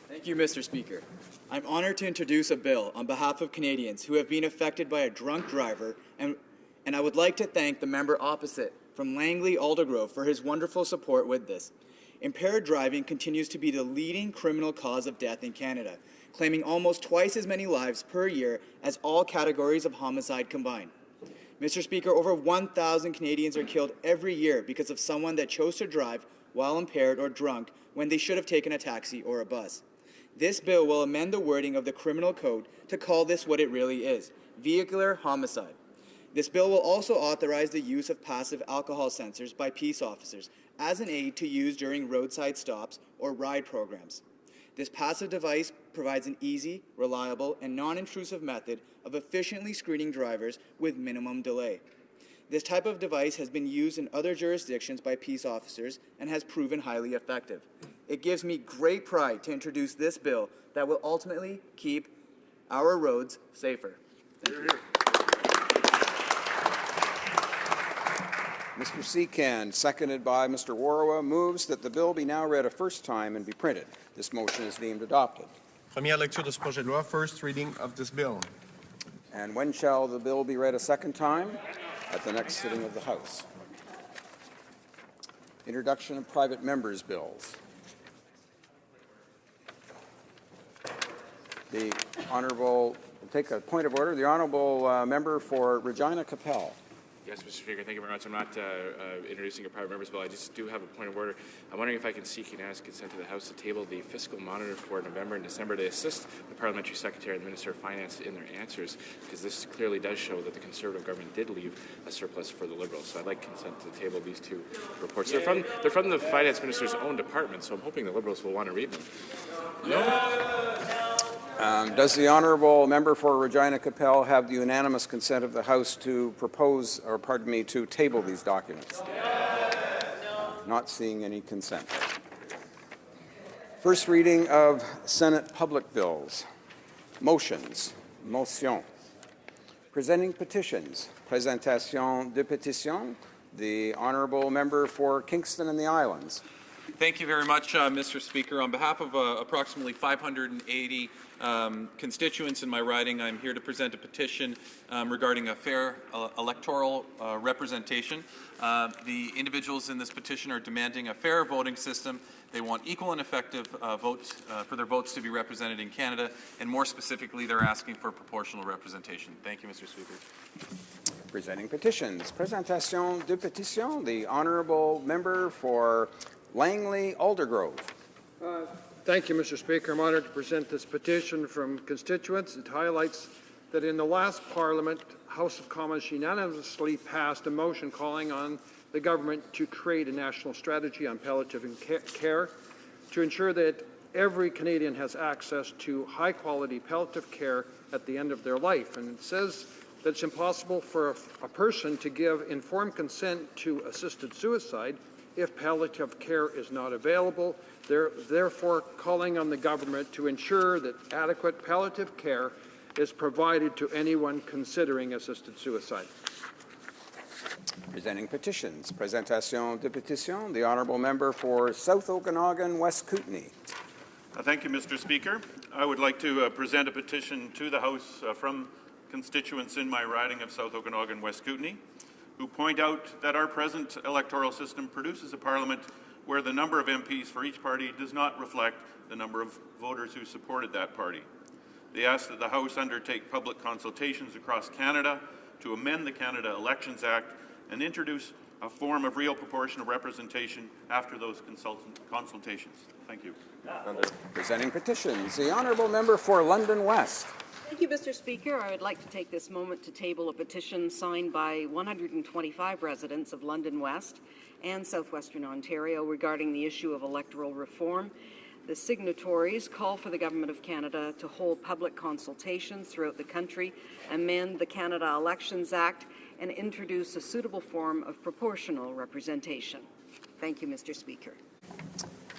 Thank you, Mr. Speaker. I'm honoured to introduce a bill on behalf of Canadians who have been affected by a drunk driver, and I would like to thank the member opposite from Langley Aldergrove for his wonderful support with this. Impaired driving continues to be the leading criminal cause of death in Canada, claiming almost twice as many lives per year as all categories of homicide combined. Mr. Speaker, over 1,000 Canadians are killed every year because of someone that chose to drive while impaired or drunk when they should have taken a taxi or a bus. This bill will amend the wording of the criminal code to call this what it really is: vehicular homicide. This bill will also authorize the use of passive alcohol sensors by peace officers as an aid to use during roadside stops or ride programs. This passive device provides an easy, reliable, and non-intrusive method of efficiently screening drivers with minimum delay. This type of device has been used in other jurisdictions by peace officers and has proven highly effective. It gives me great pride to introduce this bill that will ultimately keep our roads safer. Thank you. Mr. Secan, seconded by Mr. Warra, moves that the bill be now read a first time and be printed. This motion is deemed adopted. Première lecture de ce projet de loi, first reading of this bill. And when shall the bill be read a second time? At the next sitting of the House. Introduction of private members' bills. The Honourable, we'll take a point of order. The Honourable Member for Regina Capel. Yes, Mr. Speaker, thank you very much. I'm not introducing a private member's bill. I just do have a point of order. I'm wondering if I can seek unanimous consent to the House to table the fiscal monitor for November and December to assist the Parliamentary Secretary and the Minister of Finance in their answers, because this clearly does show that the Conservative government did leave a surplus for the Liberals. So I'd like consent to table these two reports. They're from the Finance Minister's own department, so I'm hoping the Liberals will want to read them. Does the Honourable Member for Regina Capel have the unanimous consent of the House to propose, or pardon me, to table these documents? Not seeing any consent. First reading of Senate public bills. Motions. Motion. Presenting petitions. Présentation de pétitions. The Honourable Member for Kingston and the Islands. Thank you very much, Mr. Speaker. On behalf of approximately 580 constituents in my riding, I'm here to present a petition regarding a fair electoral representation. The individuals in this petition are demanding a fair voting system. They want equal and effective votes for their votes to be represented in Canada, and more specifically, they're asking for proportional representation. Thank you, Mr. Speaker. Presenting petitions. Presentation de petition. The honourable member for Langley Aldergrove. Thank you, Mr. Speaker. I'm honored to present this petition from constituents. It highlights that in the last Parliament, House of Commons unanimously passed a motion calling on the government to create a national strategy on palliative care to ensure that every Canadian has access to high-quality palliative care at the end of their life. And it says that it's impossible for a person to give informed consent to assisted suicide if palliative care is not available, therefore calling on the government to ensure that adequate palliative care is provided to anyone considering assisted suicide. Presenting petitions. Presentation de petition. The honourable member for South Okanagan, West Kootenay. Thank you, Mr. Speaker. I would like to present a petition to the House from constituents in my riding of South Okanagan, West Kootenay, who point out that our present electoral system produces a parliament where the number of MPs for each party does not reflect the number of voters who supported that party. They ask that the House undertake public consultations across Canada to amend the Canada Elections Act and introduce a form of real proportional representation after those consultations. Thank you. Presenting petitions. The honourable member for London West. Thank you, Mr. Speaker. I would like to take this moment to table a petition signed by 125 residents of London West and southwestern Ontario regarding the issue of electoral reform. The signatories call for the Government of Canada to hold public consultations throughout the country, amend the Canada Elections Act, and introduce a suitable form of proportional representation. Thank you, Mr. Speaker.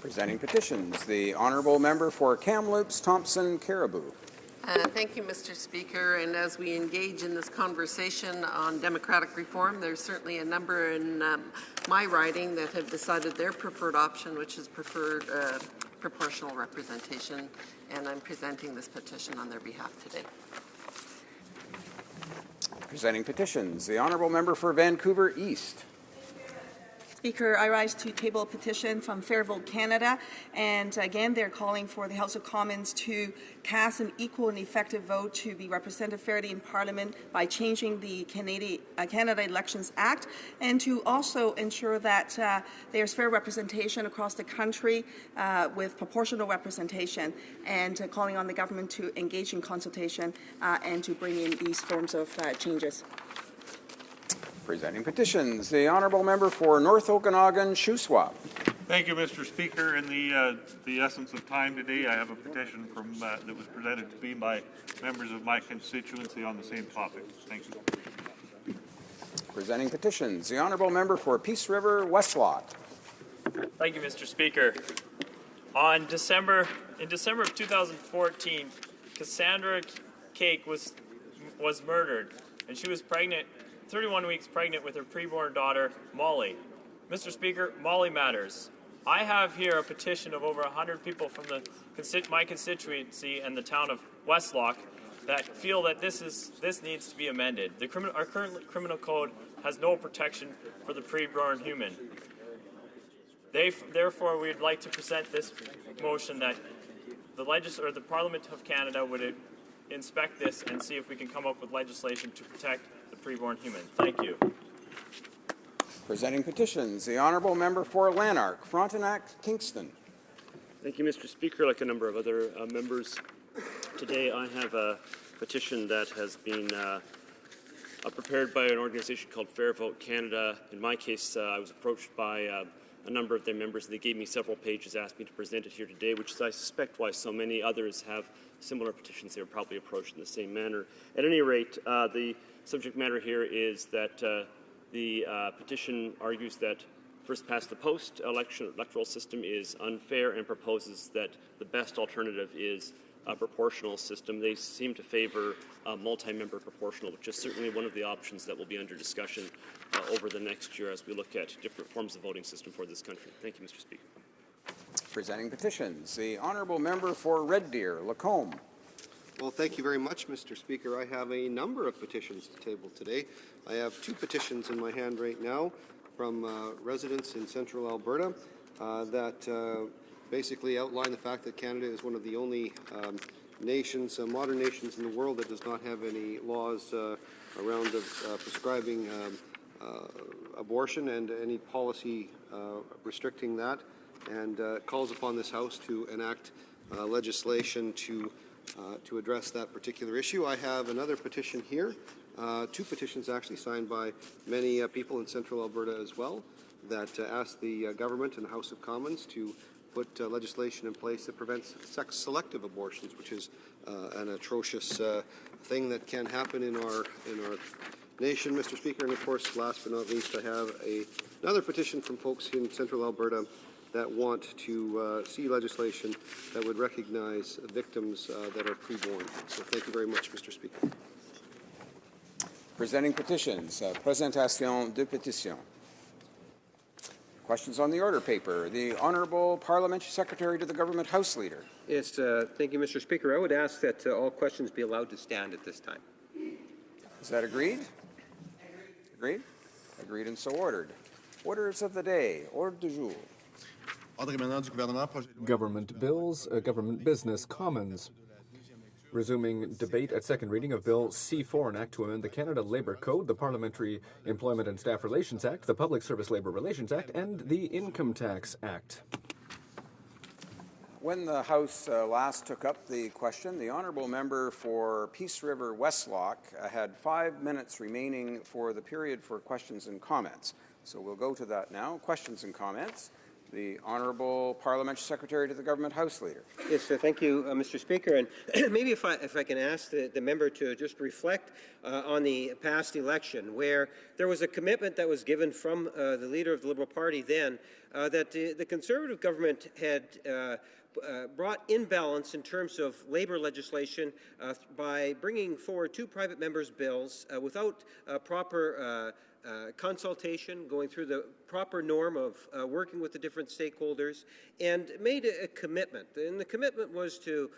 Presenting petitions. The honourable member for Kamloops, Thompson, Caribou. Thank you, Mr. Speaker. And as we engage in this conversation on democratic reform, there's certainly a number in my riding that have decided their preferred option, which is preferred proportional representation, and I'm presenting this petition on their behalf today. Presenting petitions. The honourable member for Vancouver East. Speaker, I rise to table a petition from Fair Vote Canada, and again they're calling for the House of Commons to cast an equal and effective vote to be represented fairly in Parliament by changing the Canada Elections Act, and to also ensure that there's fair representation across the country with proportional representation, and calling on the government to engage in consultation and to bring in these forms of changes. Presenting petitions. The honourable member for North Okanagan, Shuswap. Thank you, Mr. Speaker. In the essence of time today, I have a petition from that was presented to me by members of my constituency on the same topic. Thank you. Presenting petitions. The honourable member for Peace River, Westlock. Thank you, Mr. Speaker. In December of 2014, Cassandra Cake was murdered, and she was pregnant. 31 weeks pregnant with her preborn daughter, Molly. Mr. Speaker, Molly matters. I have here a petition of over 100 people from my constituency and the town of Westlock that feel that this needs to be amended. Our current criminal code has no protection for the preborn human. Therefore, we'd like to present this motion that the Parliament of Canada would inspect this and see if we can come up with legislation to protect the preborn human. Thank you. Presenting petitions. The honourable member for Lanark, Frontenac, Kingston. Thank you, Mr. Speaker. Like a number of other members, today I have a petition that has been prepared by an organization called Fair Vote Canada. In my case, I was approached by a number of their members. They gave me several pages, asked me to present it here today, which is, I suspect, why so many others have similar petitions. They were probably approached in the same manner. At any rate, the subject matter here is that the petition argues that first past the post electoral system is unfair and proposes that the best alternative is a proportional system. They seem to favor a multi-member proportional, which is certainly one of the options that will be under discussion over the next year as we look at different forms of voting system for this country. Thank you, Mr. Speaker. Presenting petitions. The honourable member for Red Deer, Lacombe. Well, thank you very much, Mr. Speaker. I have a number of petitions to table today. I have two petitions in my hand right now from residents in central Alberta that basically outline the fact that Canada is one of the only nations, modern nations in the world that does not have any laws around prescribing abortion and any policy restricting that, and calls upon this House to enact legislation to address that particular issue. I have another petition here, two petitions actually signed by many people in Central Alberta as well, that ask the government and the House of Commons to put legislation in place that prevents sex-selective abortions, which is an atrocious thing that can happen in our nation, Mr. Speaker. And of course, last but not least, I have another petition from folks in Central Alberta that want to see legislation that would recognize victims that are preborn. So thank you very much, Mr. Speaker. Presenting petitions. Présentation de pétitions. Questions on the order paper. The Honourable Parliamentary Secretary to the Government House Leader. Yes, thank you, Mr. Speaker. I would ask that all questions be allowed to stand at this time. Is that agreed? Agreed? Agreed and so ordered. Orders of the day. Ordre du jour. Government bills, government business, Commons. Resuming debate at second reading of Bill C4, an act to amend the Canada Labour Code, the Parliamentary Employment and Staff Relations Act, the Public Service Labour Relations Act, and the Income Tax Act. When the House last took up the question, the Honourable Member for Peace River Westlock had 5 minutes remaining for the period for questions and comments. So we'll go to that now. Questions and comments. The Honourable Parliamentary Secretary to the Government House Leader. Yes, thank you, Mr. Speaker. And maybe if I can ask the member to just reflect on the past election, where there was a commitment that was given from the leader of the Liberal Party then that the Conservative government had brought imbalance in terms of labour legislation by bringing forward two private members' bills without proper consultation, going through the proper norm of working with the different stakeholders, and made a commitment. And the commitment was to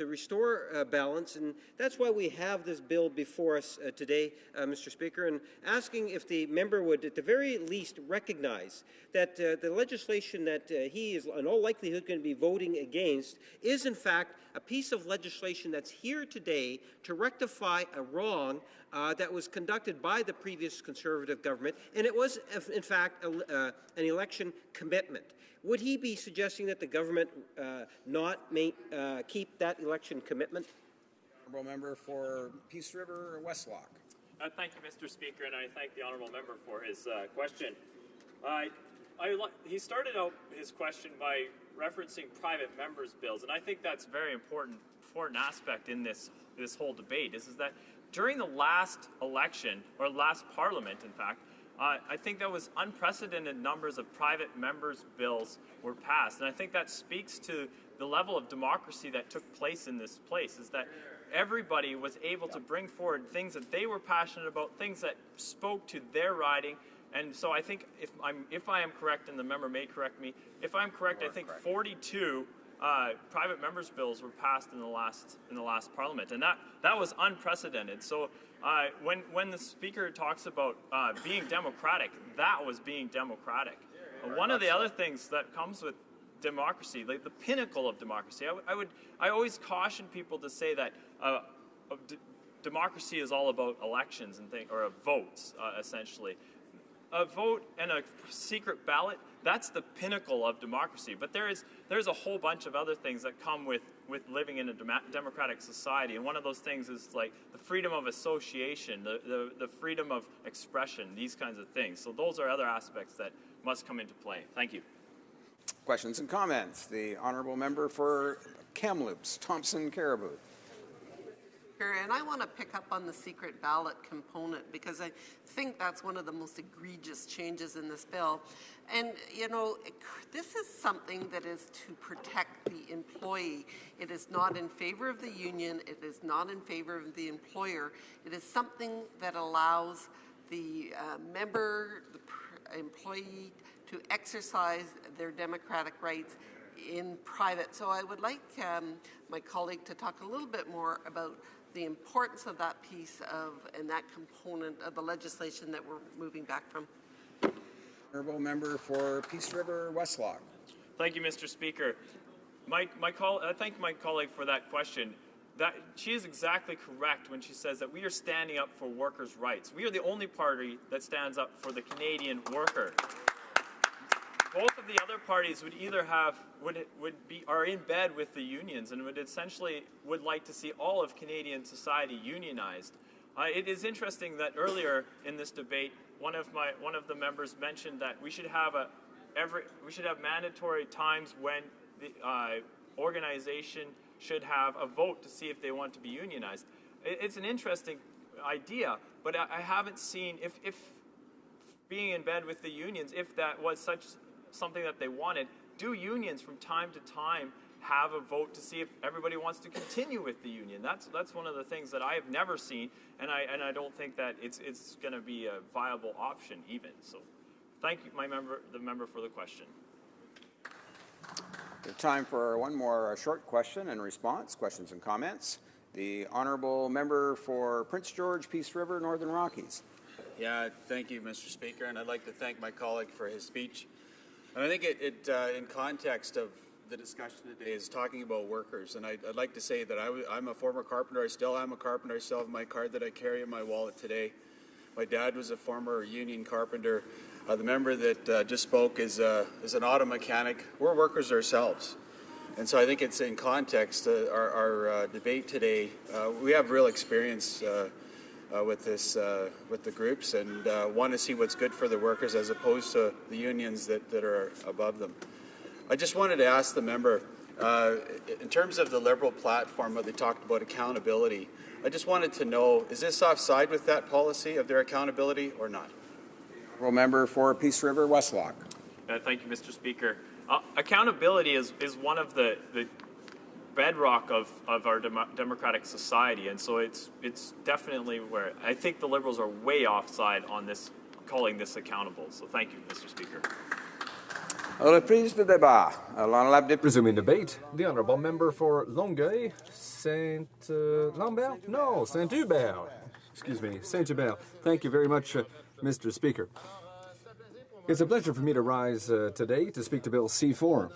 restore balance, and that's why we have this bill before us today, Mr. Speaker, and asking if the member would at the very least recognize that the legislation that he is in all likelihood going to be voting against is in fact a piece of legislation that's here today to rectify a wrong that was conducted by the previous Conservative government, and it was, in fact, an election commitment. Would he be suggesting that the government not keep that election commitment? Honourable Member for Peace River Westlock. Thank you, Mr. Speaker, and I thank the Honourable Member for his question. He started out his question by referencing private members' bills, and I think that's a very important aspect in this whole debate, is that during the last election, or last parliament, in fact, I think that was unprecedented numbers of private members' bills were passed. And I think that speaks to the level of democracy that took place in this place, is that everybody was able to bring forward things that they were passionate about, things that spoke to their riding. And so I think if I am correct, and the member may correct me, if I'm correct, I think 42 private members' bills were passed in the last parliament, and that was unprecedented. So when the speaker talks about being democratic, that was being democratic. One of the other things that comes with democracy, like the pinnacle of democracy, I always caution people to say that democracy is all about elections and votes, essentially. A vote and a secret ballot, that's the pinnacle of democracy. But there's a whole bunch of other things that come with living in a democratic society. And one of those things is like the freedom of association, the freedom of expression, these kinds of things. So those are other aspects that must come into play. Thank you. Questions and comments. The Honourable Member for Kamloops, Thompson Caribou. And I want to pick up on the secret ballot component because I think that's one of the most egregious changes in this bill. And, you know, this is something that is to protect the employee. It is not in favor of the union. It is not in favor of the employer. It is something that allows the employee to exercise their democratic rights in private. So I would like my colleague to talk a little bit more about the importance of that piece and that component of the legislation that we're moving back from. Honourable Member for Peace River Westlock. Thank you, Mr. Speaker. I thank my colleague for that question. that she is exactly correct when she says that we are standing up for workers' rights. We are the only party that stands up for the Canadian worker. Both of the other parties would either are in bed with the unions and would like to see all of Canadian society unionized. It is interesting that earlier in this debate, one of the members mentioned that we should have mandatory times when the organization should have a vote to see if they want to be unionized. It's an interesting idea, but I haven't seen if being in bed with the unions, if that was something that they wanted, do unions from time to time have a vote to see if everybody wants to continue with the union? That's one of the things that I have never seen, and I don't think that it's going to be a viable option even. So, thank you, the member for the question. We have time for one more short question and response, questions and comments. The honourable member for Prince George, Peace River, Northern Rockies. Yeah, thank you, Mr. Speaker, and I'd like to thank my colleague for his speech. And I think in context of the discussion today is talking about workers, and I'd like to say that I'm a former carpenter. I still am a carpenter. I still have my card that I carry in my wallet today. My dad was a former union carpenter. The member that just spoke is an auto mechanic. We're workers ourselves. And so I think it's in context, our debate today. We have real experience with the groups, and want to see what's good for the workers as opposed to the unions that are above them. I just wanted to ask the member, in terms of the Liberal platform where they talked about accountability, I just wanted to know, is this offside with that policy of their accountability or not? Honourable member for Peace River, Westlock. Thank you, Mr. Speaker. Accountability is one of the bedrock of our democratic society, and so it's definitely where I think the Liberals are way offside on this, calling this accountable. So thank you, Mr. Speaker. Reprise de débat. Resuming debate, the honourable member for Longueuil, Saint-Lambert? No, Saint-Hubert. Excuse me, Saint-Hubert. Thank you very much, Mr. Speaker. It's a pleasure for me to rise today to speak to Bill C-4.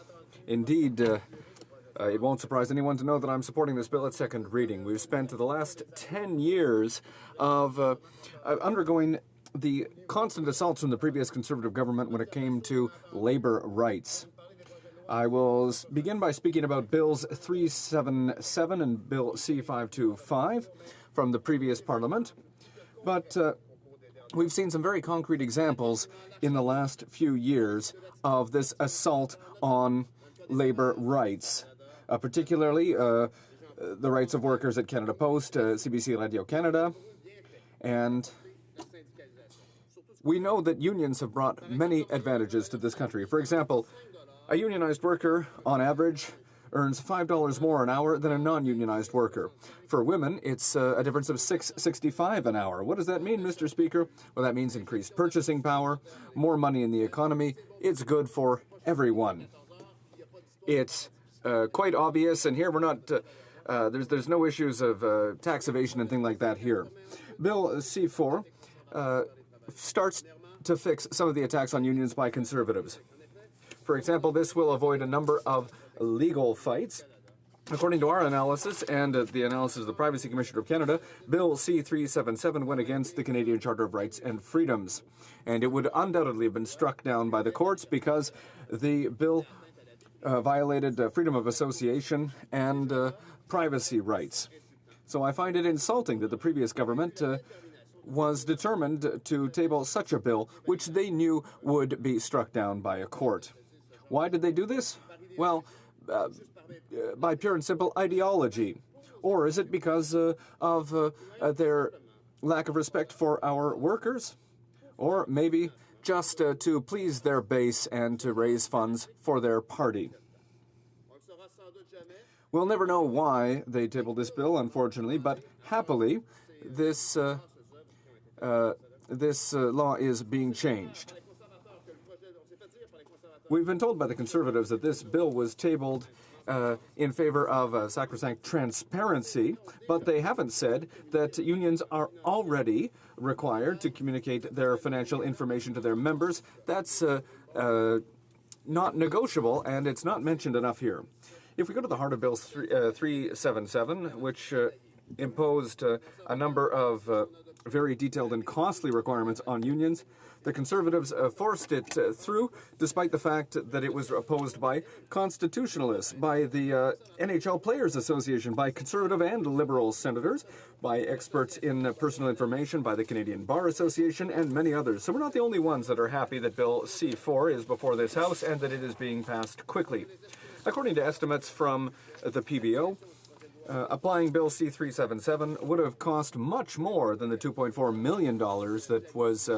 Indeed, it won't surprise anyone to know that I'm supporting this bill at second reading. We've spent the last 10 years of undergoing the constant assaults from the previous Conservative government when it came to labour rights. I will begin by speaking about Bills 377 and Bill C-525 from the previous Parliament. But we've seen some very concrete examples in the last few years of this assault on labour rights, particularly the rights of workers at Canada Post, CBC Radio Canada, and we know that unions have brought many advantages to this country. For example, a unionized worker, on average, earns $5 more an hour than a non-unionized worker. For women, it's a difference of $6.65 an hour. What does that mean, Mr. Speaker? Well, that means increased purchasing power, more money in the economy. It's good for everyone. It's quite obvious, and here we're not, there's no issues of tax evasion and things like that here. Bill C-4 starts to fix some of the attacks on unions by Conservatives. For example, this will avoid a number of legal fights. According to our analysis and the analysis of the Privacy Commissioner of Canada, Bill C-377 went against the Canadian Charter of Rights and Freedoms, and it would undoubtedly have been struck down by the courts because the bill violated freedom of association and privacy rights. So I find it insulting that the previous government was determined to table such a bill, which they knew would be struck down by a court. Why did they do this? Well, by pure and simple ideology. Or is it because of their lack of respect for our workers? Or maybe just to please their base and to raise funds for their party? We'll never know why they tabled this bill, unfortunately, but happily, this law is being changed. We've been told by the Conservatives that this bill was tabled in favor of sacrosanct transparency, but they haven't said that unions are already required to communicate their financial information to their members. That's not negotiable, and it's not mentioned enough here. If we go to the heart of Bill 377, which imposed a number of very detailed and costly requirements on unions, the Conservatives forced it through, despite the fact that it was opposed by constitutionalists, by the NHL Players Association, by Conservative and Liberal senators, by experts in personal information, by the Canadian Bar Association, and many others. So we're not the only ones that are happy that Bill C-4 is before this House and that it is being passed quickly. According to estimates from the PBO, applying Bill C-377 would have cost much more than the $2.4 million that was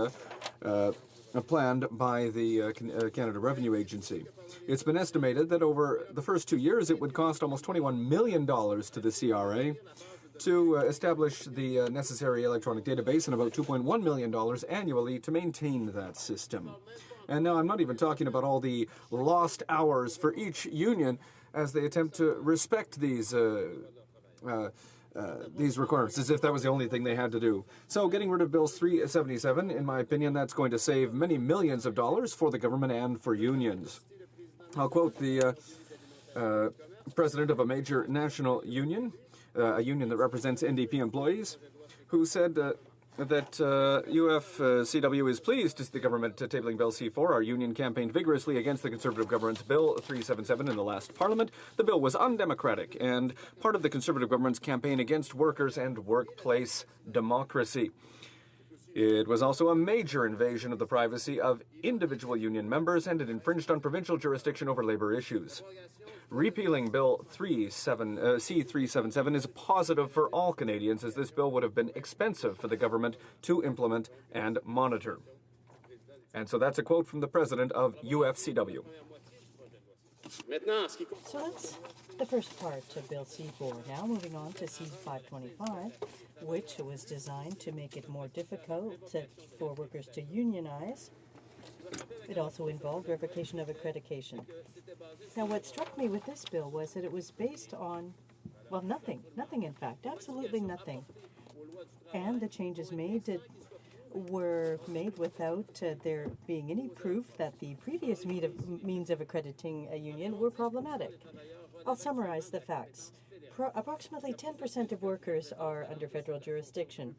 planned by the Canada Revenue Agency. It's been estimated that over the first 2 years it would cost almost $21 million to the CRA to establish the necessary electronic database and about $2.1 million annually to maintain that system. And now I'm not even talking about all the lost hours for each union as they attempt to respect these requirements, as if that was the only thing they had to do. So getting rid of Bill 377, in my opinion, that's going to save many millions of dollars for the government and for unions. I'll quote the president of a major national union, a union that represents NDP employees, who said that UFCW is pleased to see the government tabling Bill C-4. Our union campaigned vigorously against the Conservative government's Bill 377 in the last Parliament. The bill was undemocratic and part of the Conservative government's campaign against workers and workplace democracy. It was also a major invasion of the privacy of individual union members, and it infringed on provincial jurisdiction over labour issues. Repealing Bill C-377 is positive for all Canadians, as this bill would have been expensive for the government to implement and monitor. And so that's a quote from the president of UFCW. So that's the first part of Bill C-4. Now moving on to C-525, which was designed to make it more difficult for workers to unionize. It also involved revocation of accreditation. Now, what struck me with this bill was that it was based on, well, nothing in fact, absolutely nothing. And the changes made were made without there being any proof that the previous means of accrediting a union were problematic. I'll summarize the facts. Approximately 10% of workers are under federal jurisdiction,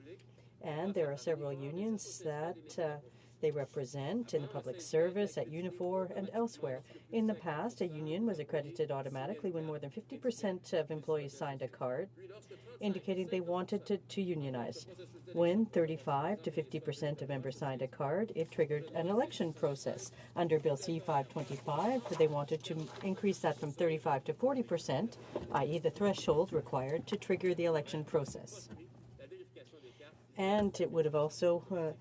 and there are several unions that they represent in the public service, at Unifor, and elsewhere. In the past, a union was accredited automatically when more than 50% of employees signed a card indicating they wanted to unionize. When 35 to 50% of members signed a card, it triggered an election process. Under Bill C-525, they wanted to increase that from 35 to 40%, i.e. the threshold required to trigger the election process. And it would have also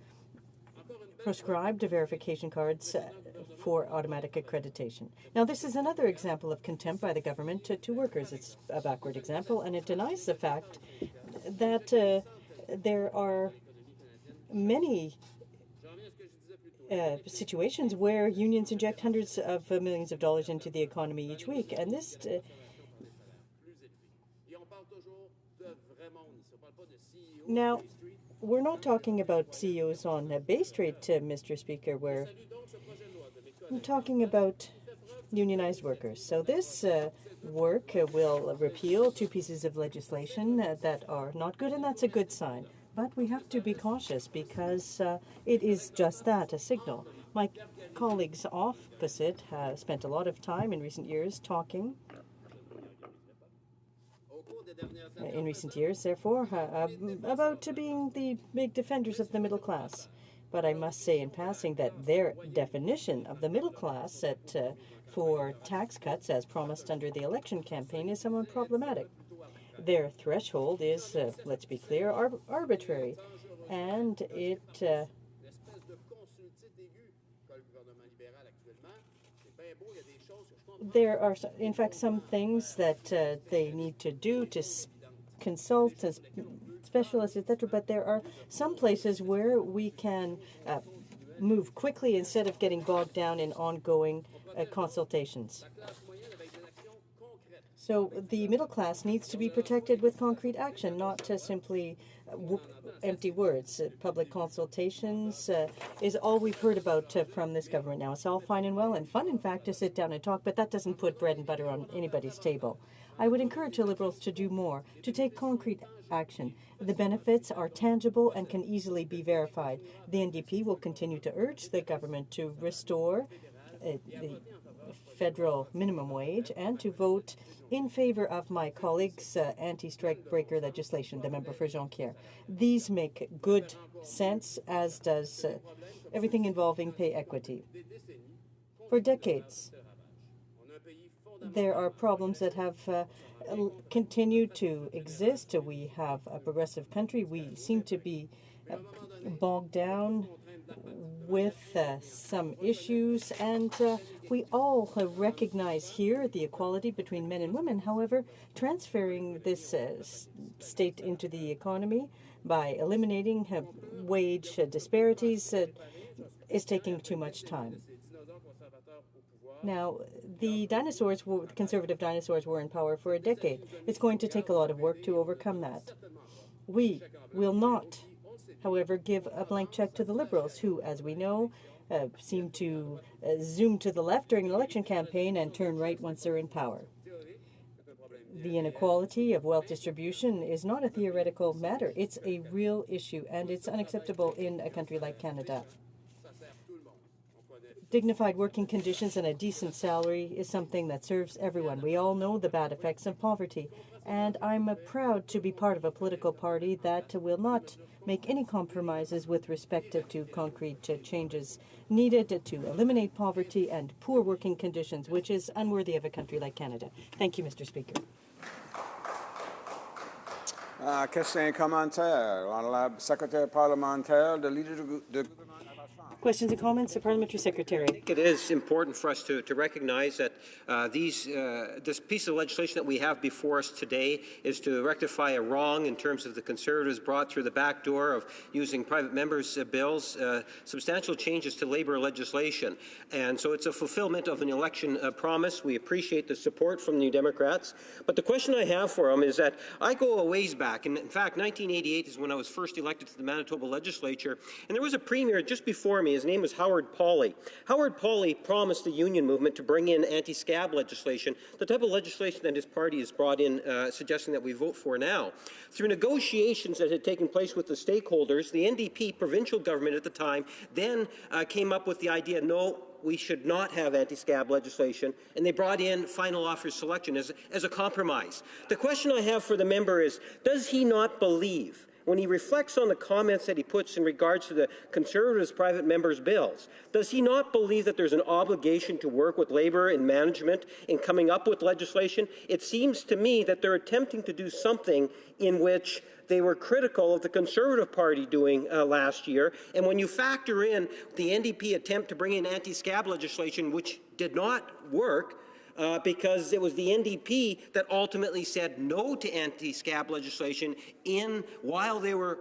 prescribed verification cards for automatic accreditation. Now, this is another example of contempt by the government to workers. It's a backward example, and it denies the fact that there are many situations where unions inject hundreds of millions of dollars into the economy each week, and this now, we're not talking about CEOs on Bay Street, Mr. Speaker. I'm talking about unionized workers. So this work will repeal two pieces of legislation that are not good, and that's a good sign. But we have to be cautious because it is just that, a signal. My colleagues opposite have spent a lot of time in recent years talking therefore, about being the big defenders of the middle class. But I must say in passing that their definition of the middle class for tax cuts, as promised under the election campaign, is somewhat problematic. Their threshold is, let's be clear, arbitrary, and it there are, in fact, some things that they need to do to consult as specialists, etc. But there are some places where we can move quickly instead of getting bogged down in ongoing consultations. So the middle class needs to be protected with concrete action, not simply empty words. Public consultations is all we've heard about from this government now. It's all fine and well and fun, in fact, to sit down and talk, but that doesn't put bread and butter on anybody's table. I would encourage the Liberals to do more, to take concrete action. The benefits are tangible and can easily be verified. The NDP will continue to urge the government to restore the federal minimum wage and to vote in favor of my colleague's anti-strike breaker legislation, the member for Jonquière. These make good sense, as does everything involving pay equity. For decades, there are problems that have continued to exist. We have a progressive country. We seem to be bogged down with some issues, and we all recognize here the equality between men and women. However, transferring this state into the economy by eliminating wage disparities is taking too much time. Now, the conservative dinosaurs were in power for a decade. It's going to take a lot of work to overcome that. We will not, however, give a blank check to the Liberals, who, as we know, seem to zoom to the left during an election campaign and turn right once they're in power. The inequality of wealth distribution is not a theoretical matter. It's a real issue, and it's unacceptable in a country like Canada. Dignified working conditions and a decent salary is something that serves everyone. We all know the bad effects of poverty, and I'm proud to be part of a political party that will not make any compromises with respect to concrete changes needed to eliminate poverty and poor working conditions, which is unworthy of a country like Canada. Thank you, Mr. Speaker. Question et commentaire. Honorable secrétaire parlementaire, the leader de Questions and comments, the Parliamentary Secretary. I think it is important for us to recognize that this piece of legislation that we have before us today is to rectify a wrong in terms of the Conservatives brought through the back door of using private members' bills, substantial changes to labour legislation. And so it's a fulfillment of an election promise. We appreciate the support from the New Democrats. But the question I have for them is that I go a ways back. And in fact, 1988 is when I was first elected to the Manitoba legislature. And there was a premier just before me. His name was Howard Pauley. Howard Pauley promised the union movement to bring in anti-scab legislation, the type of legislation that his party has brought in, suggesting that we vote for now. Through negotiations that had taken place with the stakeholders, the NDP provincial government at the time then came up with the idea, no, we should not have anti-scab legislation, and they brought in final offer selection as a compromise. The question I have for the member is, does he not believe, when he reflects on the comments that he puts in regards to the Conservatives' private members' bills, does he not believe that there's an obligation to work with Labour and management in coming up with legislation? It seems to me that they're attempting to do something in which they were critical of the Conservative Party doing last year. And when you factor in the NDP attempt to bring in anti-scab legislation, which did not work, because it was the NDP that ultimately said no to anti-scab legislation while they were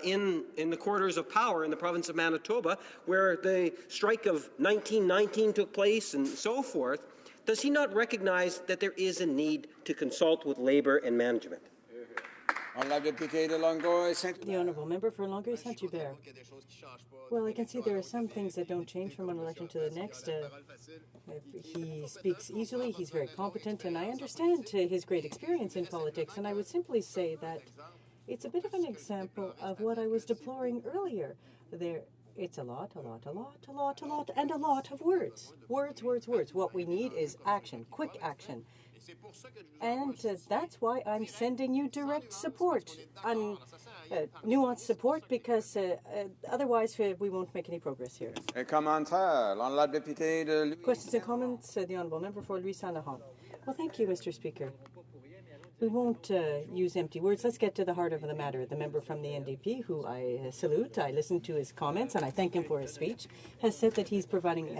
in the quarters of power in the province of Manitoba, where the strike of 1919 took place and so forth. Does he not recognize that there is a need to consult with Labour and management? The Honourable Member for Longueuil Saint-Hubert. Well, I can see there are some things that don't change from one election to the next. He speaks easily, he's very competent, and I understand his great experience in politics, and I would simply say that it's a bit of an example of what I was deploring earlier. It's a lot, and a lot of words. Words. What we need is action, quick action. And that's why I'm sending you direct support, nuanced support, because otherwise we won't make any progress here. Questions and comments, the Honourable Member for Louis Saint-Laurent. Well, thank you, Mr. Speaker. We won't use empty words. Let's get to the heart of the matter. The member from the NDP, who I salute, I listened to his comments and I thank him for his speech, has said that he's providing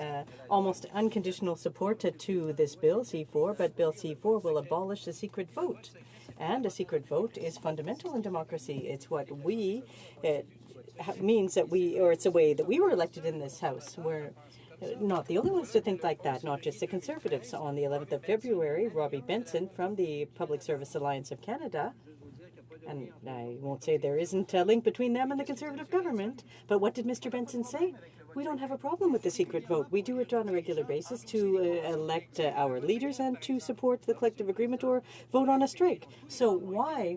almost unconditional support to this Bill C4, but Bill C4 will abolish the secret vote. And a secret vote is fundamental in democracy. It's what we, means that it's a way that we were elected in this House, where not the only ones to think like that, not just the Conservatives. On the 11th of February, Robbie Benson from the Public Service Alliance of Canada, and I won't say there isn't a link between them and the Conservative government, but what did Mr. Benson say? We don't have a problem with the secret vote. We do it on a regular basis to elect our leaders and to support the collective agreement or vote on a strike. So why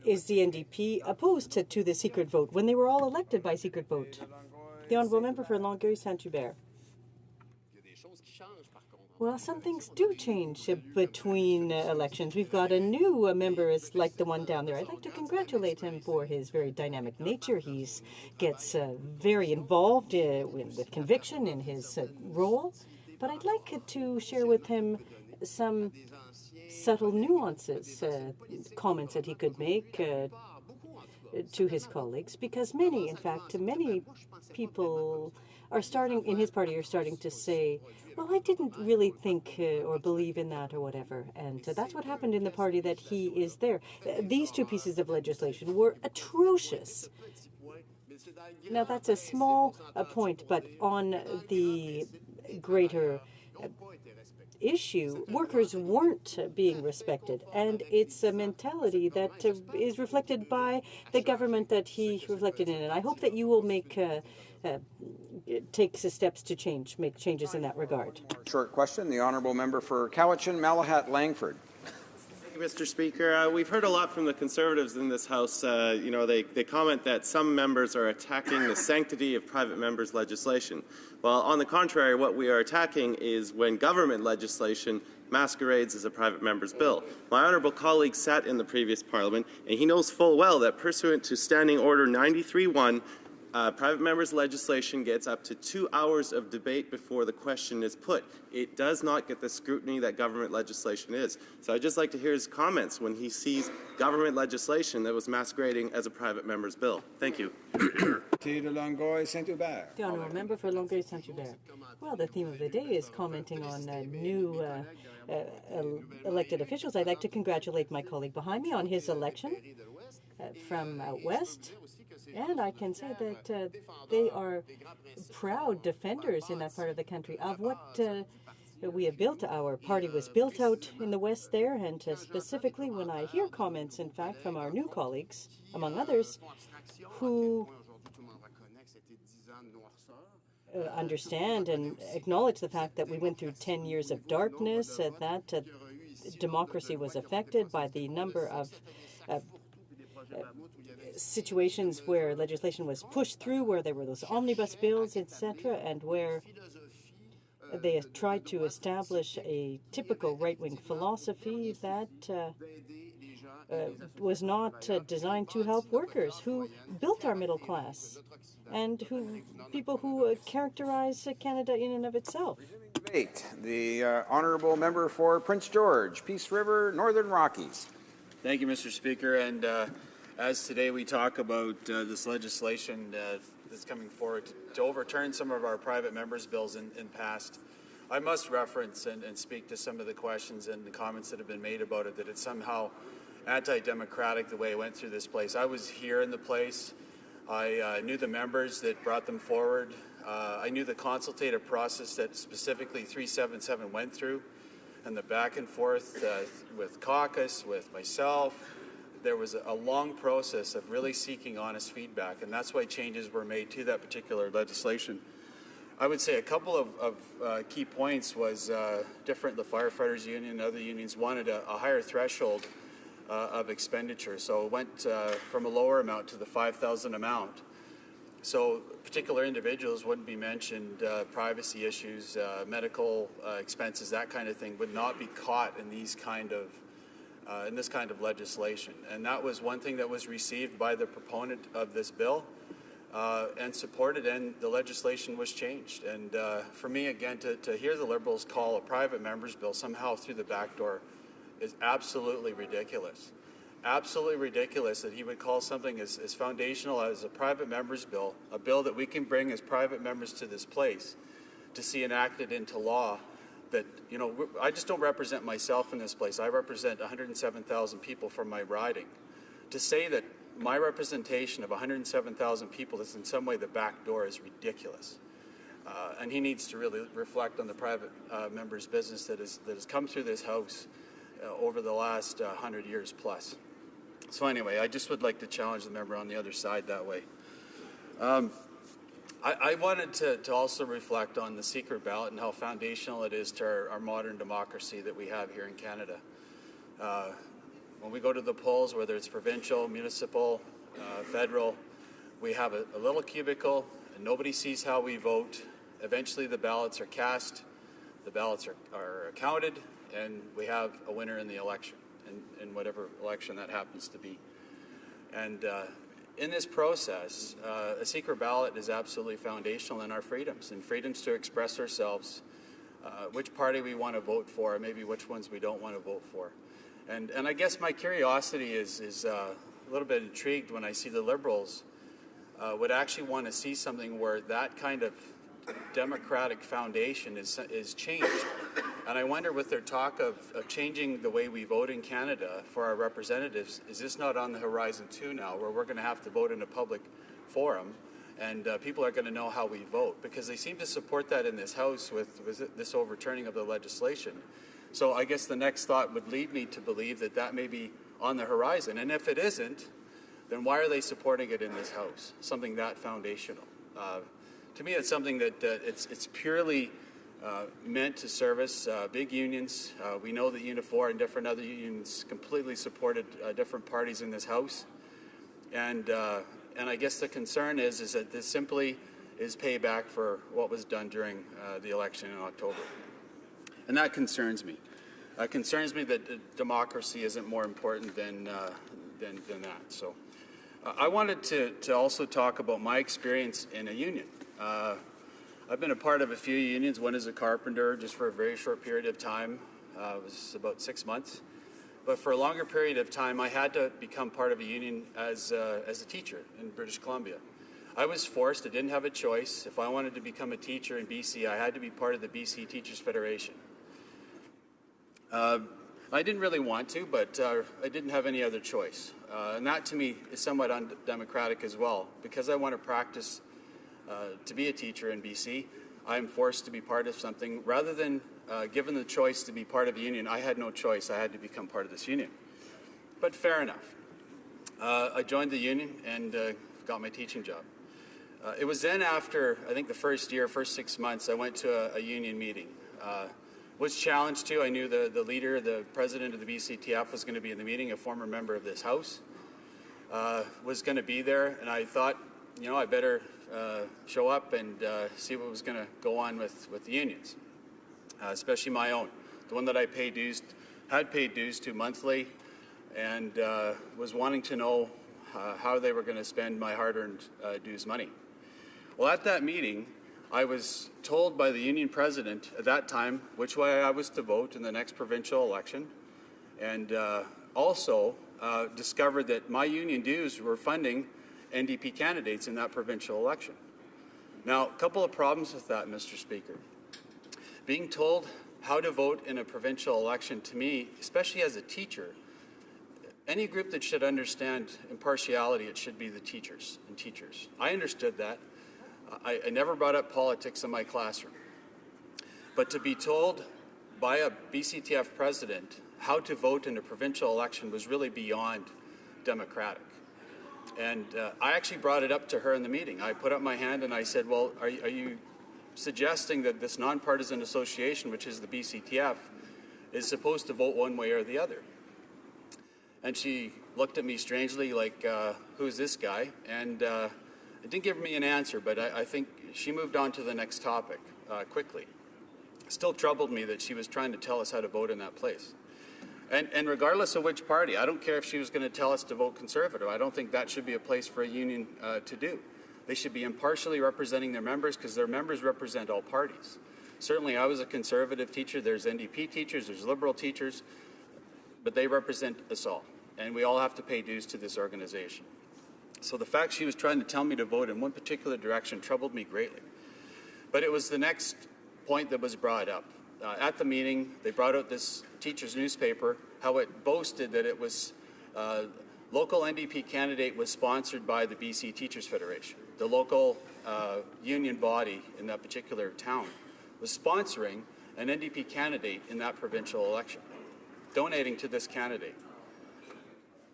is the NDP opposed to the secret vote when they were all elected by secret vote? The Honourable Member for Longueuil-Saint-Hubert. Well, some things do change between elections. We've got a new member like the one down there. I'd like to congratulate him for his very dynamic nature. He gets very involved with conviction in his role. But I'd like to share with him some subtle nuances, comments that he could make to his colleagues, because many people are starting, in his party, are starting to say, well, I didn't really think or believe in that or whatever. And that's what happened in the party that he is there. These two pieces of legislation were atrocious. Now, that's a small point, but on the greater issue, workers weren't being respected, and it's a mentality that is reflected by the government that he reflected in. And I hope that you will take steps to make changes in that regard. Short question, the Honourable Member for Cowichan, Malahat, Langford. Thank you, Mr. Speaker. We've heard a lot from the Conservatives in this House. They comment that some members are attacking the sanctity of private members' legislation. Well, on the contrary, what we are attacking is when government legislation masquerades as a private member's bill. My honourable colleague sat in the previous Parliament, and he knows full well that pursuant to Standing Order 93-1, private members' legislation gets up to 2 hours of debate before the question is put. It does not get the scrutiny that government legislation is. So I'd just like to hear his comments when he sees government legislation that was masquerading as a private member's bill. Thank you. The Honourable Member for Longueuil-Saint-Hubert. Well, the theme of the day is commenting on new elected officials. I'd like to congratulate my colleague behind me on his election from out west. And I can say that they are proud defenders in that part of the country of what we have built. Our party was built out in the west there, and specifically when I hear comments, in fact, from our new colleagues, among others, who understand and acknowledge the fact that we went through 10 years of darkness, that democracy was affected by the number of situations where legislation was pushed through, where there were those omnibus bills, etc., and where they tried to establish a typical right-wing philosophy that was not designed to help workers who built our middle class and people who characterize Canada in and of itself. Debate. The Honourable Member for Prince George, Peace River, Northern Rockies. Thank you, Mr. Speaker. And as today we talk about this legislation that's coming forward to overturn some of our private members' bills in past, I must reference and speak to some of the questions and the comments that have been made about it, that it's somehow anti-democratic the way it went through this place. I was here in the place. I knew the members that brought them forward. I knew the consultative process that specifically 377 went through, and the back and forth with caucus, with myself. There was a long process of really seeking honest feedback, and that's why changes were made to that particular legislation. I would say a couple of key points was the firefighters union and other unions wanted a higher threshold of expenditure. So it went from a lower amount to the $5,000 amount. So particular individuals wouldn't be mentioned, privacy issues, medical expenses, that kind of thing would not be caught in these kind of in this kind of legislation. And that was one thing that was received by the proponent of this bill and supported, and the legislation was changed. And for me, again, to hear the Liberals call a private member's bill somehow through the back door is absolutely ridiculous. Absolutely ridiculous that he would call something as foundational as a private member's bill, a bill that we can bring as private members to this place to see enacted into law. That, you know, I just don't represent myself in this place. I represent 107,000 people from my riding. To say that my representation of 107,000 people is in some way the back door is ridiculous. And he needs to really reflect on the private member's business that has come through this House over the last 100 years plus. So anyway, I just would like to challenge the member on the other side that way. I wanted to also reflect on the secret ballot and how foundational it is to our modern democracy that we have here in Canada. When we go to the polls, whether it's provincial, municipal, federal, we have a little cubicle and nobody sees how we vote. Eventually the ballots are cast, the ballots are counted, and we have a winner in the election, in whatever election that happens to be. And in this process, a secret ballot is absolutely foundational in our freedoms, and freedoms to express ourselves, which party we want to vote for, and maybe which ones we don't want to vote for. And I guess my curiosity is a little bit intrigued when I see the Liberals would actually want to see something where that kind of democratic foundation is changed. And I wonder, with their talk of changing the way we vote in Canada for our representatives, is this not on the horizon too now, where we're going to have to vote in a public forum and people are going to know how we vote? Because they seem to support that in this House with this overturning of the legislation. So I guess the next thought would lead me to believe that that may be on the horizon. And if it isn't, then why are they supporting it in this House, something that foundational? To me, it's something that it's purely meant to service big unions. We know that Unifor and different other unions completely supported different parties in this House. And I guess the concern is that this simply is payback for what was done during the election in October. And that concerns me. It concerns me that democracy isn't more important than that. So I wanted to also talk about my experience in a union. I've been a part of a few unions. One as a carpenter, just for a very short period of time. It was about 6 months. But for a longer period of time, I had to become part of a union as a teacher in British Columbia. I was forced. I didn't have a choice. If I wanted to become a teacher in BC, I had to be part of the BC Teachers Federation. I didn't really want to, but I didn't have any other choice. And that, to me, is somewhat undemocratic as well. Because I want to practice to be a teacher in BC, I am forced to be part of something. Rather than given the choice to be part of a union, I had no choice. I had to become part of this union. But fair enough. I joined the union and got my teaching job. It was then after, I think the first 6 months, I went to a union meeting. Was challenged to. I knew the leader, the president of the BCTF was going to be in the meeting, a former member of this House, was going to be there, and I thought, I better show up and see what was going to go on with the unions, especially my own, the one that I had paid dues to monthly, and was wanting to know how they were going to spend my hard-earned dues money. Well, at that meeting, I was told by the union president at that time which way I was to vote in the next provincial election, and also discovered that my union dues were funding NDP candidates in that provincial election. Now, a couple of problems with that, Mr. Speaker. Being told how to vote in a provincial election, to me, especially as a teacher, any group that should understand impartiality, it should be the teachers and teachers. I understood that. I never brought up politics in my classroom. But to be told by a BCTF president how to vote in a provincial election was really beyond democratic. And I actually brought it up to her in the meeting. I put up my hand and I said, well, are you suggesting that this nonpartisan association, which is the BCTF, is supposed to vote one way or the other? And she looked at me strangely like, who's this guy? And it didn't give me an answer, but I think she moved on to the next topic quickly. It still troubled me that she was trying to tell us how to vote in that place. And regardless of which party, I don't care if she was going to tell us to vote Conservative. I don't think that should be a place for a union to do. They should be impartially representing their members because their members represent all parties. Certainly, I was a Conservative teacher. There's NDP teachers, there's Liberal teachers, but they represent us all. And we all have to pay dues to this organization. So the fact she was trying to tell me to vote in one particular direction troubled me greatly. But it was the next point that was brought up. At the meeting, they brought out this teacher's newspaper, how it boasted that it was local NDP candidate was sponsored by the BC Teachers Federation. The local union body in that particular town was sponsoring an NDP candidate in that provincial election, donating to this candidate.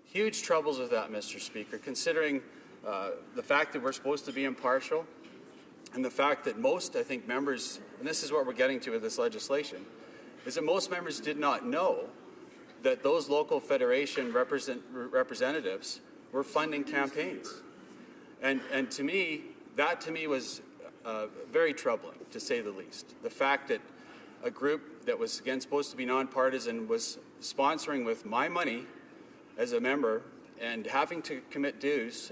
Huge troubles with that, Mr. Speaker, considering the fact that we're supposed to be impartial and the fact that most, I think, members, and this is what we're getting to with this legislation, is that most members did not know that those local federation representatives were funding campaigns. And to me, that to me was very troubling, to say the least. The fact that a group that was, again, supposed to be nonpartisan was sponsoring with my money as a member and having to commit dues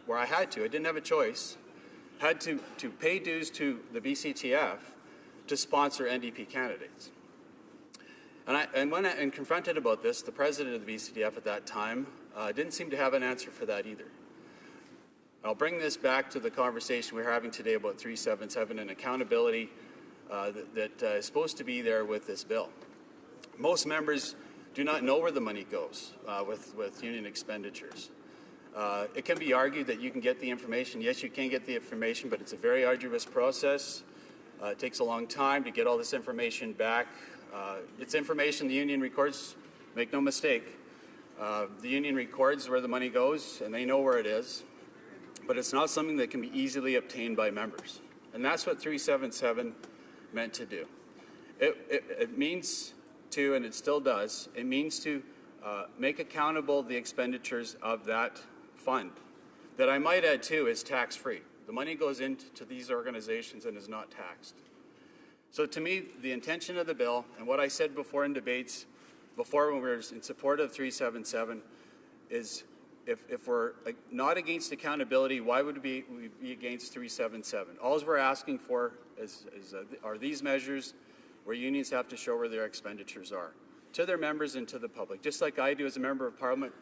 where I had to. I didn't have a choice. Had to pay dues to the BCTF to sponsor NDP candidates. And when I'm confronted about this, the president of the BCTF at that time didn't seem to have an answer for that either. I'll bring this back to the conversation we're having today about 377 and accountability that is supposed to be there with this bill. Most members do not know where the money goes with union expenditures. It can be argued that you can get the information. Yes, you can get the information, but it's a very arduous process. It takes a long time to get all this information back. It's information the union records, make no mistake. The union records where the money goes, and they know where it is, but it's not something that can be easily obtained by members. And that's what 377 meant to do. It means to, and it still does, it means to make accountable the expenditures of that fund. That I might add too is tax-free. The money goes into these organizations and is not taxed. So to me, the intention of the bill, and what I said before in debates, before when we were in support of 377, is if we're not against accountability, why would we be against 377? All we're asking for are these measures where unions have to show where their expenditures are, to their members and to the public, just like I do as a member of Parliament,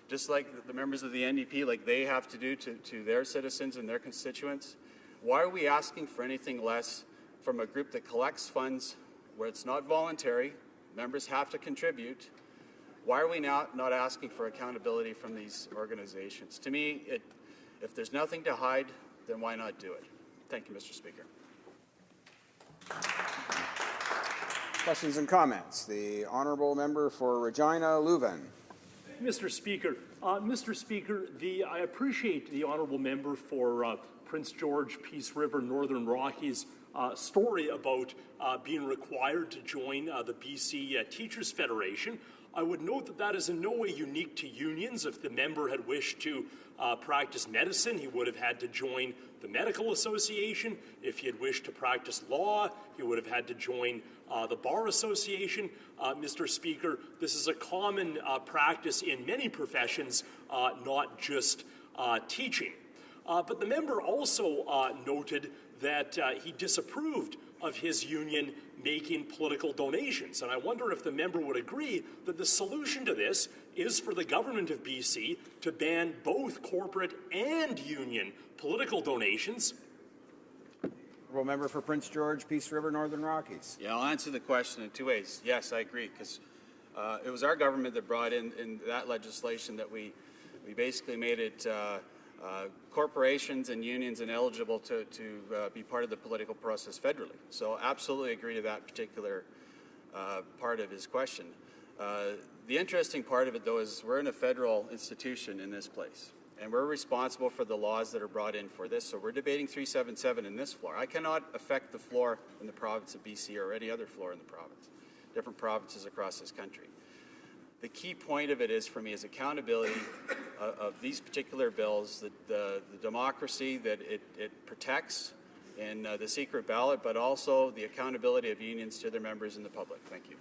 just like the members of the NDP, like they have to do to their citizens and their constituents. Why are we asking for anything less from a group that collects funds where it's not voluntary, members have to contribute? Why are we not asking for accountability from these organizations? To me, if there's nothing to hide, then why not do it? Thank you, Mr. Speaker. Questions and comments. The honourable member for Regina Leuven. Mr. Speaker, I appreciate the honourable member for Prince George, Peace River, Northern Rockies story about being required to join the BC Teachers Federation. I would note that that is in no way unique to unions. If the member had wished to practice medicine, he would have had to join the Medical Association. If he had wished to practice law, he would have had to join the Bar Association. Mr. Speaker, this is a common practice in many professions, not just teaching. But the member also noted that he disapproved of his union making political donations. And I wonder if the member would agree that the solution to this is for the government of BC to ban both corporate and union political donations. Honourable member for Prince George, Peace River, Northern Rockies. Yeah, I'll answer the question in two ways. Yes, I agree, because it was our government that brought in that legislation that we basically made it corporations and unions ineligible to be part of the political process federally. So absolutely agree to that particular part of his question. The interesting part of it, though, is we're in a federal institution in this place, and we're responsible for the laws that are brought in for this. So we're debating 377 in this floor. I cannot affect the floor in the province of BC or any other floor in the province, different provinces across this country. The key point of it is, for me, is accountability of these particular bills, the democracy that it protects in the secret ballot, but also the accountability of unions to their members and the public. Thank you.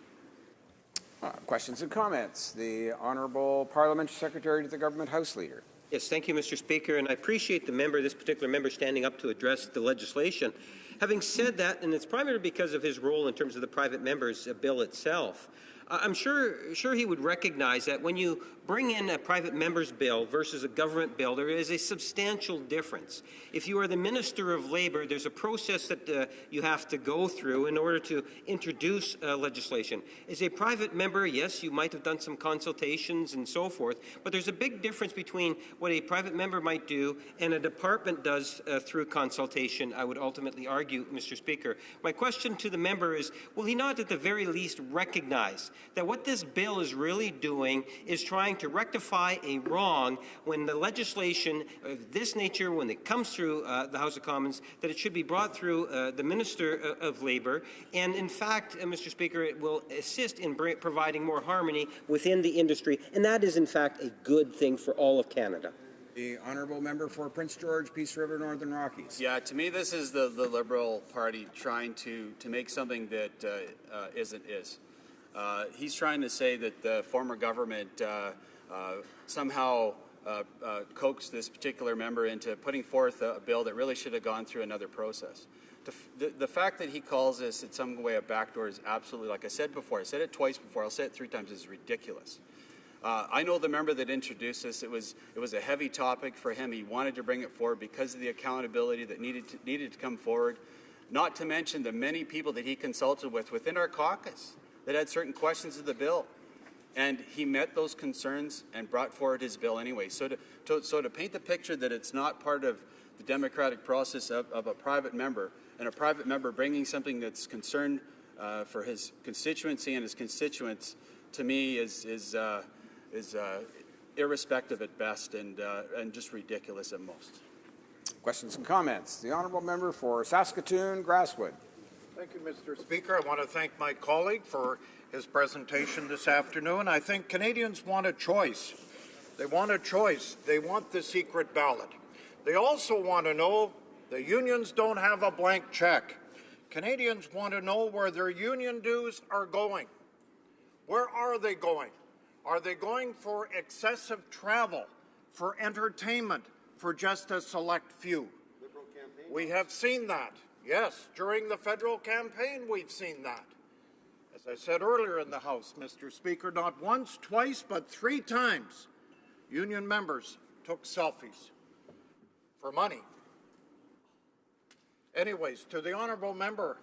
Questions and comments. The Honourable Parliamentary Secretary to the Government House Leader. Yes, thank you, Mr. Speaker, and I appreciate this particular member standing up to address the legislation. Having said that, and it's primarily because of his role in terms of the private member's bill itself, I'm sure he would recognize that when you bring in a private member's bill versus a government bill, there is a substantial difference. If you are the Minister of Labour, there's a process that you have to go through in order to introduce legislation. As a private member, yes, you might have done some consultations and so forth, but there's a big difference between what a private member might do and a department does through consultation, I would ultimately argue, Mr. Speaker. My question to the member is, will he not at the very least recognize that what this bill is really doing is trying to rectify a wrong when the legislation of this nature, when it comes through the House of Commons, that it should be brought through the Minister of Labour, and in fact, Mr. Speaker, it will assist in providing more harmony within the industry, and that is in fact a good thing for all of Canada. The honourable member for Prince George, Peace River, Northern Rockies. Yeah, to me, this is the Liberal Party trying to make something that isn't is. He's trying to say that the former government somehow coaxed this particular member into putting forth a bill that really should have gone through another process. The fact that he calls this in some way a backdoor is absolutely, like I said before, I said it twice before, I'll say it 3 times, is ridiculous. I know the member that introduced this. It was a heavy topic for him. He wanted to bring it forward because of the accountability that needed to come forward, not to mention the many people that he consulted with within our caucus that had certain questions of the bill. And he met those concerns and brought forward his bill anyway. So to paint the picture that it's not part of the democratic process of a private member, and a private member bringing something that's concerned for his constituency and his constituents, to me is irrespective at best and just ridiculous at most. Questions and comments. The honourable member for Saskatoon, Grasswood. Thank you, Mr. Speaker. I want to thank my colleague for his presentation this afternoon. I think Canadians want a choice. They want a choice. They want the secret ballot. They also want to know the unions don't have a blank check. Canadians want to know where their union dues are going. Where are they going? Are they going for excessive travel, for entertainment, for just a select few? We have seen that. Yes, during the federal campaign we've seen that. As I said earlier in the House, Mr. Speaker, not once, twice, but 3 times, union members took selfies for money. Anyways, to the honourable member,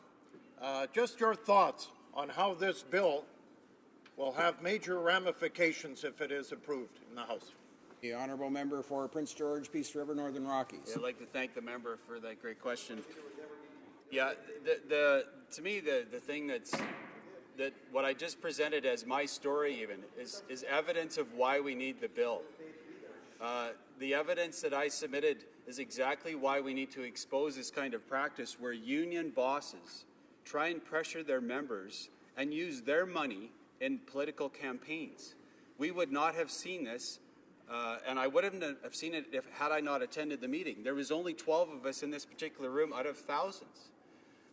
just your thoughts on how this bill will have major ramifications if it is approved in the House. The honourable member for Prince George, Peace River, Northern Rockies. Yeah, I'd like to thank the member for that great question. Yeah, to me, the thing that what I just presented as my story even is evidence of why we need the bill. The evidence that I submitted is exactly why we need to expose this kind of practice where union bosses try and pressure their members and use their money in political campaigns. We would not have seen this, and I wouldn't have seen it had I not attended the meeting. There was only 12 of us in this particular room out of thousands.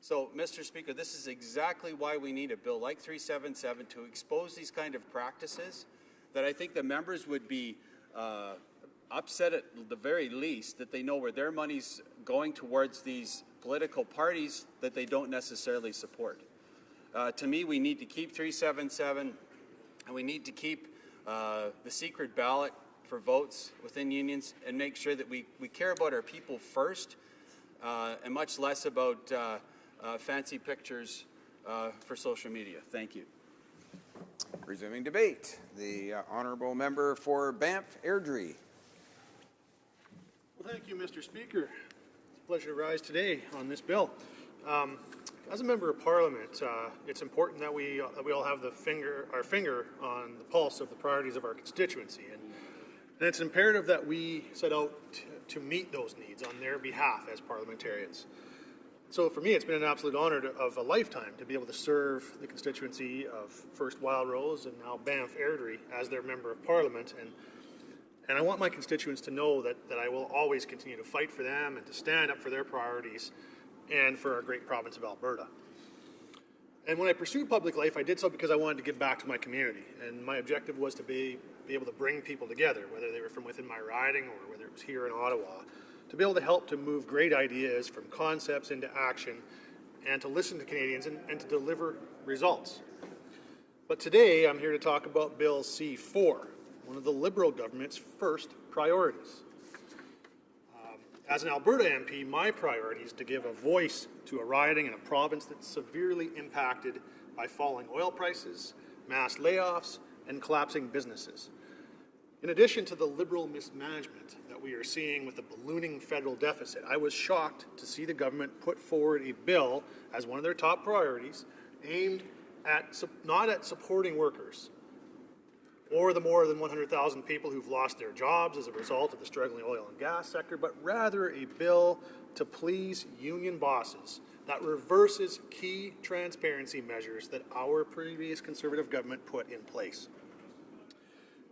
So, Mr. Speaker, this is exactly why we need a bill like 377 to expose these kind of practices that I think the members would be upset at the very least that they know where their money's going towards these political parties that they don't necessarily support. To me, we need to keep 377, and we need to keep the secret ballot for votes within unions and make sure that we care about our people first and much less about fancy pictures for social media. Thank you. Resuming debate, the honourable member for Banff Airdrie. Well, thank you, Mr. Speaker. It's a pleasure to rise today on this bill. As a member of Parliament, it's important that we all have our finger on the pulse of the priorities of our constituency, and it's imperative that we set out to meet those needs on their behalf as parliamentarians. So for me, it's been an absolute honor of a lifetime to be able to serve the constituency of first Wild Rose and now Banff Airdrie as their member of Parliament, and I want my constituents to know that I will always continue to fight for them and to stand up for their priorities and for our great province of Alberta. And when I pursued public life, I did so because I wanted to give back to my community, and my objective was to be able to bring people together, whether they were from within my riding or whether it was here in Ottawa, to be able to help to move great ideas from concepts into action and to listen to Canadians and to deliver results. But today I'm here to talk about Bill C-4, one of the Liberal government's first priorities. As an Alberta MP, my priority is to give a voice to a riding in a province that's severely impacted by falling oil prices, mass layoffs, and collapsing businesses. In addition to the Liberal mismanagement that we are seeing with the ballooning federal deficit, I was shocked to see the government put forward a bill as one of their top priorities aimed at not at supporting workers or the more than 100,000 people who've lost their jobs as a result of the struggling oil and gas sector, but rather a bill to please union bosses that reverses key transparency measures that our previous Conservative government put in place.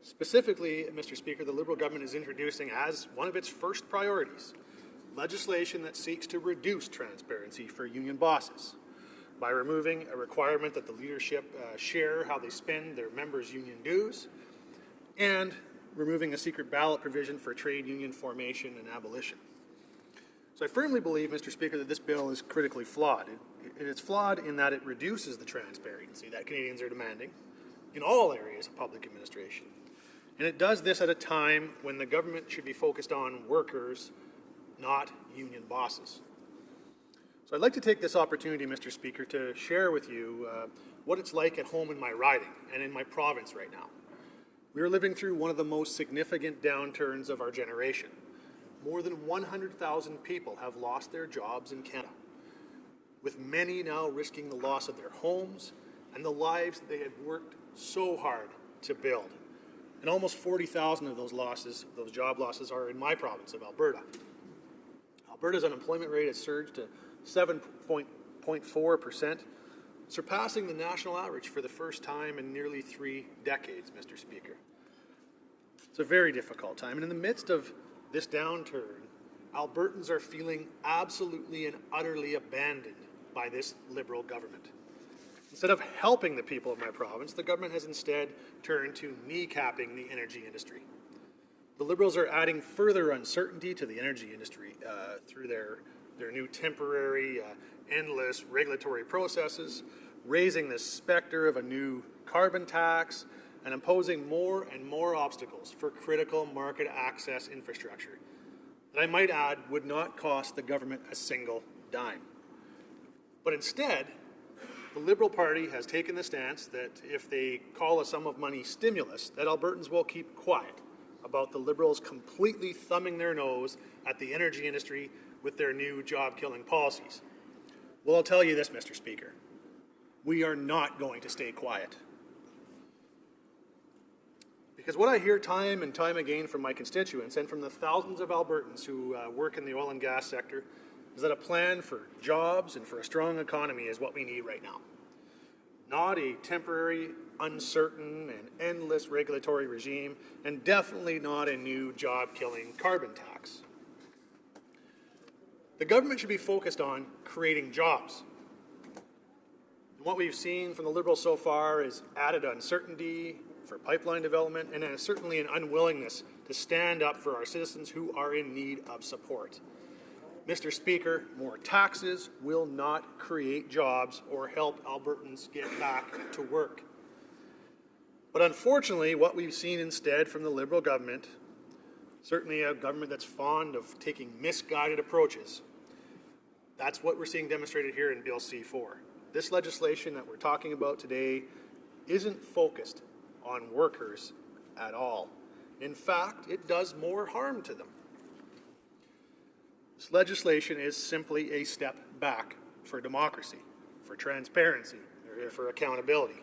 Specifically, Mr. Speaker, the Liberal government is introducing as one of its first priorities legislation that seeks to reduce transparency for union bosses by removing a requirement that the leadership share how they spend their members' union dues, and removing a secret ballot provision for trade union formation and abolition. So I firmly believe, Mr. Speaker, that this bill is critically flawed. It's flawed in that it reduces the transparency that Canadians are demanding in all areas of public administration. And it does this at a time when the government should be focused on workers, not union bosses. So I'd like to take this opportunity, Mr. Speaker, to share with you what it's like at home in my riding and in my province right now. We are living through one of the most significant downturns of our generation. More than 100,000 people have lost their jobs in Canada, with many now risking the loss of their homes and the lives they had worked so hard to build. And almost 40,000 of those job losses, are in my province of Alberta. Alberta's unemployment rate has surged to 7.4%, surpassing the national average for the first time in nearly 3 decades, Mr. Speaker. It's a very difficult time, and in the midst of this downturn, Albertans are feeling absolutely and utterly abandoned by this Liberal government. Instead of helping the people of my province, the government has instead turned to kneecapping the energy industry. The Liberals are adding further uncertainty to the energy industry through their new temporary, endless regulatory processes, raising the specter of a new carbon tax, and imposing more and more obstacles for critical market access infrastructure that I might add would not cost the government a single dime. But instead, the Liberal Party has taken the stance that if they call a sum of money stimulus, that Albertans will keep quiet about the Liberals completely thumbing their nose at the energy industry with their new job-killing policies. Well, I'll tell you this, Mr. Speaker. We are not going to stay quiet. Because what I hear time and time again from my constituents and from the thousands of Albertans who work in the oil and gas sector is that a plan for jobs and for a strong economy is what we need right now. Not a temporary, uncertain, and endless regulatory regime, and definitely not a new job-killing carbon tax. The government should be focused on creating jobs. And what we've seen from the Liberals so far is added uncertainty for pipeline development and certainly an unwillingness to stand up for our citizens who are in need of support. Mr. Speaker, more taxes will not create jobs or help Albertans get back to work. But unfortunately, what we've seen instead from the Liberal government, certainly a government that's fond of taking misguided approaches, that's what we're seeing demonstrated here in Bill C-4. This legislation that we're talking about today isn't focused on workers at all. In fact, it does more harm to them. This legislation is simply a step back for democracy, for transparency, for accountability.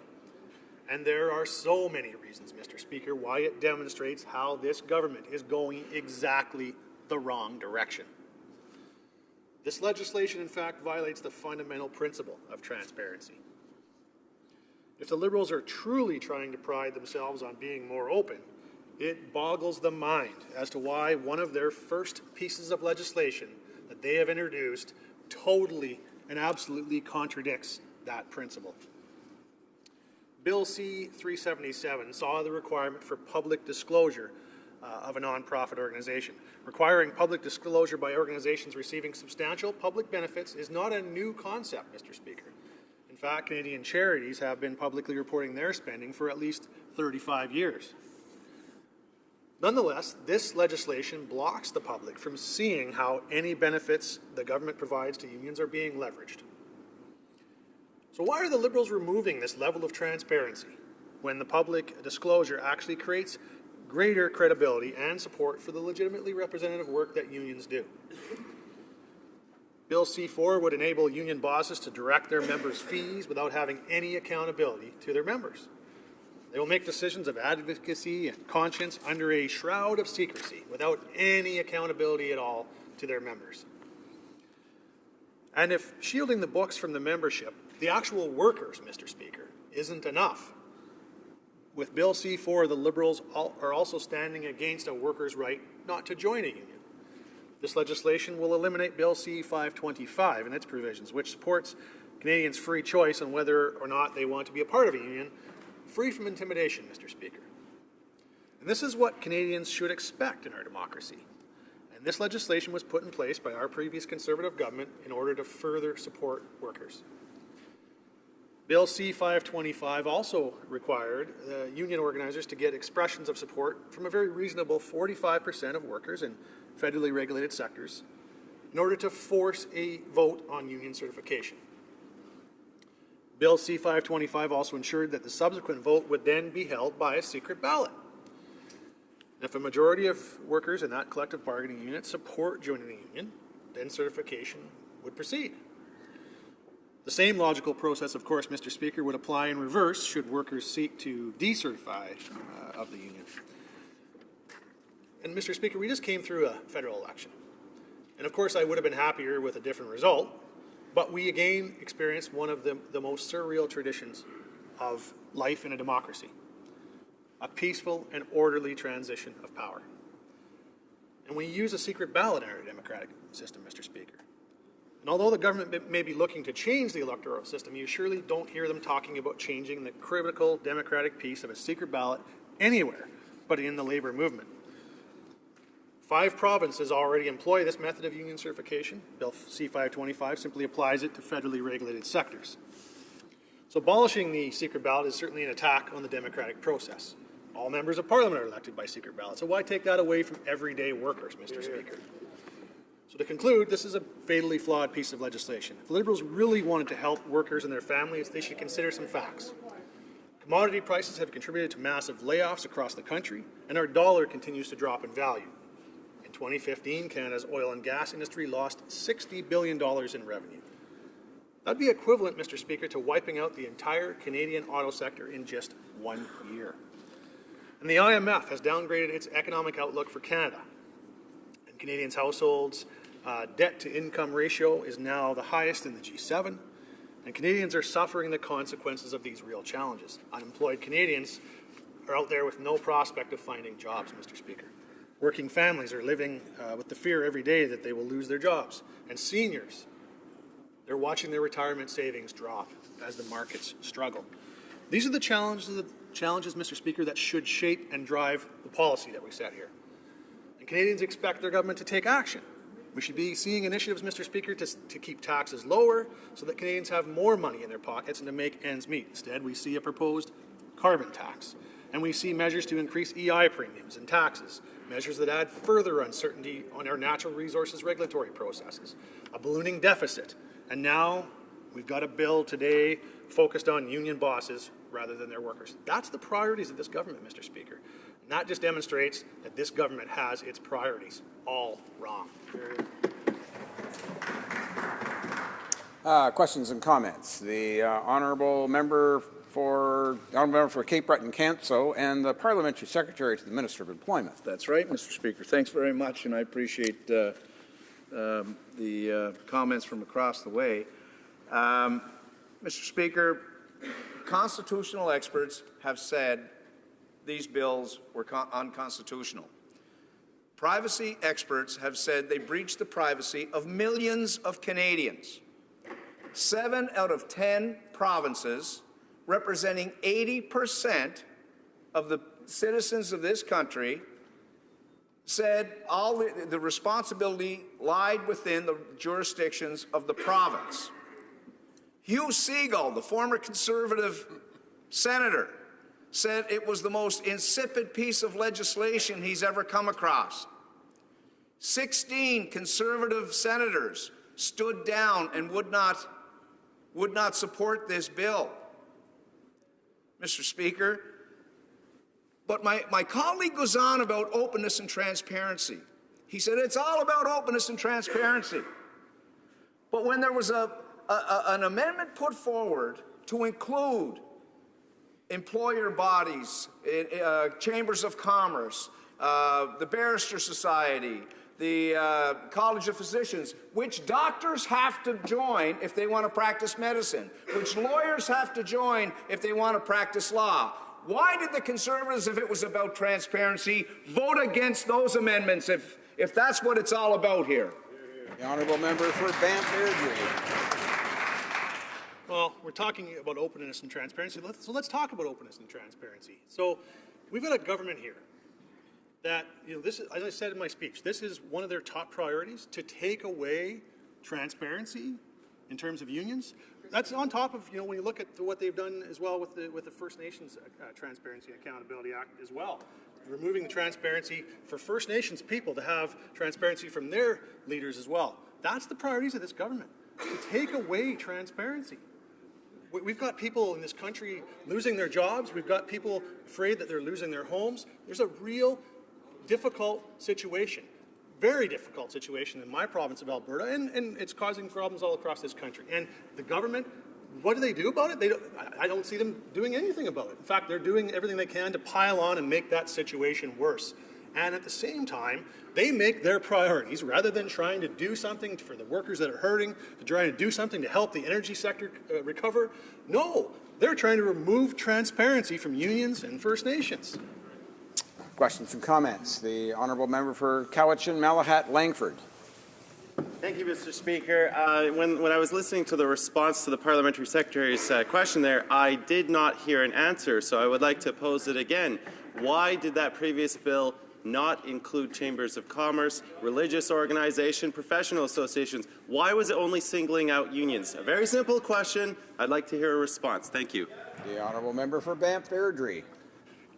And there are so many reasons, Mr. Speaker, why it demonstrates how this government is going exactly the wrong direction. This legislation, in fact, violates the fundamental principle of transparency. If the Liberals are truly trying to pride themselves on being more open, it boggles the mind as to why one of their first pieces of legislation that they have introduced totally and absolutely contradicts that principle. Bill C-377 saw the requirement for public disclosure of a nonprofit organization. Requiring public disclosure by organizations receiving substantial public benefits is not a new concept, Mr. Speaker. In In fact, Canadian charities have been publicly reporting their spending for at least 35 years. Nonetheless, this legislation blocks the public from seeing how any benefits the government provides to unions are being leveraged. So why are the Liberals removing this level of transparency when the public disclosure actually creates greater credibility and support for the legitimately representative work that unions do? Bill C-4 would enable union bosses to direct their members' fees without having any accountability to their members. They will make decisions of advocacy and conscience under a shroud of secrecy without any accountability at all to their members. And if shielding the books from the membership, the actual workers, Mr. Speaker, isn't enough, with Bill C-4, the Liberals are also standing against a worker's right not to join a union. This legislation will eliminate Bill C-525 and its provisions, which supports Canadians' free choice on whether or not they want to be a part of a union, free from intimidation, Mr. Speaker. And this is what Canadians should expect in our democracy. And this legislation was put in place by our previous Conservative government in order to further support workers. Bill C-525 also required union organizers to get expressions of support from a very reasonable 45% of workers in federally regulated sectors in order to force a vote on union certification. Bill C-525 also ensured that the subsequent vote would then be held by a secret ballot. If a majority of workers in that collective bargaining unit support joining the union, then certification would proceed. The same logical process, of course, Mr. Speaker, would apply in reverse should workers seek to decertify of the union. And Mr. Speaker, we just came through a federal election. And of course, I would have been happier with a different result, but we again experienced one of the most surreal traditions of life in a democracy, a peaceful and orderly transition of power. And we use a secret ballot in our democratic system, Mr. Speaker. And although the government may be looking to change the electoral system, you surely don't hear them talking about changing the critical democratic piece of a secret ballot anywhere but in the labor movement. 5 provinces already employ this method of union certification. Bill C-525 simply applies it to federally regulated sectors. So abolishing the secret ballot is certainly an attack on the democratic process. All members of Parliament are elected by secret ballot, so why take that away from everyday workers, Mr. Speaker? So to conclude, this is a fatally flawed piece of legislation. If the Liberals really wanted to help workers and their families, they should consider some facts. Commodity prices have contributed to massive layoffs across the country, and our dollar continues to drop in value. In 2015, Canada's oil and gas industry lost $60 billion in revenue. That'd be equivalent, Mr. Speaker, to wiping out the entire Canadian auto sector in just 1 year. And the IMF has downgraded its economic outlook for Canada. And Canadians' households' debt-to-income ratio is now the highest in the G7, and Canadians are suffering the consequences of these real challenges. Unemployed Canadians are out there with no prospect of finding jobs, Mr. Speaker. Working families are living with the fear every day that they will lose their jobs. And seniors, they're watching their retirement savings drop as the markets struggle. These are the challenges, Mr. Speaker, that should shape and drive the policy that we set here. And Canadians expect their government to take action. We should be seeing initiatives, Mr. Speaker, to keep taxes lower so that Canadians have more money in their pockets and to make ends meet. Instead, we see a proposed carbon tax. And we see measures to increase EI premiums and taxes, measures that add further uncertainty on our natural resources regulatory processes, a ballooning deficit, and now we've got a bill today focused on union bosses rather than their workers. That's the priorities of this government, Mr. Speaker. And that just demonstrates that this government has its priorities all wrong. Questions and comments. The honourable member for Cape Breton-Canso and the Parliamentary Secretary to the Minister of Employment. That's right, Mr. Speaker. Thanks very much, and I appreciate the comments from across the way. Mr. Speaker, constitutional experts have said these bills were unconstitutional. Privacy experts have said they breached the privacy of millions of Canadians. 7 out of 10 provinces, representing 80% of the citizens of this country, said all the responsibility lied within the jurisdictions of the province. Hugh Segal, the former Conservative senator, said it was the most insipid piece of legislation he's ever come across. 16 Conservative senators stood down and would not support this bill. Mr. Speaker, but my colleague goes on about openness and transparency. He said it's all about openness and transparency. But when there was an amendment put forward to include employer bodies, chambers of commerce, the Barrister Society, the College of Physicians, which doctors have to join if they want to practice medicine, which lawyers have to join if they want to practice law. Why did the Conservatives, if it was about transparency, vote against those amendments if that's what it's all about here? The honourable member for Banff Airdrie. Well, we're talking about openness and transparency. Let's talk about openness and transparency. So we've got a government here that, this is, as I said in my speech, this is one of their top priorities, to take away transparency in terms of unions. That's on top of, when you look at what they've done as well with the First Nations Transparency and Accountability Act as well. Removing the transparency for First Nations people to have transparency from their leaders as well. That's the priorities of this government, to take away transparency. We've got people in this country losing their jobs. We've got people afraid that they're losing their homes. There's a real difficult situation, very difficult situation in my province of Alberta, and it's causing problems all across this country. And the government, what do they do about it? I don't see them doing anything about it. In fact, they're doing everything they can to pile on and make that situation worse. And at the same time, they make their priorities, rather than trying to do something for the workers that are hurting, to trying to do something to help the energy sector recover. No, they're trying to remove transparency from unions and First Nations. Questions and comments. The honourable member for Cowichan, Malahat, Langford. Thank you, Mr. Speaker. When I was listening to the response to the Parliamentary Secretary's question there, I did not hear an answer, so I would like to pose it again. Why did that previous bill not include chambers of commerce, religious organization, professional associations? Why was it only singling out unions? A very simple question. I'd like to hear a response. Thank you. The honourable member for Banff Airdrie.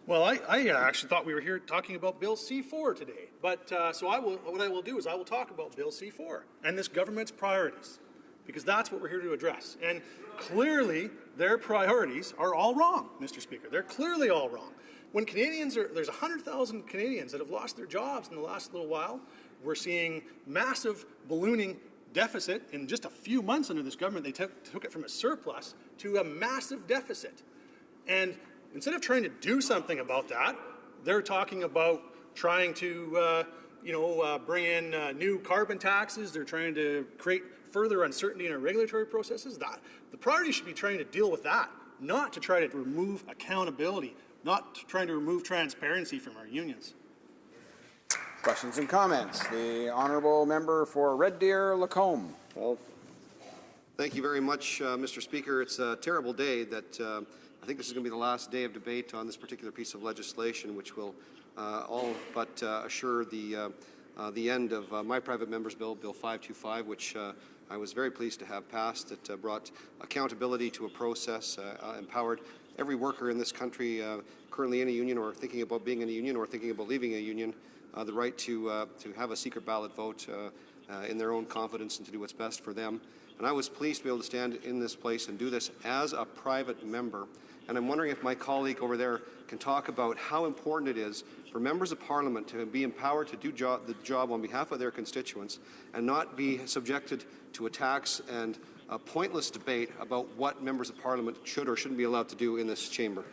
Well, I actually thought we were here talking about Bill C-4 today. But so what I will do is I will talk about Bill C-4 and this government's priorities, because that's what we're here to address. And clearly, their priorities are all wrong, Mr. Speaker. They're clearly all wrong. When there's 100,000 Canadians that have lost their jobs in the last little while. We're seeing massive ballooning deficit in just a few months under this government. They took it from a surplus to a massive deficit. And instead of trying to do something about that, they're talking about trying to, bring in new carbon taxes. They're trying to create further uncertainty in our regulatory processes. The priority should be trying to deal with that, not to try to remove accountability, not trying to remove transparency from our unions. Questions and comments. The honourable member for Red Deer, Lacombe. Well, thank you very much, Mr. Speaker. It's a terrible day that I think this is going to be the last day of debate on this particular piece of legislation, which will all but assure the end of my private member's bill, Bill 525, which I was very pleased to have passed. It brought accountability to a process, empowered every worker in this country currently in a union or thinking about being in a union or thinking about leaving a union, the right to have a secret ballot vote in their own confidence and to do what's best for them. And I was pleased to be able to stand in this place and do this as a private member. And I'm wondering if my colleague over there can talk about how important it is for members of Parliament to be empowered to do the job on behalf of their constituents and not be subjected to attacks and a pointless debate about what members of Parliament should or shouldn't be allowed to do in this chamber.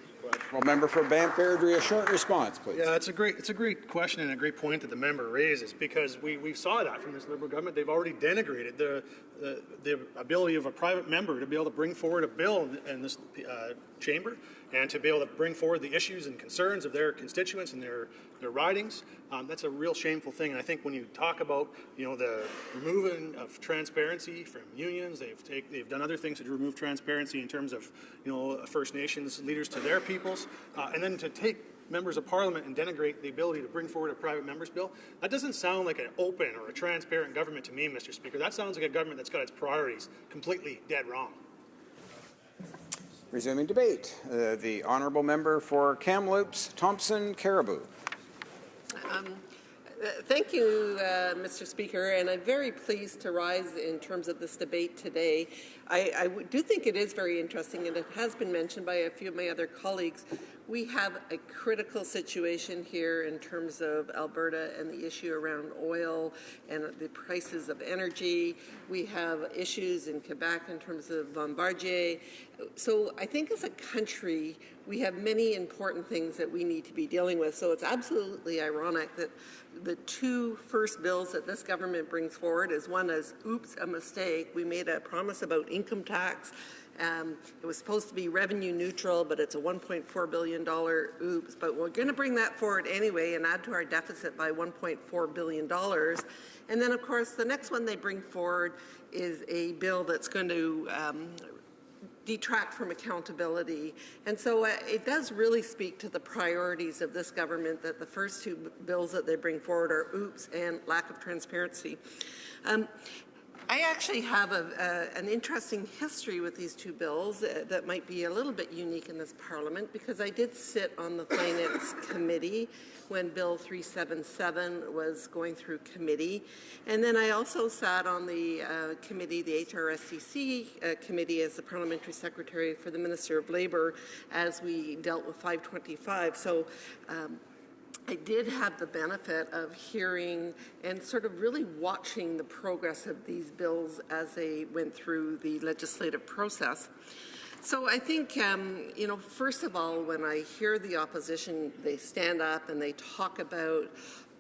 Well, member for Banff Airdrie, a short response, please. Yeah, it's a great question and a great point that the member raises, because we saw that from this Liberal government. They've already denigrated the ability of a private member to be able to bring forward a bill in this chamber and to be able to bring forward the issues and concerns of their constituents and their ridings. That's a real shameful thing. And I think when you talk about the removing of transparency from unions, they've done other things to remove transparency in terms of First Nations leaders to their peoples, and then to take members of Parliament and denigrate the ability to bring forward a private member's bill. That doesn't sound like an open or a transparent government to me, Mr. Speaker. That sounds like a government that's got its priorities completely dead wrong. Resuming debate, the honourable member for Kamloops, Thompson Caribou. Thank you, Mr. Speaker, and I'm very pleased to rise in terms of this debate today. I do think it is very interesting, and it has been mentioned by a few of my other colleagues. We have a critical situation here in terms of Alberta and the issue around oil and the prices of energy. We have issues in Quebec in terms of Bombardier. So I think as a country, we have many important things that we need to be dealing with. So it's absolutely ironic that the two first bills that this government brings forward is one is, oops, a mistake. We made a promise about income tax. It was supposed to be revenue neutral, but it's a $1.4 billion oops. But we're going to bring that forward anyway and add to our deficit by $1.4 billion. And then, of course, the next one they bring forward is a bill that's going to detract from accountability. And so it does really speak to the priorities of this government that the first two bills that they bring forward are oops and lack of transparency. I actually have an interesting history with these two bills that might be a little bit unique in this Parliament, because I did sit on the Finance Committee when Bill 377 was going through committee. And then I also sat on the committee, the HRSCC committee, as the Parliamentary Secretary for the Minister of Labour as we dealt with 525. So I did have the benefit of hearing and sort of really watching the progress of these bills as they went through the legislative process. So I think, first of all, when I hear the opposition, they stand up and they talk about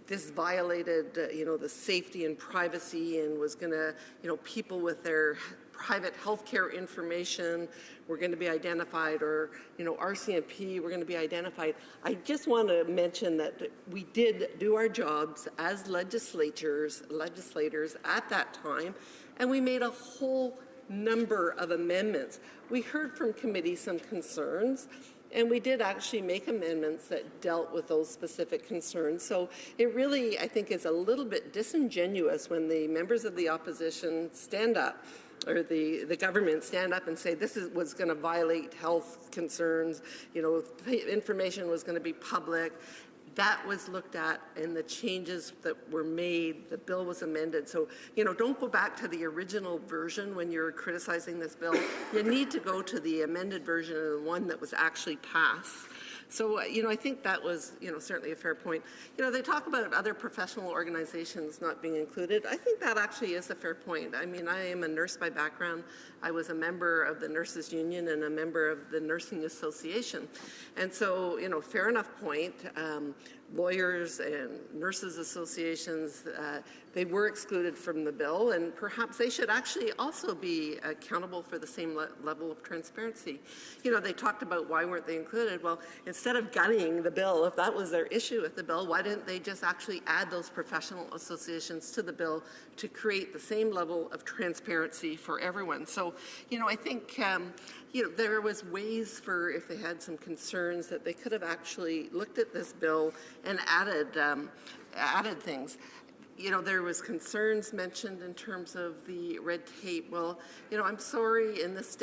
this violated, the safety and privacy and was going to, people with their private healthcare information were going to be identified, or, RCMP were going to be identified. I just want to mention that we did do our jobs as legislators at that time, and we made a whole number of amendments. We heard from committee some concerns, and we did actually make amendments that dealt with those specific concerns. So it really, I think, is a little bit disingenuous when the members of the opposition stand up, or the government stand up and say this was going to violate health concerns, information was going to be public. That was looked at, and the changes that were made, the bill was amended. So, don't go back to the original version when you're criticizing this bill. You need to go to the amended version and the one that was actually passed. So, I think that was, certainly a fair point. They talk about other professional organizations not being included. I think that actually is a fair point. I mean, I am a nurse by background. I was a member of the Nurses Union and a member of the Nursing Association. And so, fair enough point. Lawyers and nurses associations, they were excluded from the bill, and perhaps they should actually also be accountable for the same level of transparency. They talked about why weren't they included. Well, instead of gutting the bill, if that was their issue with the bill, why didn't they just actually add those professional associations to the bill to create the same level of transparency for everyone? So, I think there was ways for, if they had some concerns, that they could have actually looked at this bill and added things. There was concerns mentioned in terms of the red tape. Well, I'm sorry, in this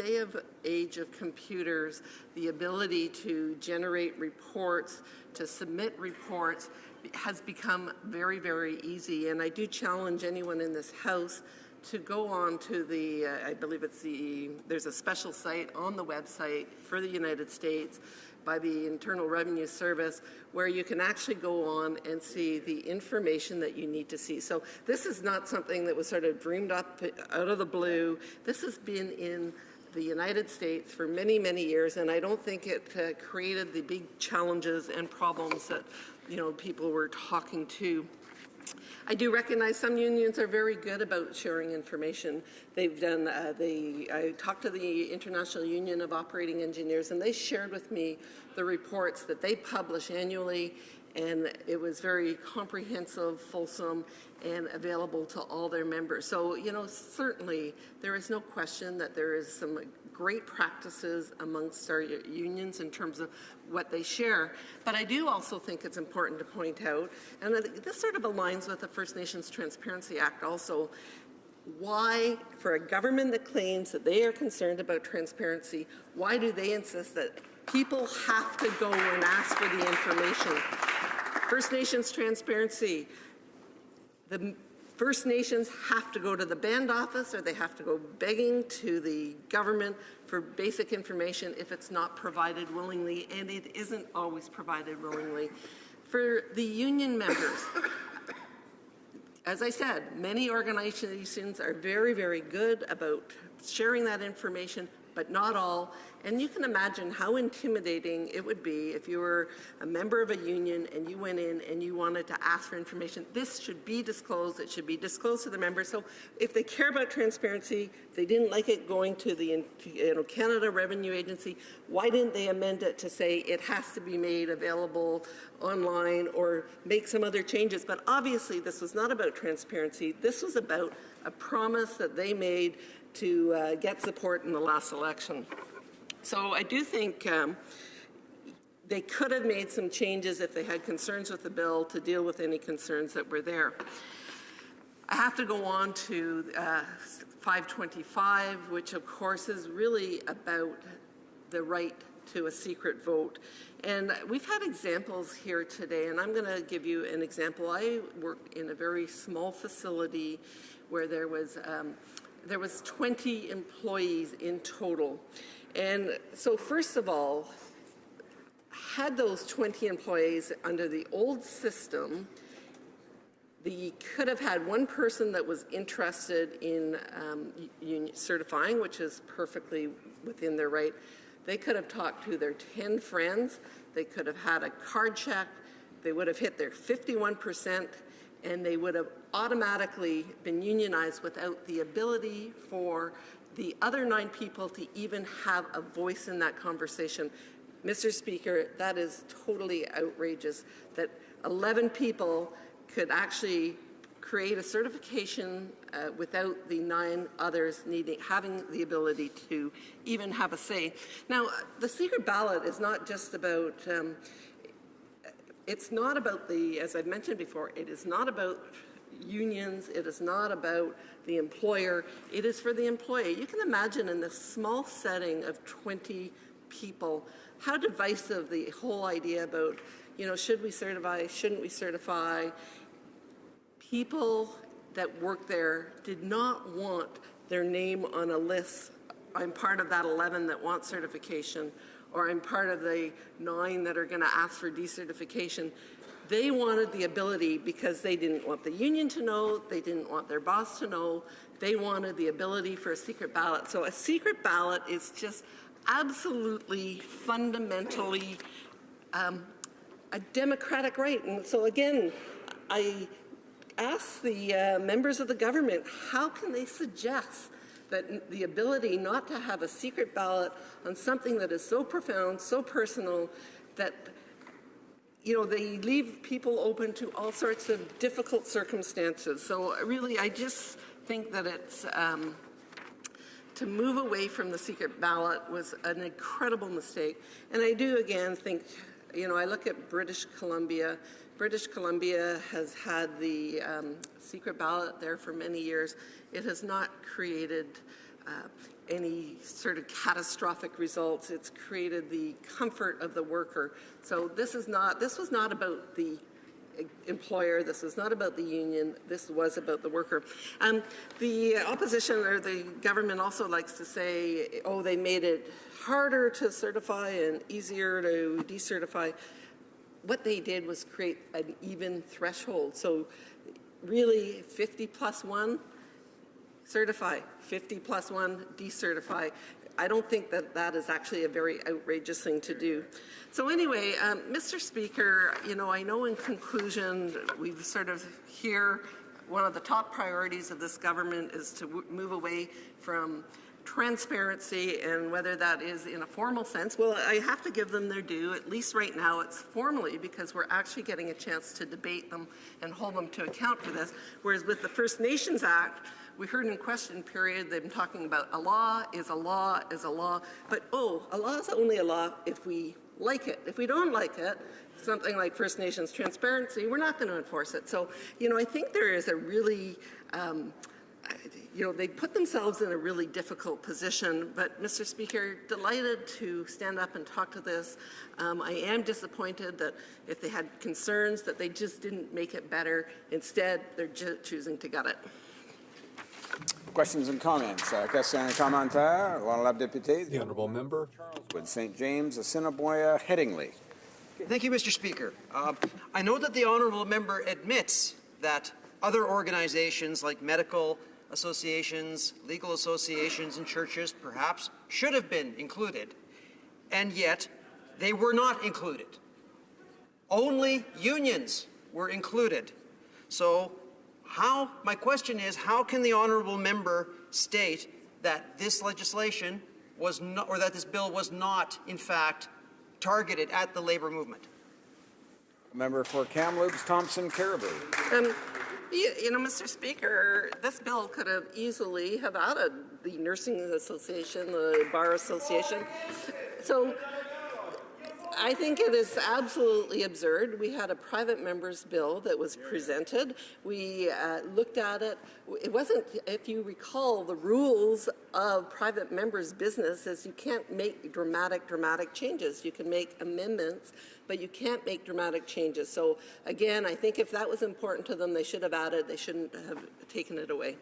age of computers, the ability to generate reports, to submit reports, has become very, very easy. And I do challenge anyone in this House to go on to the, I believe there's a special site on the website for the United States by the Internal Revenue Service, where you can actually go on and see the information that you need to see. So this is not something that was sort of dreamed up out of the blue. This has been in the United States for many, many years, and I don't think it created the big challenges and problems that, people were talking to. I do recognize some unions are very good about sharing information. They've done, I talked to the International Union of Operating Engineers, and they shared with me the reports that they publish annually, and it was very comprehensive, fulsome, and available to all their members. So, certainly there is no question that there is some great practices amongst our unions in terms of what they share. But I do also think it's important to point out, and this sort of aligns with the First Nations Transparency Act also, Why, for a government that claims that they are concerned about transparency, why do they insist that people have to go and ask for the information? First Nations transparency. The First Nations have to go to the band office, or they have to go begging to the government for basic information if it's not provided willingly, and it isn't always provided willingly. For the union members, as I said, many organizations are very, very good about sharing that information, but not all. And you can imagine how intimidating it would be if you were a member of a union and you went in and you wanted to ask for information. This should be disclosed. It should be disclosed to the members. So if they care about transparency, they didn't like it going to the Canada Revenue Agency, why didn't they amend it to say it has to be made available online or make some other changes? But obviously this was not about transparency. This was about a promise that they made to get support in the last election. So I do think they could have made some changes if they had concerns with the bill to deal with any concerns that were there. I have to go on to 525, which of course is really about the right to a secret vote. And we've had examples here today, and I'm going to give you an example. I worked in a very small facility where there was 20 employees in total. And so first of all, had those 20 employees under the old system, they could have had one person that was interested in union certifying, which is perfectly within their right. They could have talked to their 10 friends. They could have had a card check. They would have hit their 51%, and they would have automatically been unionized without the ability for the other 9 people to even have a voice in that conversation. Mr. Speaker, that is totally outrageous that 11 people could actually create a certification without the 9 others having the ability to even have a say. Now, the secret ballot is not just about, it's not about as I've mentioned before, it is not about unions, it is not about the employer, it is for the employee. You can imagine in this small setting of 20 people, how divisive the whole idea about, should we certify, shouldn't we certify. People that work there did not want their name on a list. I'm part of that 11 that want certification, or I'm part of the 9 that are going to ask for decertification. They wanted the ability, because they didn't want the union to know, they didn't want their boss to know, they wanted the ability for a secret ballot. So a secret ballot is just absolutely, fundamentally a democratic right. And so again, I ask the members of the government, how can they suggest that the ability not to have a secret ballot on something that is so profound, so personal, that they leave people open to all sorts of difficult circumstances. So really, I just think that it's, to move away from the secret ballot was an incredible mistake. And I do again think, I look at British Columbia. British Columbia has had the secret ballot there for many years. It has not created any sort of catastrophic results. It's created the comfort of the worker. So this was not about the employer, this was not about the union, this was about the worker. The opposition or the government also likes to say, oh, they made it harder to certify and easier to decertify. What they did was create an even threshold. So really 50 plus 1, certify, 50 plus 1, decertify. I don't think that that is actually a very outrageous thing to do. So anyway, Mr. Speaker, I know in conclusion, we've sort of here, one of the top priorities of this government is to move away from transparency, and whether that is in a formal sense, well, I have to give them their due. At least right now it's formally, because we're actually getting a chance to debate them and hold them to account for this. Whereas with the First Nations Act, we heard in question period them talking about a law is a law is a law, but a law is only a law if we like it. If we don't like it, something like First Nations transparency, we're not going to enforce it. So, I think there is a really they put themselves in a really difficult position. But, Mr. Speaker, delighted to stand up and talk to this. I am disappointed that if they had concerns that they just didn't make it better. Instead, they're choosing to gut it. Questions and comments. Question et commentaire. Honorable député. The honourable member. With St. James, Assiniboia, Headingley. Thank you, Mr. Speaker. I know that the honourable member admits that other organizations like medical associations, legal associations, and churches perhaps should have been included, and yet they were not included. Only unions were included. So my question is, how can the honourable member state that this legislation was not, or that this bill was not, in fact, targeted at the labour movement? Member for Kamloops, Thompson, Caribou. Mr. Speaker, this bill could have easily have added the Nursing Association, the Bar Association. So I think it is absolutely absurd. We had a private member's bill that was presented. We looked at it. It wasn't, if you recall, the rules of private members' business is you can't make dramatic changes. You can make amendments, but you can't make dramatic changes. So again, I think if that was important to them, they should have added. They shouldn't have taken it away.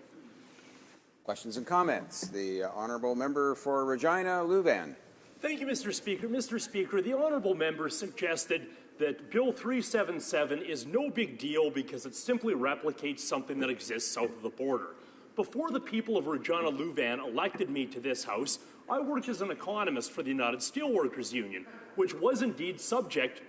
Questions and comments. The honourable member for Regina, Louvain. Thank you, Mr. Speaker. Mr. Speaker, the honourable member suggested that Bill 377 is no big deal because it simply replicates something that exists south of the border. Before the people of Regina Louvain elected me to this House, I worked as an economist for the United Steelworkers Union, which was indeed subject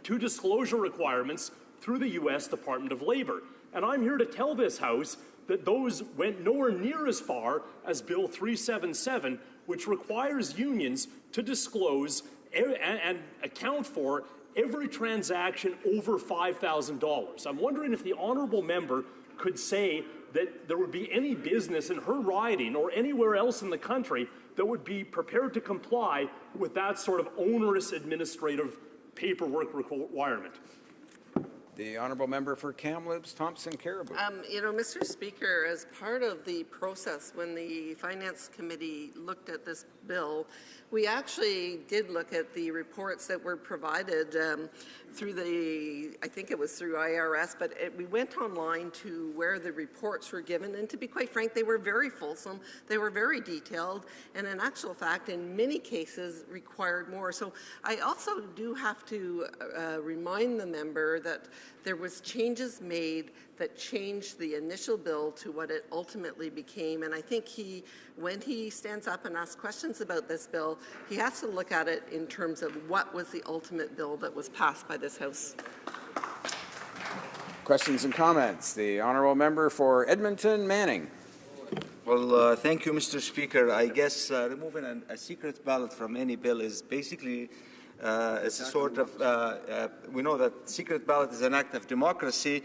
to disclosure requirements through the U.S. Department of Labor. And I'm here to tell this House that those went nowhere near as far as Bill 377, which requires unions to disclose and account for every transaction over $5,000. I'm wondering if the honourable member could say that there would be any business in her riding or anywhere else in the country that would be prepared to comply with that sort of onerous administrative paperwork requirement. The honourable member for Kamloops, Thompson, Caribou. Mr. Speaker, as part of the process when the Finance Committee looked at this bill, we actually did look at the reports that were provided through I think it was through IRS, but we went online to where the reports were given, and to be quite frank, they were very fulsome, they were very detailed, and in actual fact, in many cases, required more. So I also do have to remind the member that there was changes made that changed the initial bill to what it ultimately became, and I think when he stands up and asks questions about this bill, he has to look at it in terms of what was the ultimate bill that was passed by this House. Questions and comments. The honourable member for Edmonton, Manning. Well, thank you, Mr. Speaker. I guess removing a secret ballot from any bill is basically it's a sort of, we know that secret ballot is an act of democracy,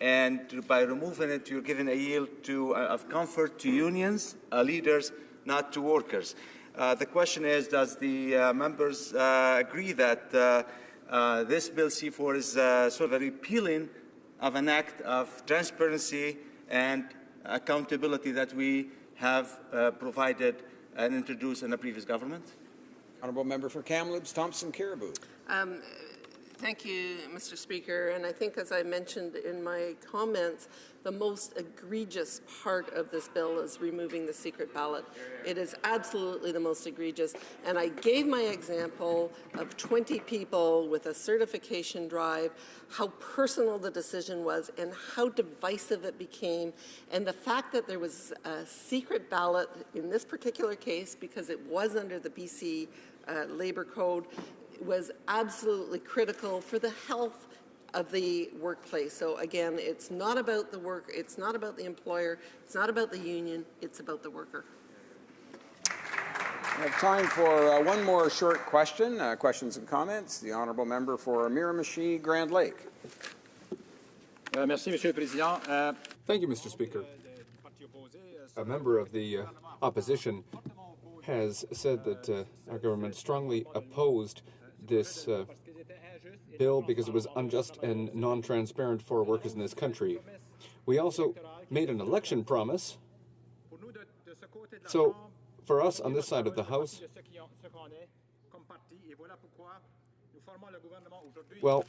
and by removing it, you're giving a yield of comfort to unions, leaders, not to workers. The question is, does the members agree that this Bill C4 is sort of a repealing of an act of transparency and accountability that we have provided and introduced in the previous government? Honourable member for Kamloops, Thompson, Caribou. Thank you, Mr. Speaker. And I think, as I mentioned in my comments, the most egregious part of this bill is removing the secret ballot. It is absolutely the most egregious. And I gave my example of 20 people with a certification drive, how personal the decision was and how divisive it became. And the fact that there was a secret ballot in this particular case, because it was under the BC Labour Code, was absolutely critical for the health of the workplace. So again, it's not about the work, it's not about the employer, it's not about the union, it's about the worker. We have time for one more short question. Questions and comments. The honourable member for Miramichi, Grand Lake. Merci, Monsieur le Président. Thank you, Mr. Speaker. A member of the opposition has said that our government strongly opposed this bill because it was unjust and non-transparent for workers in this country. We also made an election promise So, for us on this side of the House, well,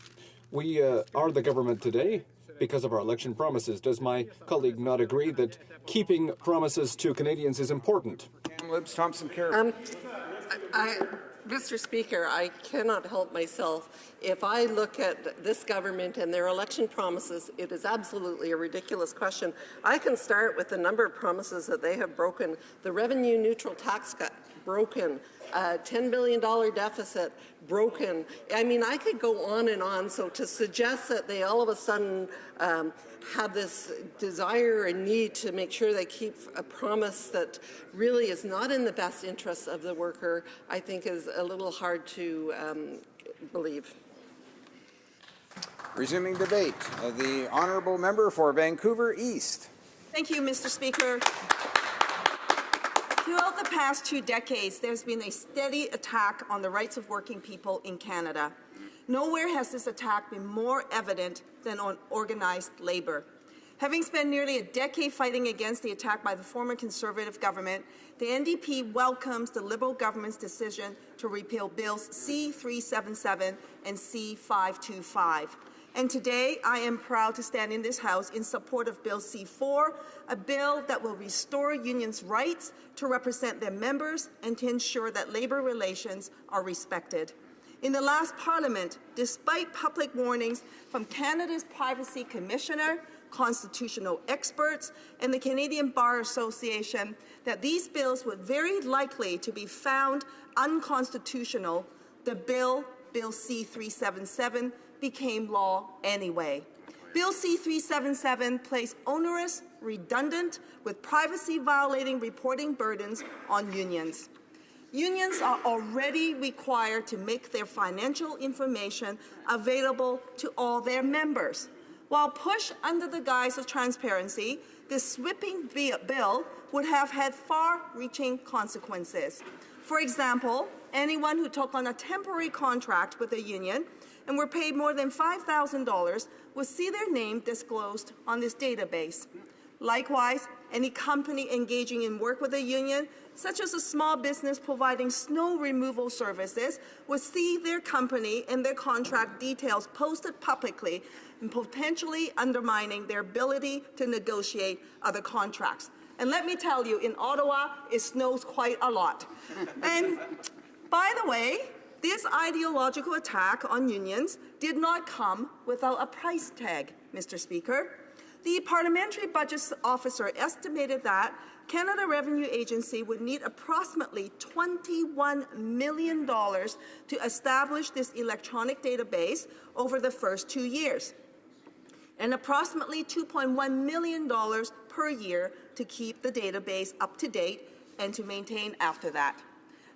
we are the government today because of our election promises. Does my colleague not agree that keeping promises to Canadians is important? Kamloops, Thompson Care. Mr. Speaker, I cannot help myself. If I look at this government and their election promises, it is absolutely a ridiculous question. I can start with the number of promises that they have broken. The revenue neutral tax cut, broken. $10 billion deficit, broken. I mean, I could go on and on. So to suggest that they all of a sudden have this desire and need to make sure they keep a promise that really is not in the best interest of the worker, I think is a little hard to believe. Resuming debate, the honourable member for Vancouver East. Thank you, Mr. Speaker. Throughout the past 2 decades, there's been a steady attack on the rights of working people in Canada. Nowhere has this attack been more evident than on organized labour. Having spent nearly a decade fighting against the attack by the former Conservative government, the NDP welcomes the Liberal government's decision to repeal Bills C-377 and C-525. And today, I am proud to stand in this House in support of Bill C-4, a bill that will restore unions' rights to represent their members and to ensure that labour relations are respected. In the last Parliament, despite public warnings from Canada's Privacy Commissioner, constitutional experts, and the Canadian Bar Association that these bills were very likely to be found unconstitutional, the Bill C-377, became law anyway. Bill C-377 placed onerous, redundant, with privacy-violating reporting burdens on unions. Unions are already required to make their financial information available to all their members. While pushed under the guise of transparency, this sweeping bill would have had far-reaching consequences. For example, anyone who took on a temporary contract with a union and were paid more than $5,000 will see their name disclosed on this database. Likewise, any company engaging in work with a union, such as a small business providing snow removal services, will see their company and their contract details posted publicly and potentially undermining their ability to negotiate other contracts. And let me tell you, in Ottawa, it snows quite a lot. And by the way, this ideological attack on unions did not come without a price tag, Mr. Speaker. The Parliamentary Budget Officer estimated that Canada Revenue Agency would need approximately $21 million to establish this electronic database over the first 2 years, and approximately $2.1 million per year to keep the database up to date and to maintain after that.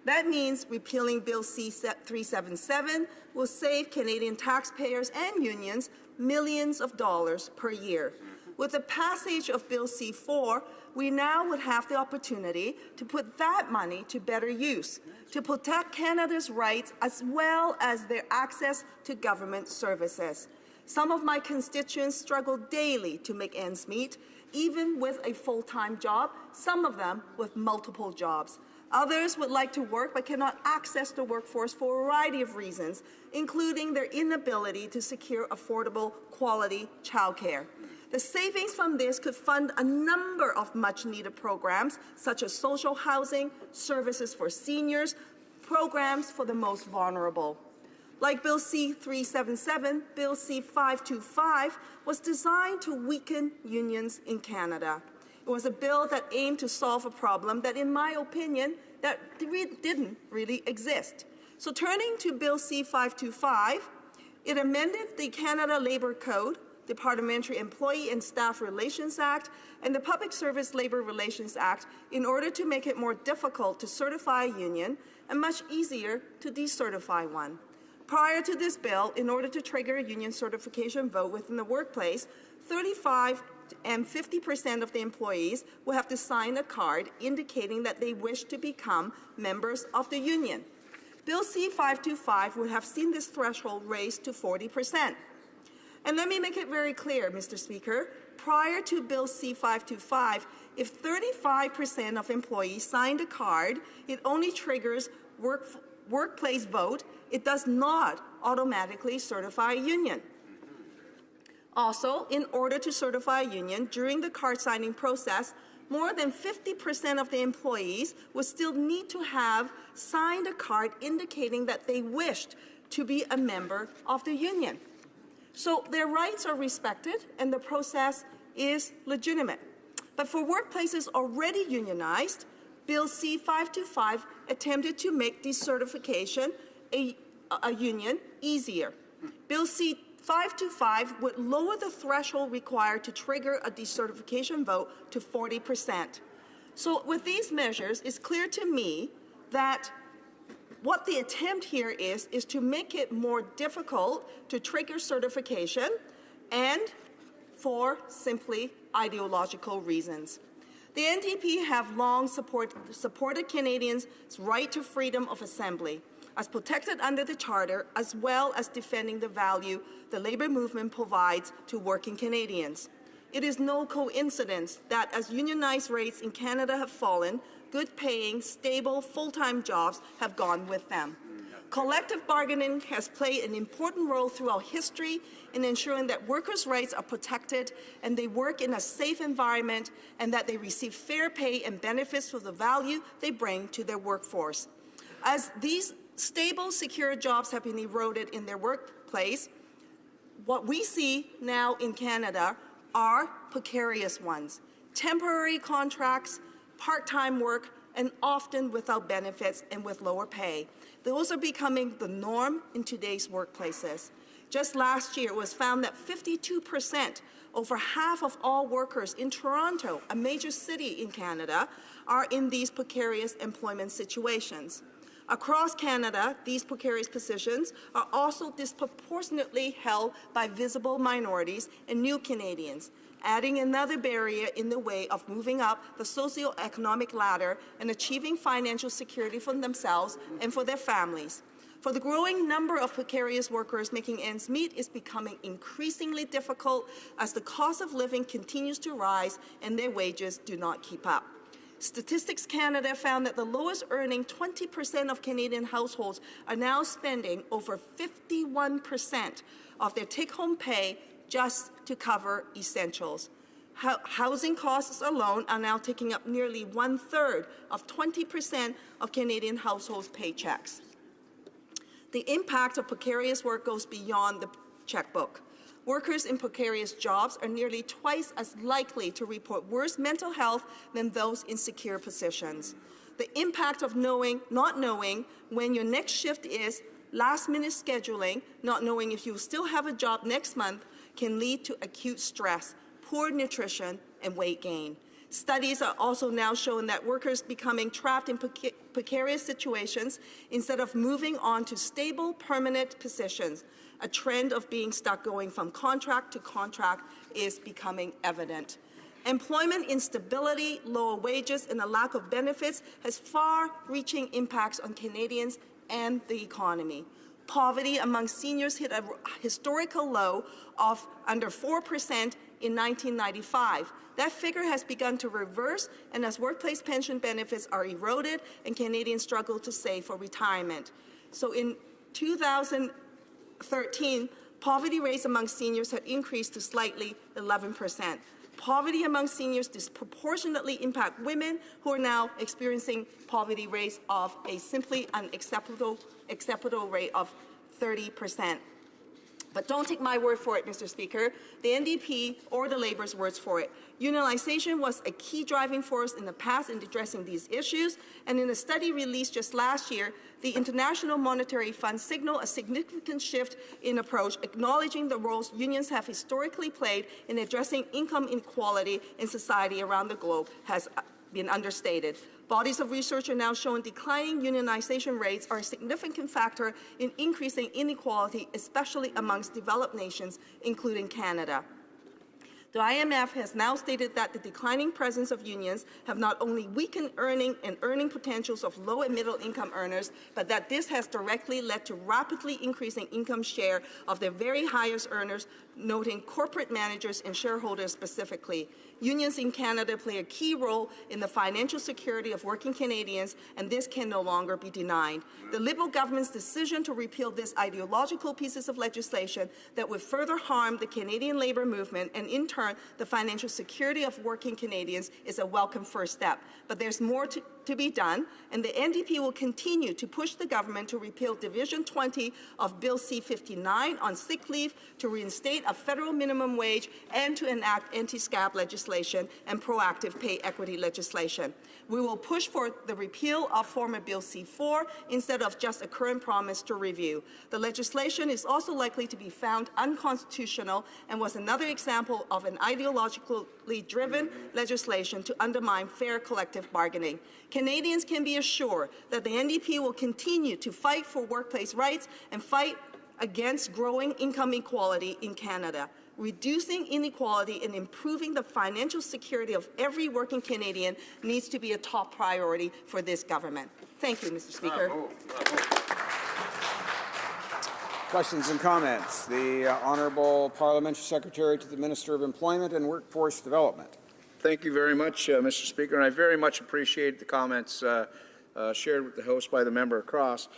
That means repealing Bill C-377 will save Canadian taxpayers and unions millions of dollars per year. With the passage of Bill C-4, we now would have the opportunity to put that money to better use, to protect Canada's rights as well as their access to government services. Some of my constituents struggle daily to make ends meet, even with a full-time job, some of them with multiple jobs. Others would like to work but cannot access the workforce for a variety of reasons, including their inability to secure affordable, quality childcare. The savings from this could fund a number of much-needed programs, such as social housing, services for seniors, programs for the most vulnerable. Like Bill C-377, Bill C-525 was designed to weaken unions in Canada. It was a bill that aimed to solve a problem that, in my opinion, that didn't really exist. So turning to Bill C-525, it amended the Canada Labour Code, the Parliamentary Employee and Staff Relations Act, and the Public Service Labour Relations Act in order to make it more difficult to certify a union and much easier to decertify one. Prior to this bill, in order to trigger a union certification vote within the workplace, 35 and 50% of the employees will have to sign a card indicating that they wish to become members of the union. Bill C-525 would have seen this threshold raised to 40%. And let me make it very clear, Mr. Speaker, prior to Bill C-525, if 35% of employees signed a card, it only triggers workplace vote. It does not automatically certify a union. Also, in order to certify a union, during the card signing process, more than 50% of the employees would still need to have signed a card indicating that they wished to be a member of the union. So their rights are respected and the process is legitimate. But for workplaces already unionized, Bill C-525 attempted to make decertification a union easier. Bill C-525 would lower the threshold required to trigger a decertification vote to 40%. So with these measures, it's clear to me that what the attempt here is to make it more difficult to trigger certification and for simply ideological reasons. The NDP have long supported Canadians' right to freedom of assembly as protected under the Charter, as well as defending the value the labour movement provides to working Canadians. It is no coincidence that as unionized rates in Canada have fallen, good-paying, stable, full-time jobs have gone with them. Collective bargaining has played an important role throughout history in ensuring that workers' rights are protected and they work in a safe environment and that they receive fair pay and benefits for the value they bring to their workforce. As these stable, secure jobs have been eroded in their workplace, what we see now in Canada are precarious ones, temporary contracts, part-time work, and often without benefits and with lower pay. Those are becoming the norm in today's workplaces. Just last year, it was found that 52%, over half of all workers in Toronto, a major city in Canada, are in these precarious employment situations. Across Canada, these precarious positions are also disproportionately held by visible minorities and new Canadians, adding another barrier in the way of moving up the socioeconomic ladder and achieving financial security for themselves and for their families. For the growing number of precarious workers, making ends meet is becoming increasingly difficult as the cost of living continues to rise and their wages do not keep up. Statistics Canada found that the lowest earning 20% of Canadian households are now spending over 51% of their take-home pay just to cover essentials. Housing costs alone are now taking up nearly 1/3 of 20% of Canadian households' paychecks. The impact of precarious work goes beyond the checkbook. Workers in precarious jobs are nearly twice as likely to report worse mental health than those in secure positions. The impact of not knowing when your next shift is, last-minute scheduling, not knowing if you still have a job next month, can lead to acute stress, poor nutrition, and weight gain. Studies are also now showing that workers becoming trapped in precarious situations instead of moving on to stable, permanent positions. A trend of being stuck going from contract to contract is becoming evident. Employment instability, lower wages, and a lack of benefits has far-reaching impacts on Canadians and the economy. Poverty among seniors hit a historical low of under 4% in 1995. That figure has begun to reverse, and as workplace pension benefits are eroded and Canadians struggle to save for retirement. So in 2013, poverty rates among seniors had increased to slightly 11%. Poverty among seniors disproportionately impact women who are now experiencing poverty rates of a simply unacceptable rate of 30%. But don't take my word for it, Mr. Speaker. The NDP or the Labour's words for it. Unionization was a key driving force in the past in addressing these issues, and in a study released just last year, the International Monetary Fund signaled a significant shift in approach, acknowledging the roles unions have historically played in addressing income inequality in society around the globe has been understated. Bodies of research are now showing declining unionization rates are a significant factor in increasing inequality, especially amongst developed nations, including Canada. The IMF has now stated that the declining presence of unions have not only weakened earning potentials of low and middle income earners, but that this has directly led to rapidly increasing income share of the very highest earners, noting corporate managers and shareholders specifically. Unions in Canada play a key role in the financial security of working Canadians, and this can no longer be denied. The Liberal government's decision to repeal these ideological pieces of legislation that would further harm the Canadian labour movement and, in turn, the financial security of working Canadians is a welcome first step. But there's more to be done, and the NDP will continue to push the government to repeal Division 20 of Bill C-59 on sick leave, to reinstate a federal minimum wage, and to enact anti-SCAB legislation and proactive pay equity legislation. We will push for the repeal of former Bill C-4 instead of just a current promise to review. The legislation is also likely to be found unconstitutional and was another example of an ideologically driven legislation to undermine fair collective bargaining. Canadians can be assured that the NDP will continue to fight for workplace rights and fight against growing income inequality in Canada. Reducing inequality and improving the financial security of every working Canadian needs to be a top priority for this government. Thank you, Mr. Speaker. Questions and comments. The Honourable Parliamentary Secretary to the Minister of Employment and Workforce Development. Thank you very much, Mr. Speaker, and I very much appreciate the comments shared with the House by the member across.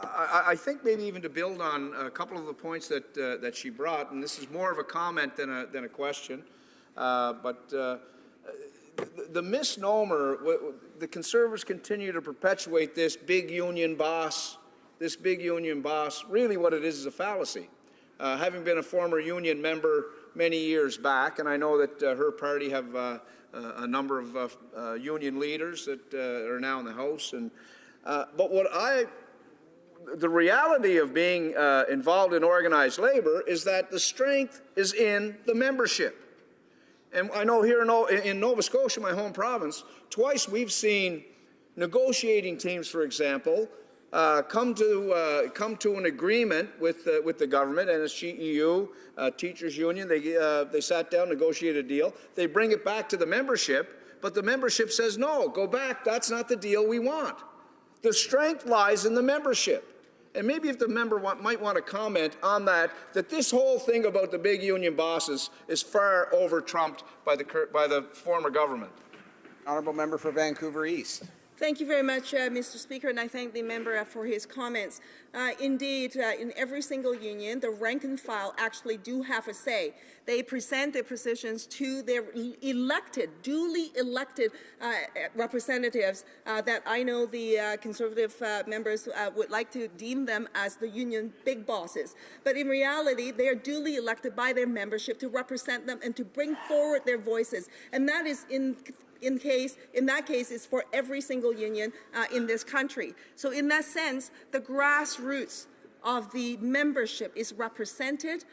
I think maybe even to build on a couple of the points that she brought, and this is more of a comment than a question, but the misnomer, the Conservatives continue to perpetuate this big union boss. Really what it is a fallacy. Having been a former union member many years back, and I know that her party have a number of union leaders that are now in the House, and but the reality of being involved in organized labor is that the strength is in the membership. And I know here in Nova Scotia, my home province, twice we've seen negotiating teams, for example, come to an agreement with the government, NSGEU, teachers union. They sat down, negotiated a deal. They bring it back to the membership, but the membership says, no, go back. That's not the deal we want. The strength lies in the membership. And maybe if the member might want to comment on that this whole thing about the big union bosses is far over-trumped by the former government. Honourable Member for Vancouver East. Thank you very much, Mr. Speaker, and I thank the member for his comments. Indeed, in every single union, the rank and file actually do have a say. They present their positions to their duly elected representatives that I know the Conservative members would like to deem them as the union big bosses. But in reality, they are duly elected by their membership to represent them and to bring forward their voices. And that is in that case, is for every single union in this country. So in that sense, the grassroots of the membership is represented,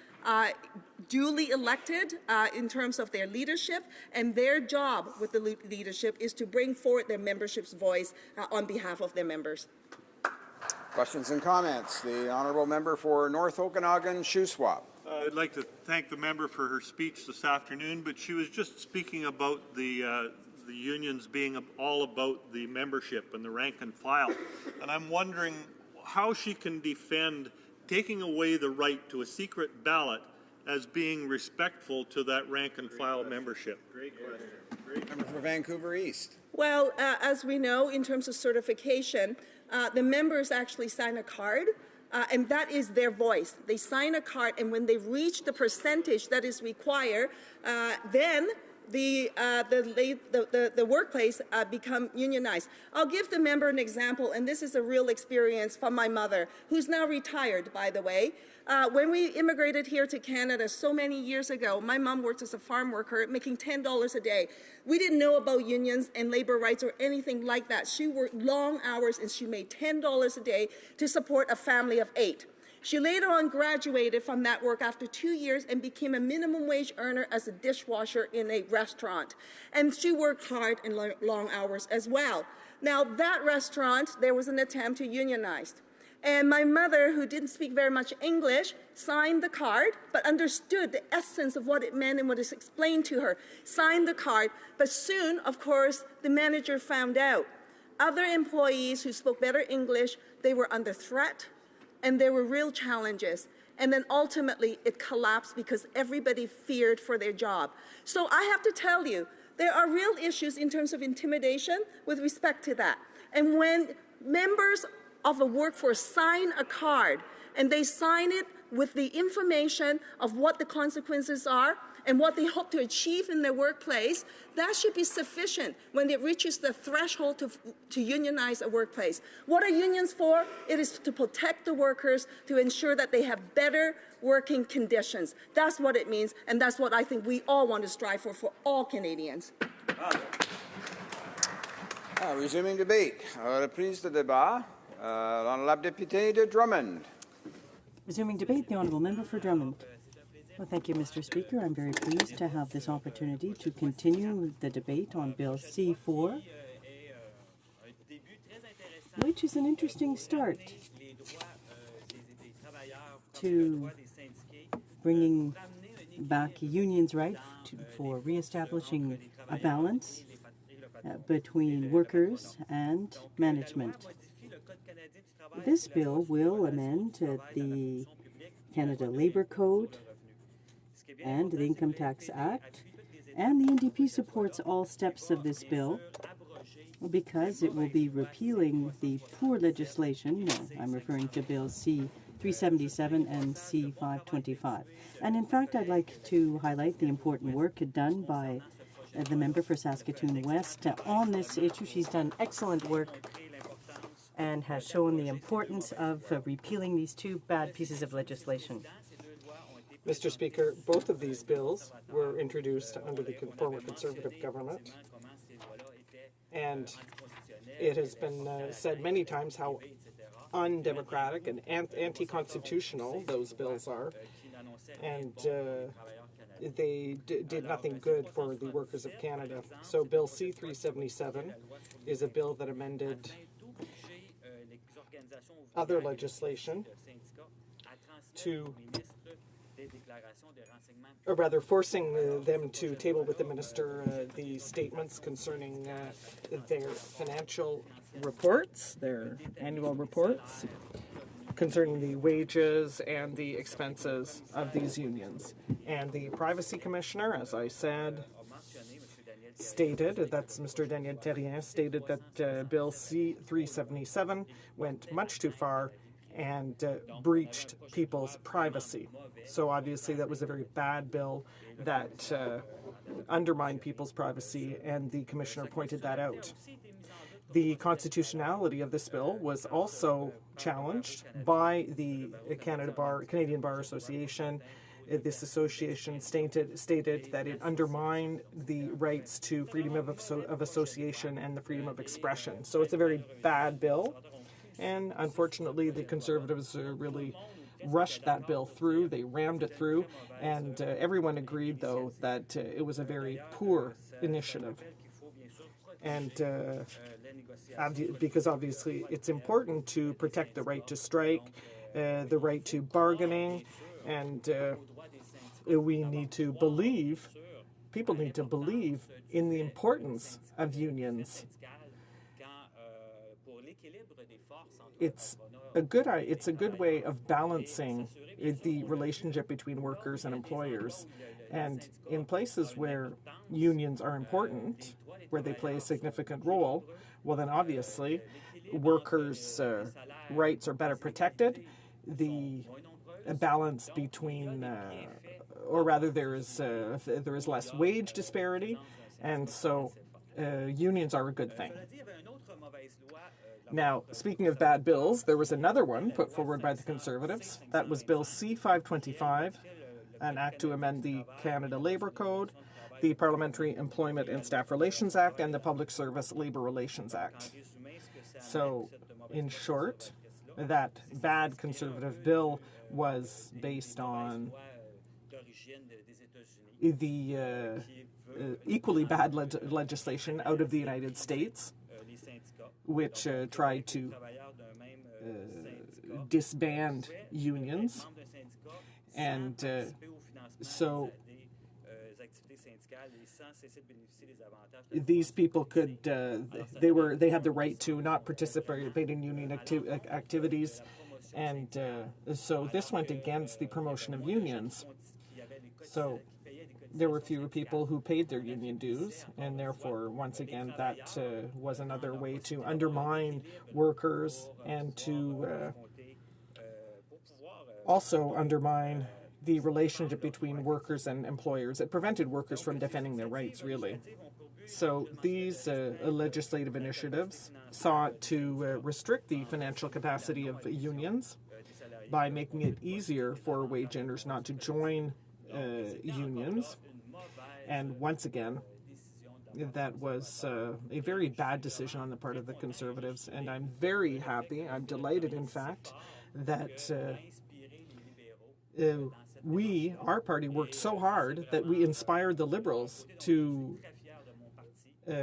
duly elected in terms of their leadership, and their job with the leadership is to bring forward their membership's voice on behalf of their members. Questions and comments. The Honourable Member for North Okanagan, Shuswap. I'd like to thank the member for her speech this afternoon, but she was just speaking about the unions being all about the membership and the rank and file. And I'm wondering how she can defend taking away the right to a secret ballot as being respectful to that rank and file membership. Great question. Great. Member for Vancouver East. Well, as we know, in terms of certification, the members actually sign a card. And that is their voice. They sign a card, and when they reach the percentage that is required, then the workplace become unionized. I'll give the member an example, and this is a real experience from my mother, who's now retired, by the way. When we immigrated here to Canada so many years ago, my mom worked as a farm worker making $10 a day. We didn't know about unions and labor rights or anything like that. She worked long hours and she made $10 a day to support a family of 8. She later on graduated from that work after 2 years and became a minimum wage earner as a dishwasher in a restaurant. And she worked hard and long hours as well. Now, that restaurant, there was an attempt to unionize. And my mother, who didn't speak very much English, signed the card, but understood the essence of what it meant and what is explained to her. Signed the card, but soon, of course, the manager found out. Other employees who spoke better English, they were under threat, and there were real challenges. And then ultimately, it collapsed because everybody feared for their job. So I have to tell you, there are real issues in terms of intimidation with respect to that. And when members of a workforce sign a card, and they sign it with the information of what the consequences are and what they hope to achieve in their workplace, that should be sufficient when it reaches the threshold to unionize a workplace. What are unions for? It is to protect the workers, to ensure that they have better working conditions. That's what it means, and that's what I think we all want to strive for all Canadians. Resuming debate. Reprise de débat. L'honorable député de Drummond. Resuming debate, the Honourable Member for Drummond. Well, thank you, Mr. Speaker. I'm very pleased to have this opportunity to continue the debate on Bill C-4, which is an interesting start to bringing back unions' right for reestablishing a balance between workers and management. This bill will amend the Canada Labour Code and the Income Tax Act, and the NDP supports all steps of this bill because it will be repealing the poor legislation. I'm referring to Bill C-377 and C-525. And in fact, I'd like to highlight the important work done by the member for Saskatoon West on this issue. She's done excellent work and has shown the importance of repealing these two bad pieces of legislation. Mr. Speaker, both of these bills were introduced under the former Conservative government, and it has been said many times how undemocratic and anti-constitutional those bills are, and they did nothing good for the workers of Canada. So Bill C-377 is a bill that amended other legislation to, or rather forcing them to table with the minister the statements concerning their financial reports, their annual reports, concerning the wages and the expenses of these unions. And the Privacy Commissioner, as I said, stated, that's Mr. Daniel Terrien, stated that Bill C-377 went much too far and breached people's privacy. So obviously that was a very bad bill that undermined people's privacy, and the Commissioner pointed that out. The constitutionality of this bill was also challenged by the Canadian Bar Association. This association stated that it undermined the rights to freedom of association and the freedom of expression. So it's a very bad bill, and unfortunately the Conservatives really rushed that bill through. They rammed it through, and everyone agreed, though, that it was a very poor initiative. And because obviously it's important to protect the right to strike, the right to bargaining, and we need to believe, people need to believe in the importance of unions. It's a good way of balancing the relationship between workers and employers. And in places where unions are important, where they play a significant role, well then obviously workers' rights are better protected. The balance between, or rather there is less wage disparity, and so unions are a good thing. Now, speaking of bad bills, there was another one put forward by the Conservatives. That was Bill C-525, an act to amend the Canada Labour Code, the Parliamentary Employment and Staff Relations Act, and the Public Service Labour Relations Act. So, in short, that bad Conservative bill was based on the equally bad legislation out of the United States, which tried to disband unions. And so these people could, they had the right to not participate in union activities. And so this went against the promotion of unions. So there were fewer people who paid their union dues, and therefore, once again, that was another way to undermine workers and to also undermine the relationship between workers and employers. It prevented workers from defending their rights, really. So these legislative initiatives sought to restrict the financial capacity of unions by making it easier for wage earners not to join unions. And once again, that was a very bad decision on the part of the Conservatives. And I'm very happy, I'm delighted, in fact, that our party worked so hard that we inspired the Liberals to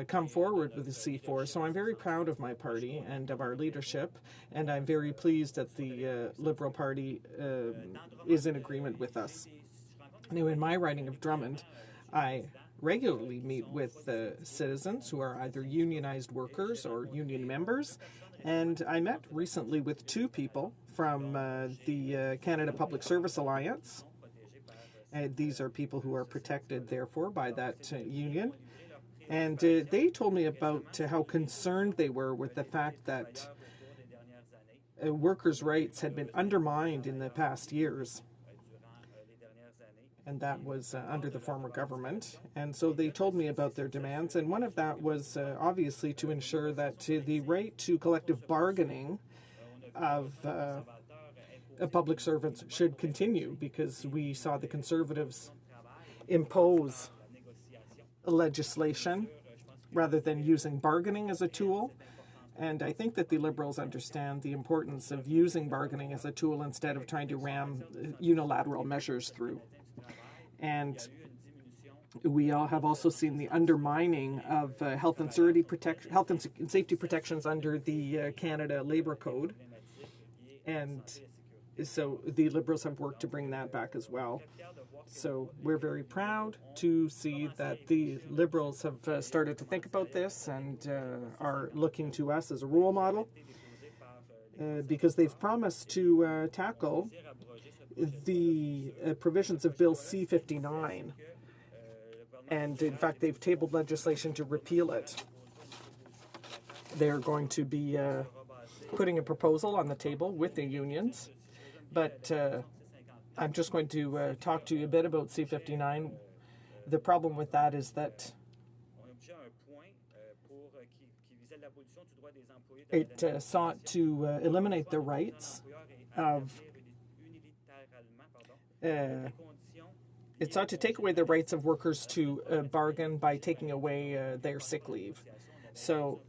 come forward with the C4. So I'm very proud of my party and of our leadership, and I'm very pleased that the Liberal Party is in agreement with us. Now, in my riding of Drummond, I regularly meet with citizens who are either unionized workers or union members, and I met recently with two people from the Canada Public Service Alliance. These are people who are protected, therefore, by that union. And they told me about how concerned they were with the fact that workers' rights had been undermined in the past years. And that was under the former government. And so they told me about their demands. And one of that was obviously to ensure that the right to collective bargaining of public servants should continue, because we saw the Conservatives impose legislation rather than using bargaining as a tool. And I think that the Liberals understand the importance of using bargaining as a tool instead of trying to ram unilateral measures through. And we all have also seen the undermining of health and safety protections under the Canada Labour Code. And so the Liberals have worked to bring that back as well. So we're very proud to see that the Liberals have started to think about this and are looking to us as a role model, because they've promised to tackle the provisions of Bill C-59. And in fact, they've tabled legislation to repeal it. They're going to be putting a proposal on the table with the unions. But I'm just going to talk to you a bit about C-59. The problem with that is that it sought to eliminate the rights of it sought to take away the rights of workers to bargain by taking away their sick leave. So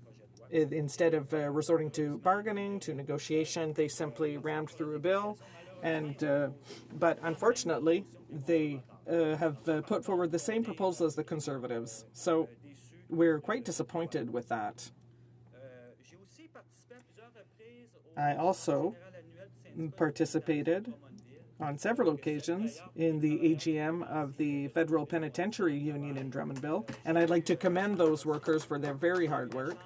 instead of resorting to bargaining, to negotiation, they simply rammed through a bill. And but unfortunately, they have put forward the same proposal as the Conservatives. So we're quite disappointed with that. I also participated on several occasions in the AGM of the Federal Penitentiary Union in Drummondville, and I'd like to commend those workers for their very hard work.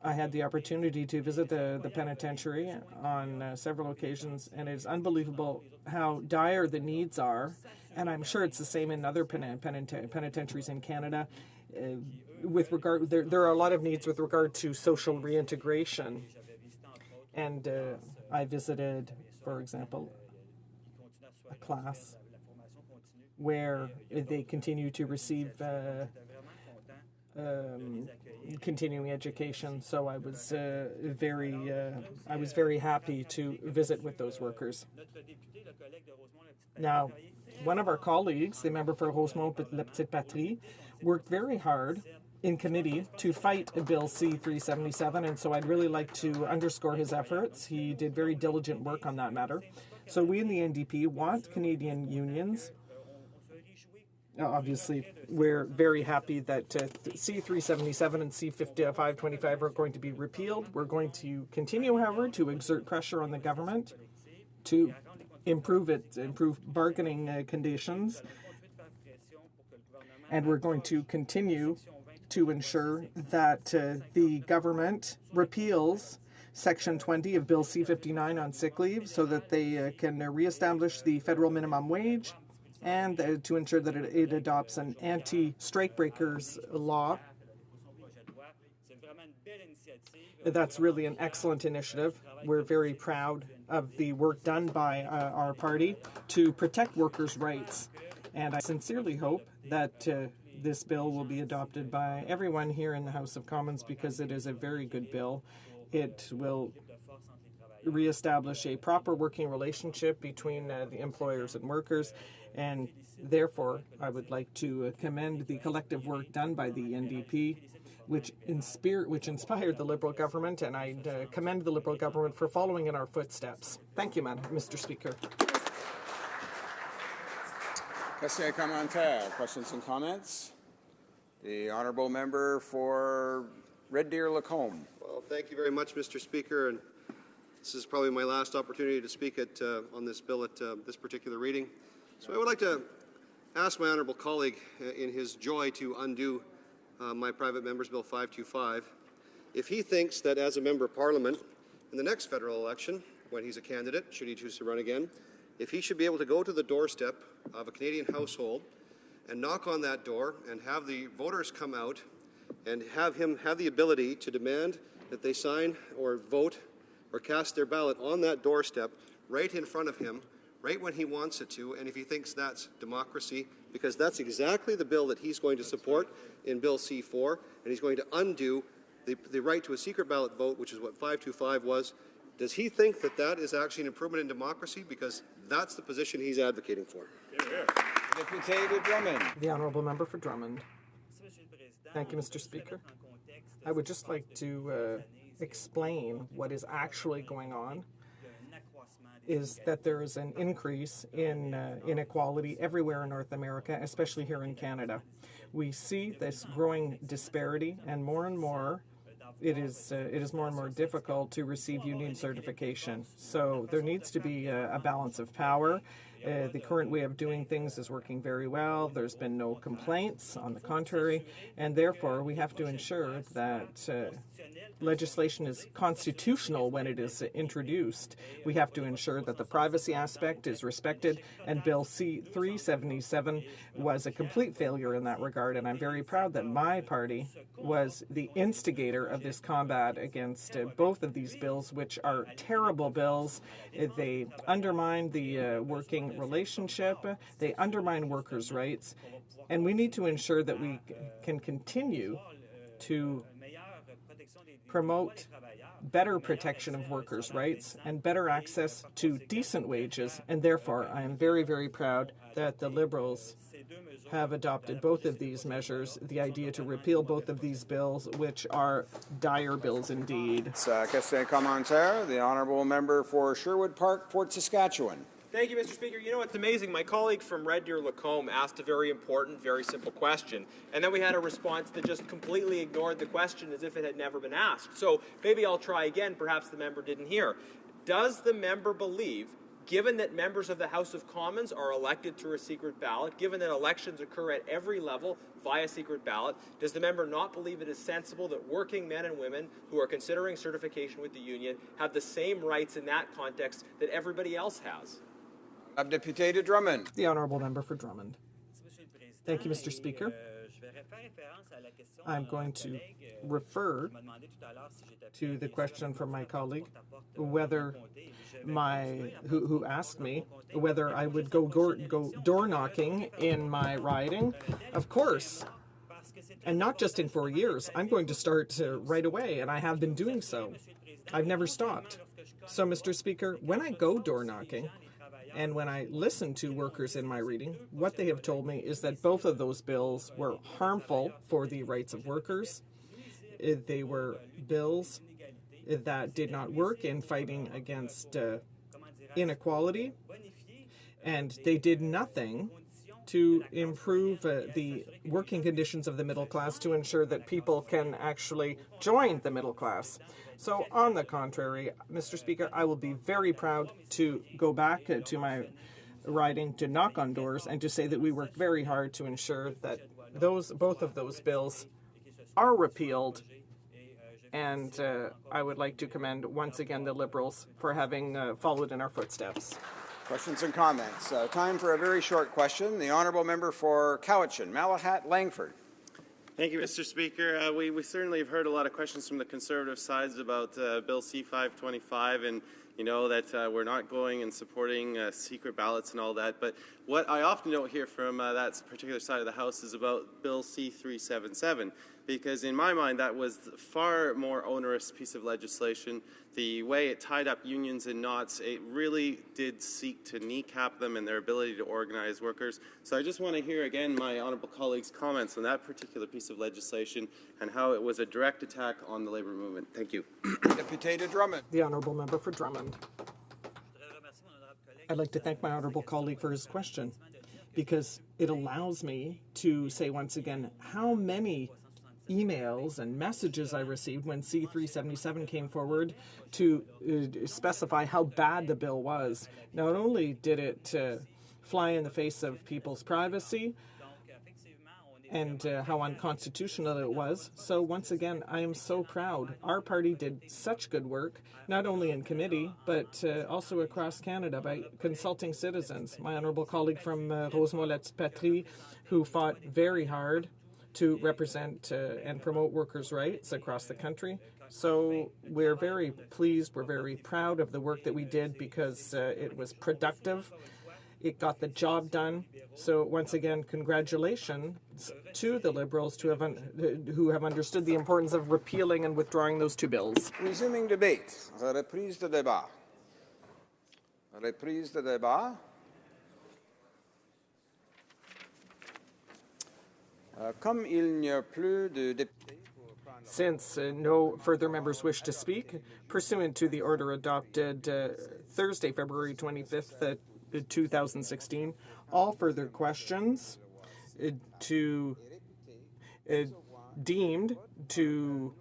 I had the opportunity to visit the penitentiary on several occasions, and it's unbelievable how dire the needs are, and I'm sure it's the same in other penitentiaries in Canada. With regard, there are a lot of needs with regard to social reintegration, and I visited, for example, a class where they continue to receive continuing education. So I was very happy to visit with those workers. Now, one of our colleagues, the member for Rosemont-La-Petite-Patrie, worked very hard in committee to fight Bill C-377, and so I'd really like to underscore his efforts. He did very diligent work on that matter. So we in the NDP want Canadian unions Obviously, we're very happy that C-377 and C-525 are going to be repealed. We're going to continue, however, to exert pressure on the government to improve bargaining conditions, and we're going to continue to ensure that the government repeals Section 20 of Bill C-59 on sick leave so that they can reestablish the federal minimum wage, and to ensure that it adopts an anti-strikebreakers law. That's really an excellent initiative. We're very proud of the work done by our party to protect workers' rights. And I sincerely hope that this bill will be adopted by everyone here in the House of Commons, because it is a very good bill. It will reestablish a proper working relationship between the employers and workers, and therefore I would like to commend the collective work done by the NDP, which inspired the Liberal government, and I commend the Liberal government for following in our footsteps. Thank you, Mr. Speaker. Question commentaire. Questions and comments? The honourable member for Red Deer Lacombe. Well, thank you very much, Mr. Speaker, and this is probably my last opportunity to speak on this bill at this particular reading. So I would like to ask my honourable colleague, in his joy to undo my private member's Bill 525, if he thinks that as a member of Parliament in the next federal election, when he's a candidate, should he choose to run again, if he should be able to go to the doorstep of a Canadian household and knock on that door and have the voters come out and have him have the ability to demand that they sign or vote or cast their ballot on that doorstep right in front of him, right when he wants it to, and if he thinks that's democracy, because that's exactly the bill that he's going to support in Bill C4, and he's going to undo the right to a secret ballot vote, which is what 525 was. Does he think that that is actually an improvement in democracy? Because that's the position he's advocating for. Député de Drummond. The honourable member for Drummond. Thank you, Mr. Speaker. I would just like to explain what is actually going on. Is that there is an increase in inequality everywhere in North America, especially here in Canada. We see this growing disparity, and more it is more and more difficult to receive union certification. So there needs to be a balance of power. The current way of doing things is working very well. There's been no complaints, on the contrary, and therefore we have to ensure that legislation is constitutional when it is introduced. We have to ensure that the privacy aspect is respected, and Bill C-377 was a complete failure in that regard, and I'm very proud that my party was the instigator of this combat against both of these bills, which are terrible bills. They undermine the working relationship, they undermine workers' rights, and we need to ensure that we can continue to promote better protection of workers' rights and better access to decent wages, and therefore I am very, very proud that the Liberals have adopted both of these measures, the idea to repeal both of these bills, which are dire bills indeed. Question commentaire. The honourable member for Sherwood Park, Fort Saskatchewan. Thank you, Mr. Speaker. You know, it's amazing. My colleague from Red Deer Lacombe asked a very important, very simple question, and then we had a response that just completely ignored the question as if it had never been asked. So maybe I'll try again. Perhaps the member didn't hear. Does the member believe, given that members of the House of Commons are elected through a secret ballot, given that elections occur at every level via secret ballot, does the member not believe it is sensible that working men and women who are considering certification with the union have the same rights in that context that everybody else has? Député de Drummond. The honourable member for Drummond. Thank you, Mr. Speaker. I'm going to refer to the question from my colleague, whether who asked me whether I would go door knocking in my riding. Of course, and not just in 4 years. I'm going to start right away, and I have been doing so. I've never stopped. So, Mr. Speaker, when I go door knocking, and when I listen to workers in my reading, what they have told me is that both of those bills were harmful for the rights of workers. They were bills that did not work in fighting against inequality, and they did nothing to improve the working conditions of the middle class to ensure that people can actually join the middle class. So on the contrary, Mr. Speaker, I will be very proud to go back to my riding to knock on doors and to say that we worked very hard to ensure that both of those bills are repealed. And I would like to commend once again the Liberals for having followed in our footsteps. Questions and comments. Time for a very short question. The honourable member for Cowichan, Malahat, Langford. Thank you, Mr. Speaker. We certainly have heard a lot of questions from the Conservative sides about Bill C-525 and, you know, that we're not going and supporting secret ballots and all that. But what I often don't hear from that particular side of the House is about Bill C-377, because in my mind that was a far more onerous piece of legislation. The way it tied up unions in knots, it really did seek to kneecap them in their ability to organize workers. So I just want to hear again my honourable colleagues' comments on that particular piece of legislation and how it was a direct attack on the labour movement. Thank you. Deputy de Drummond. The honourable member for Drummond. I'd like to thank my honourable colleague for his question, because it allows me to say once again how many emails and messages I received when C-377 came forward to specify how bad the bill was. Not only did it fly in the face of people's privacy and how unconstitutional it was, so once again, I am so proud. Our party did such good work, not only in committee, but also across Canada by consulting citizens. My honourable colleague from Rosemont-la-Petite-Patrie, who fought very hard to represent and promote workers' rights across the country. So we're very pleased, we're very proud of the work that we did because it was productive. It got the job done. So once again, congratulations to the Liberals who have understood the importance of repealing and withdrawing those two bills. Resuming debate. Reprise de débat. Reprise de débat. Comme il n'y a plus de députés. Since no further members wish to speak, pursuant to the order adopted Thursday, February 25th, 2016, all further questions deemed to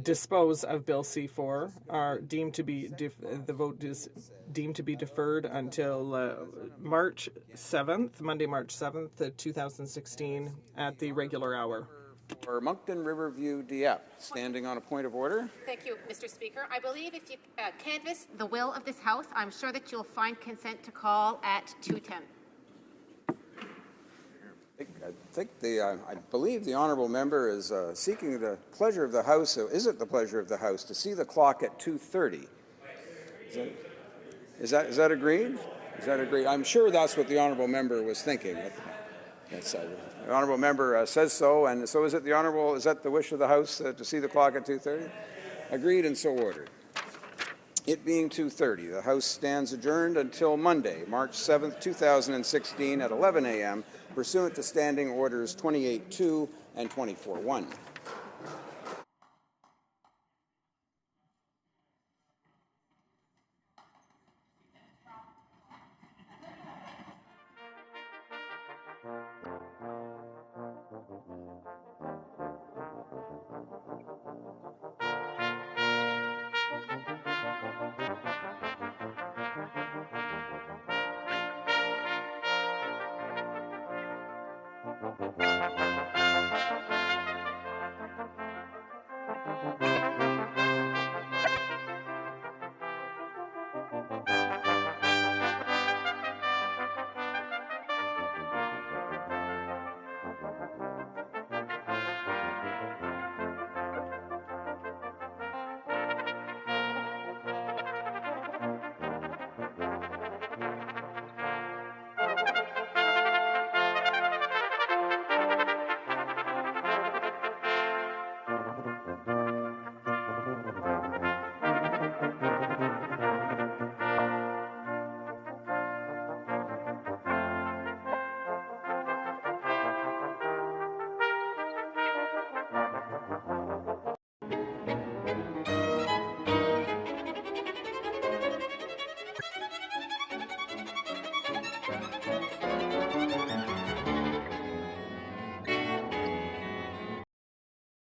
dispose of Bill C-4 are deemed to be the vote is deemed to be deferred until March 7th, Monday, March 7th, 2016, at the regular hour. For Moncton Riverview Dieppe, standing on a point of order. Thank you, Mr. Speaker. I believe if you canvass the will of this House, I'm sure that you'll find consent to call at 2:10. I believe the honourable member is seeking the pleasure of the House. Is it the pleasure of the House to see the clock at 2:30? Is that agreed? Is that agreed? I'm sure that's what the honourable member was thinking. The honourable member says so, and so is it the honourable? Is that the wish of the House to see the clock at 2:30? Agreed, and so ordered. It being 2:30, the House stands adjourned until Monday, March 7th, 2016, at 11 a.m., pursuant to Standing Orders 28.2 and 24.1.